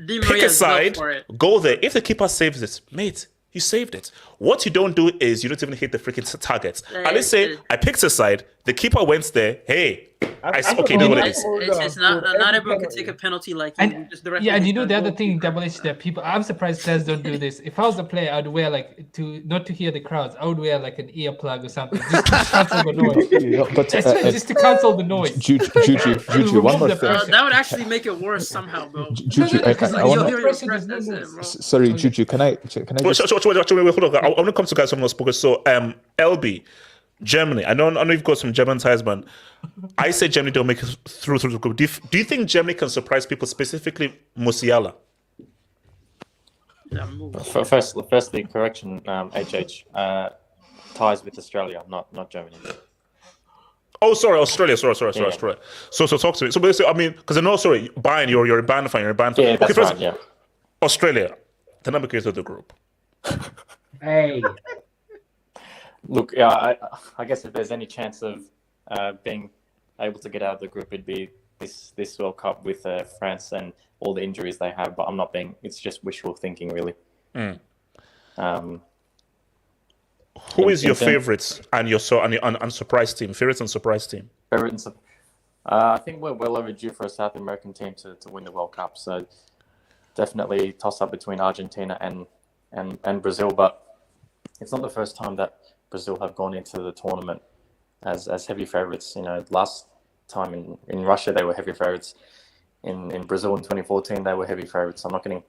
Pick a side, go there. If the keeper saves it, mate, you saved it. What you don't do is you don't even hit the freaking target. And let's say I picked a side, the keeper went there. Hey, okay, know what it is. It's not everyone can take a penalty like you. And, just the referee and you know says the other goal. thing, Double H, that people, I'm surprised players don't do this. If I was a player, I'd wear not to hear the crowds, I would wear like an earplug or something just to cancel the noise. Just to cancel the noise. Juju, one more thing. That would actually make it worse somehow, bro. Juju, sorry, Juju, can I Wait, hold on. I want to come to guys from us because so LB, Germany. I know you've got some German ties, man. I say Germany don't make it through the group. Do you think Germany can surprise people, specifically Musiala? Firstly, correction, HH. Ties with Australia, not Germany. Oh, sorry, Australia. Sorry. So talk to me. So basically, I mean, because I know, sorry, Bayern, you're a Bayern fan. Yeah, that's first, right. Yeah. Australia, they're not making it through the group. Hey. Look, yeah, I guess if there's any chance of being able to get out of the group, it'd be this World Cup with France and all the injuries they have. But it's just wishful thinking, really. Who is your favorites and your surprise team? Favorites and surprise team. I think we're well overdue for a South American team to win the World Cup. So definitely toss up between Argentina and Brazil. But it's not the first time that Brazil have gone into the tournament as heavy favorites. You know, last time in Russia they were heavy favorites. In Brazil in 2014 they were heavy favorites. I'm not getting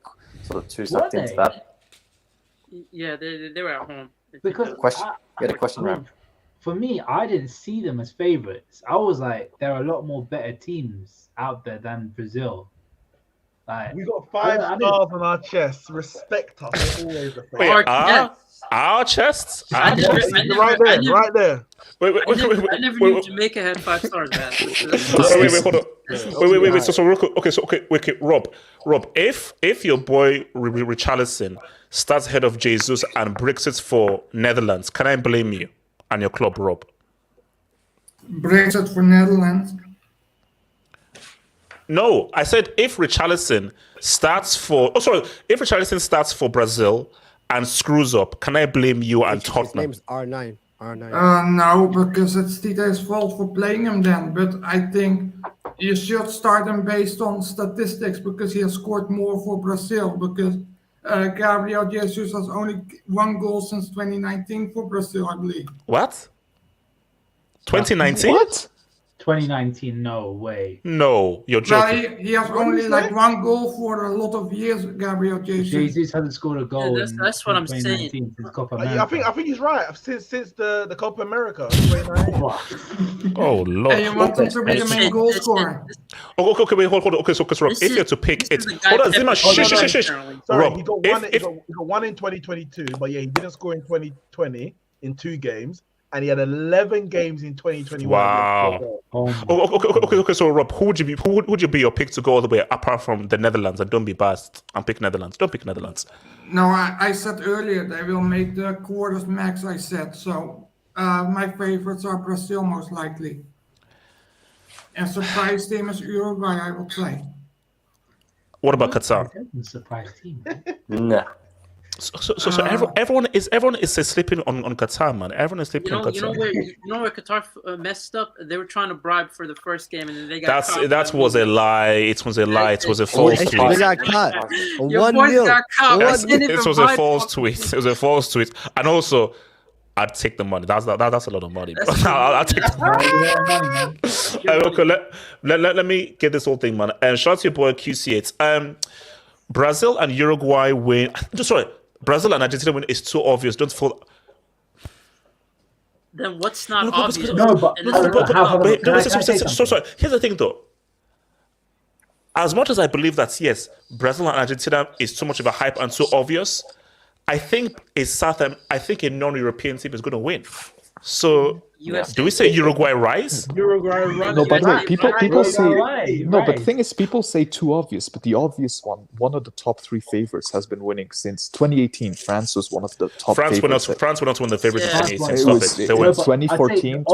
sort of too sucked into that. Yeah, they were at home. Because question, Ram. For me, I didn't see them as favorites. I was like, there are a lot more better teams out there than Brazil. Like, we got 5 stars on our chests. Respect us. Always a Wait, our chests? Right there. I never knew Jamaica had 5 stars, man. Wait, hold on. Wait. So real quick. Okay, Rob. If your boy Richarlison starts ahead of Jesus and breaks it for Netherlands, can I blame you and your club, Rob? Breaks it for Netherlands. No, I said if Richarlison starts for Brazil and screws up, can I blame you and Tottenham? His name's R9. No, because it's Tite's fault for playing him then. But I think you should start him based on statistics because he has scored more for Brazil. Because Gabriel Jesus has only 1 goal since 2019 for Brazil, I believe. What? 2019? What? 2019, no way. No, you're joking. Well, he has only like 1 goal for a lot of years, Gabriel Jesus. Jesus hasn't scored a goal. Yeah, that's what I'm saying. Since Copa America. I think he's right. Since the Copa America. 2019. Oh Lord! And you want him to be the main goal scorer. Okay, wait, hold on. Okay, so Rob, if you had to pick it, hold on, Zima, shush. Sorry, Rob, he got one in 2022, but yeah, he didn't score in 2020 in 2 games. and he had 11 games in 2021. Wow. Okay. So Rob, who would you be your pick to go all the way apart from the Netherlands? And don't be biased and pick Netherlands. Don't pick Netherlands. No, I said earlier they will make the quarters max. I said so. My favorites are Brazil most likely, and surprise team is Uruguay. I will say. What about Qatar? Surprise team. Nah. So everyone is sleeping on Qatar, man. Everyone is sleeping on Qatar. You know where Qatar messed up? They were trying to bribe for the first game, and then they got caught. That was a lie. It was a lie. It was a false tweet. They got caught. Your boys got caught. It was a false tweet. It was a false tweet. And also, I'd take the money. That's a lot of money. I'll take the money. Okay, let me get this whole thing, man. And shout out to your boy QC8. Brazil and Uruguay win. Sorry, Brazil and Argentina win is too obvious. Don't fall. Then what's not obvious? Sorry. Here's the thing, though. As much as I believe that yes, Brazil and Argentina is too much of a hype and too obvious, I think a non-European team is going to win. So, do we say Uruguay rise? Uruguay rise. No, by the way, people say no, but the thing is, people say too obvious. But the obvious one of the top 3 favorites, has been winning since 2018. France was one of the top. France were not one of the favorites in 2018. They were 2014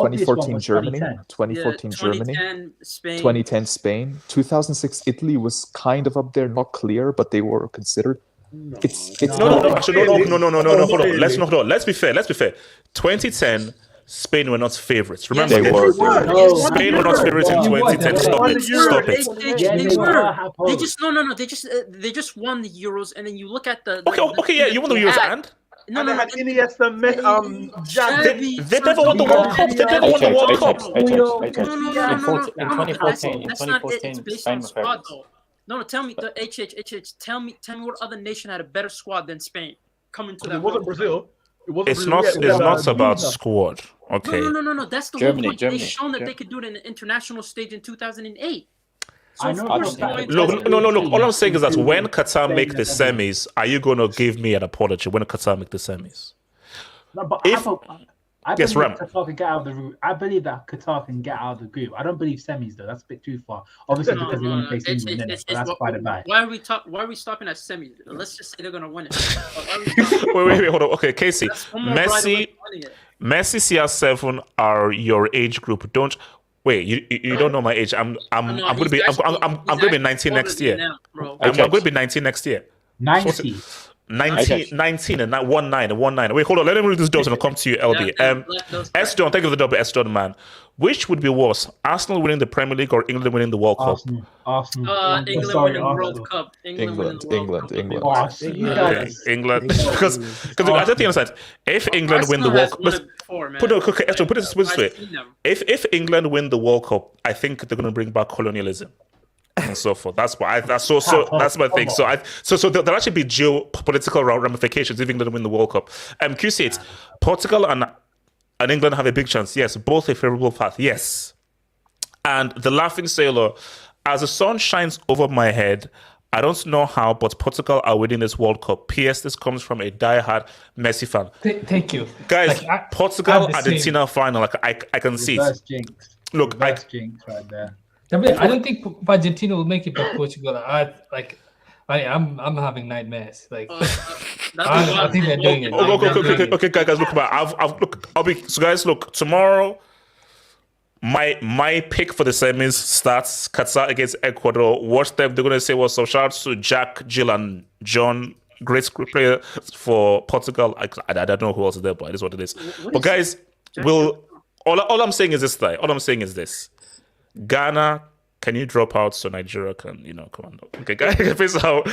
Germany, 2014 Germany, 2010 Spain, 2006 Italy was kind of up there, not clear, but they were considered. No. Hold on. Let's be fair. 2010, Spain were not favorites. Remember, they were. Spain were not favorites in 2010. Stop it. They just won the Euros, and then you look at the. Okay, you won the Euros, and. No, they had Iniesta, They never won the World Cup. They never won the World Cup. In 2014, Spain were favorites. No, tell me, tell me what other nation had a better squad than Spain coming to that. It wasn't Brazil. It's not about squad. Okay. No. That's the whole point. They've shown that they could do it in the international stage in 2008. So look. All I'm saying is that when Qatar make the semis, are you going to give me an apology when Qatar make the semis? No, but I believe Qatar can get out of the group. I believe that Qatar can get out of the group. I don't believe semis though. That's a bit too far. Obviously, because they're going to face England in it. So that's by the by. Why are we stopping at semis? Let's just say they're going to win it. Wait, hold on. Okay, Casey, Messi, CR7 are your age group. Don't wait. You don't know my age. I'm going to be 19 next year. I'm going to be 19 next year. 90. 19 and 19. Wait, hold on. Let me read this dose and I'll come to you, LD. S-Don, thank you for the double, S-Don, man. Which would be worse, Arsenal winning the Premier League or England winning the World Cup? Arsenal. England winning the World Cup. England. Because I don't think understand. If England win the World Cup, put it this way. If England win the World Cup, I think they're going to bring back colonialism and so forth. That's why. That's my thing. So there'll actually be geopolitical ramifications if England win the World Cup. QC8, Portugal and England have a big chance. Yes, both a favorable path. Yes, and the laughing sailor, as the sun shines over my head, I don't know how, but Portugal are winning this World Cup. P.S. This comes from a diehard Messi fan. Thank you, guys. Portugal Argentina final. I can see it. Jinx. Look, jinx right there. I don't think Argentina will make it, but Portugal. I'm having nightmares. I think they're doing it. Okay, guys, look. Tomorrow, my pick for the semis starts Qatar against Ecuador. Watch them. They're gonna say what's up. Shout out to Jack, Jill, and John. Great player for Portugal. I don't know who else is there, but it is what it is. But guys, all I'm saying is this. All I'm saying is this. Ghana, can you drop out so Nigeria can, come on. Okay, guys, peace out.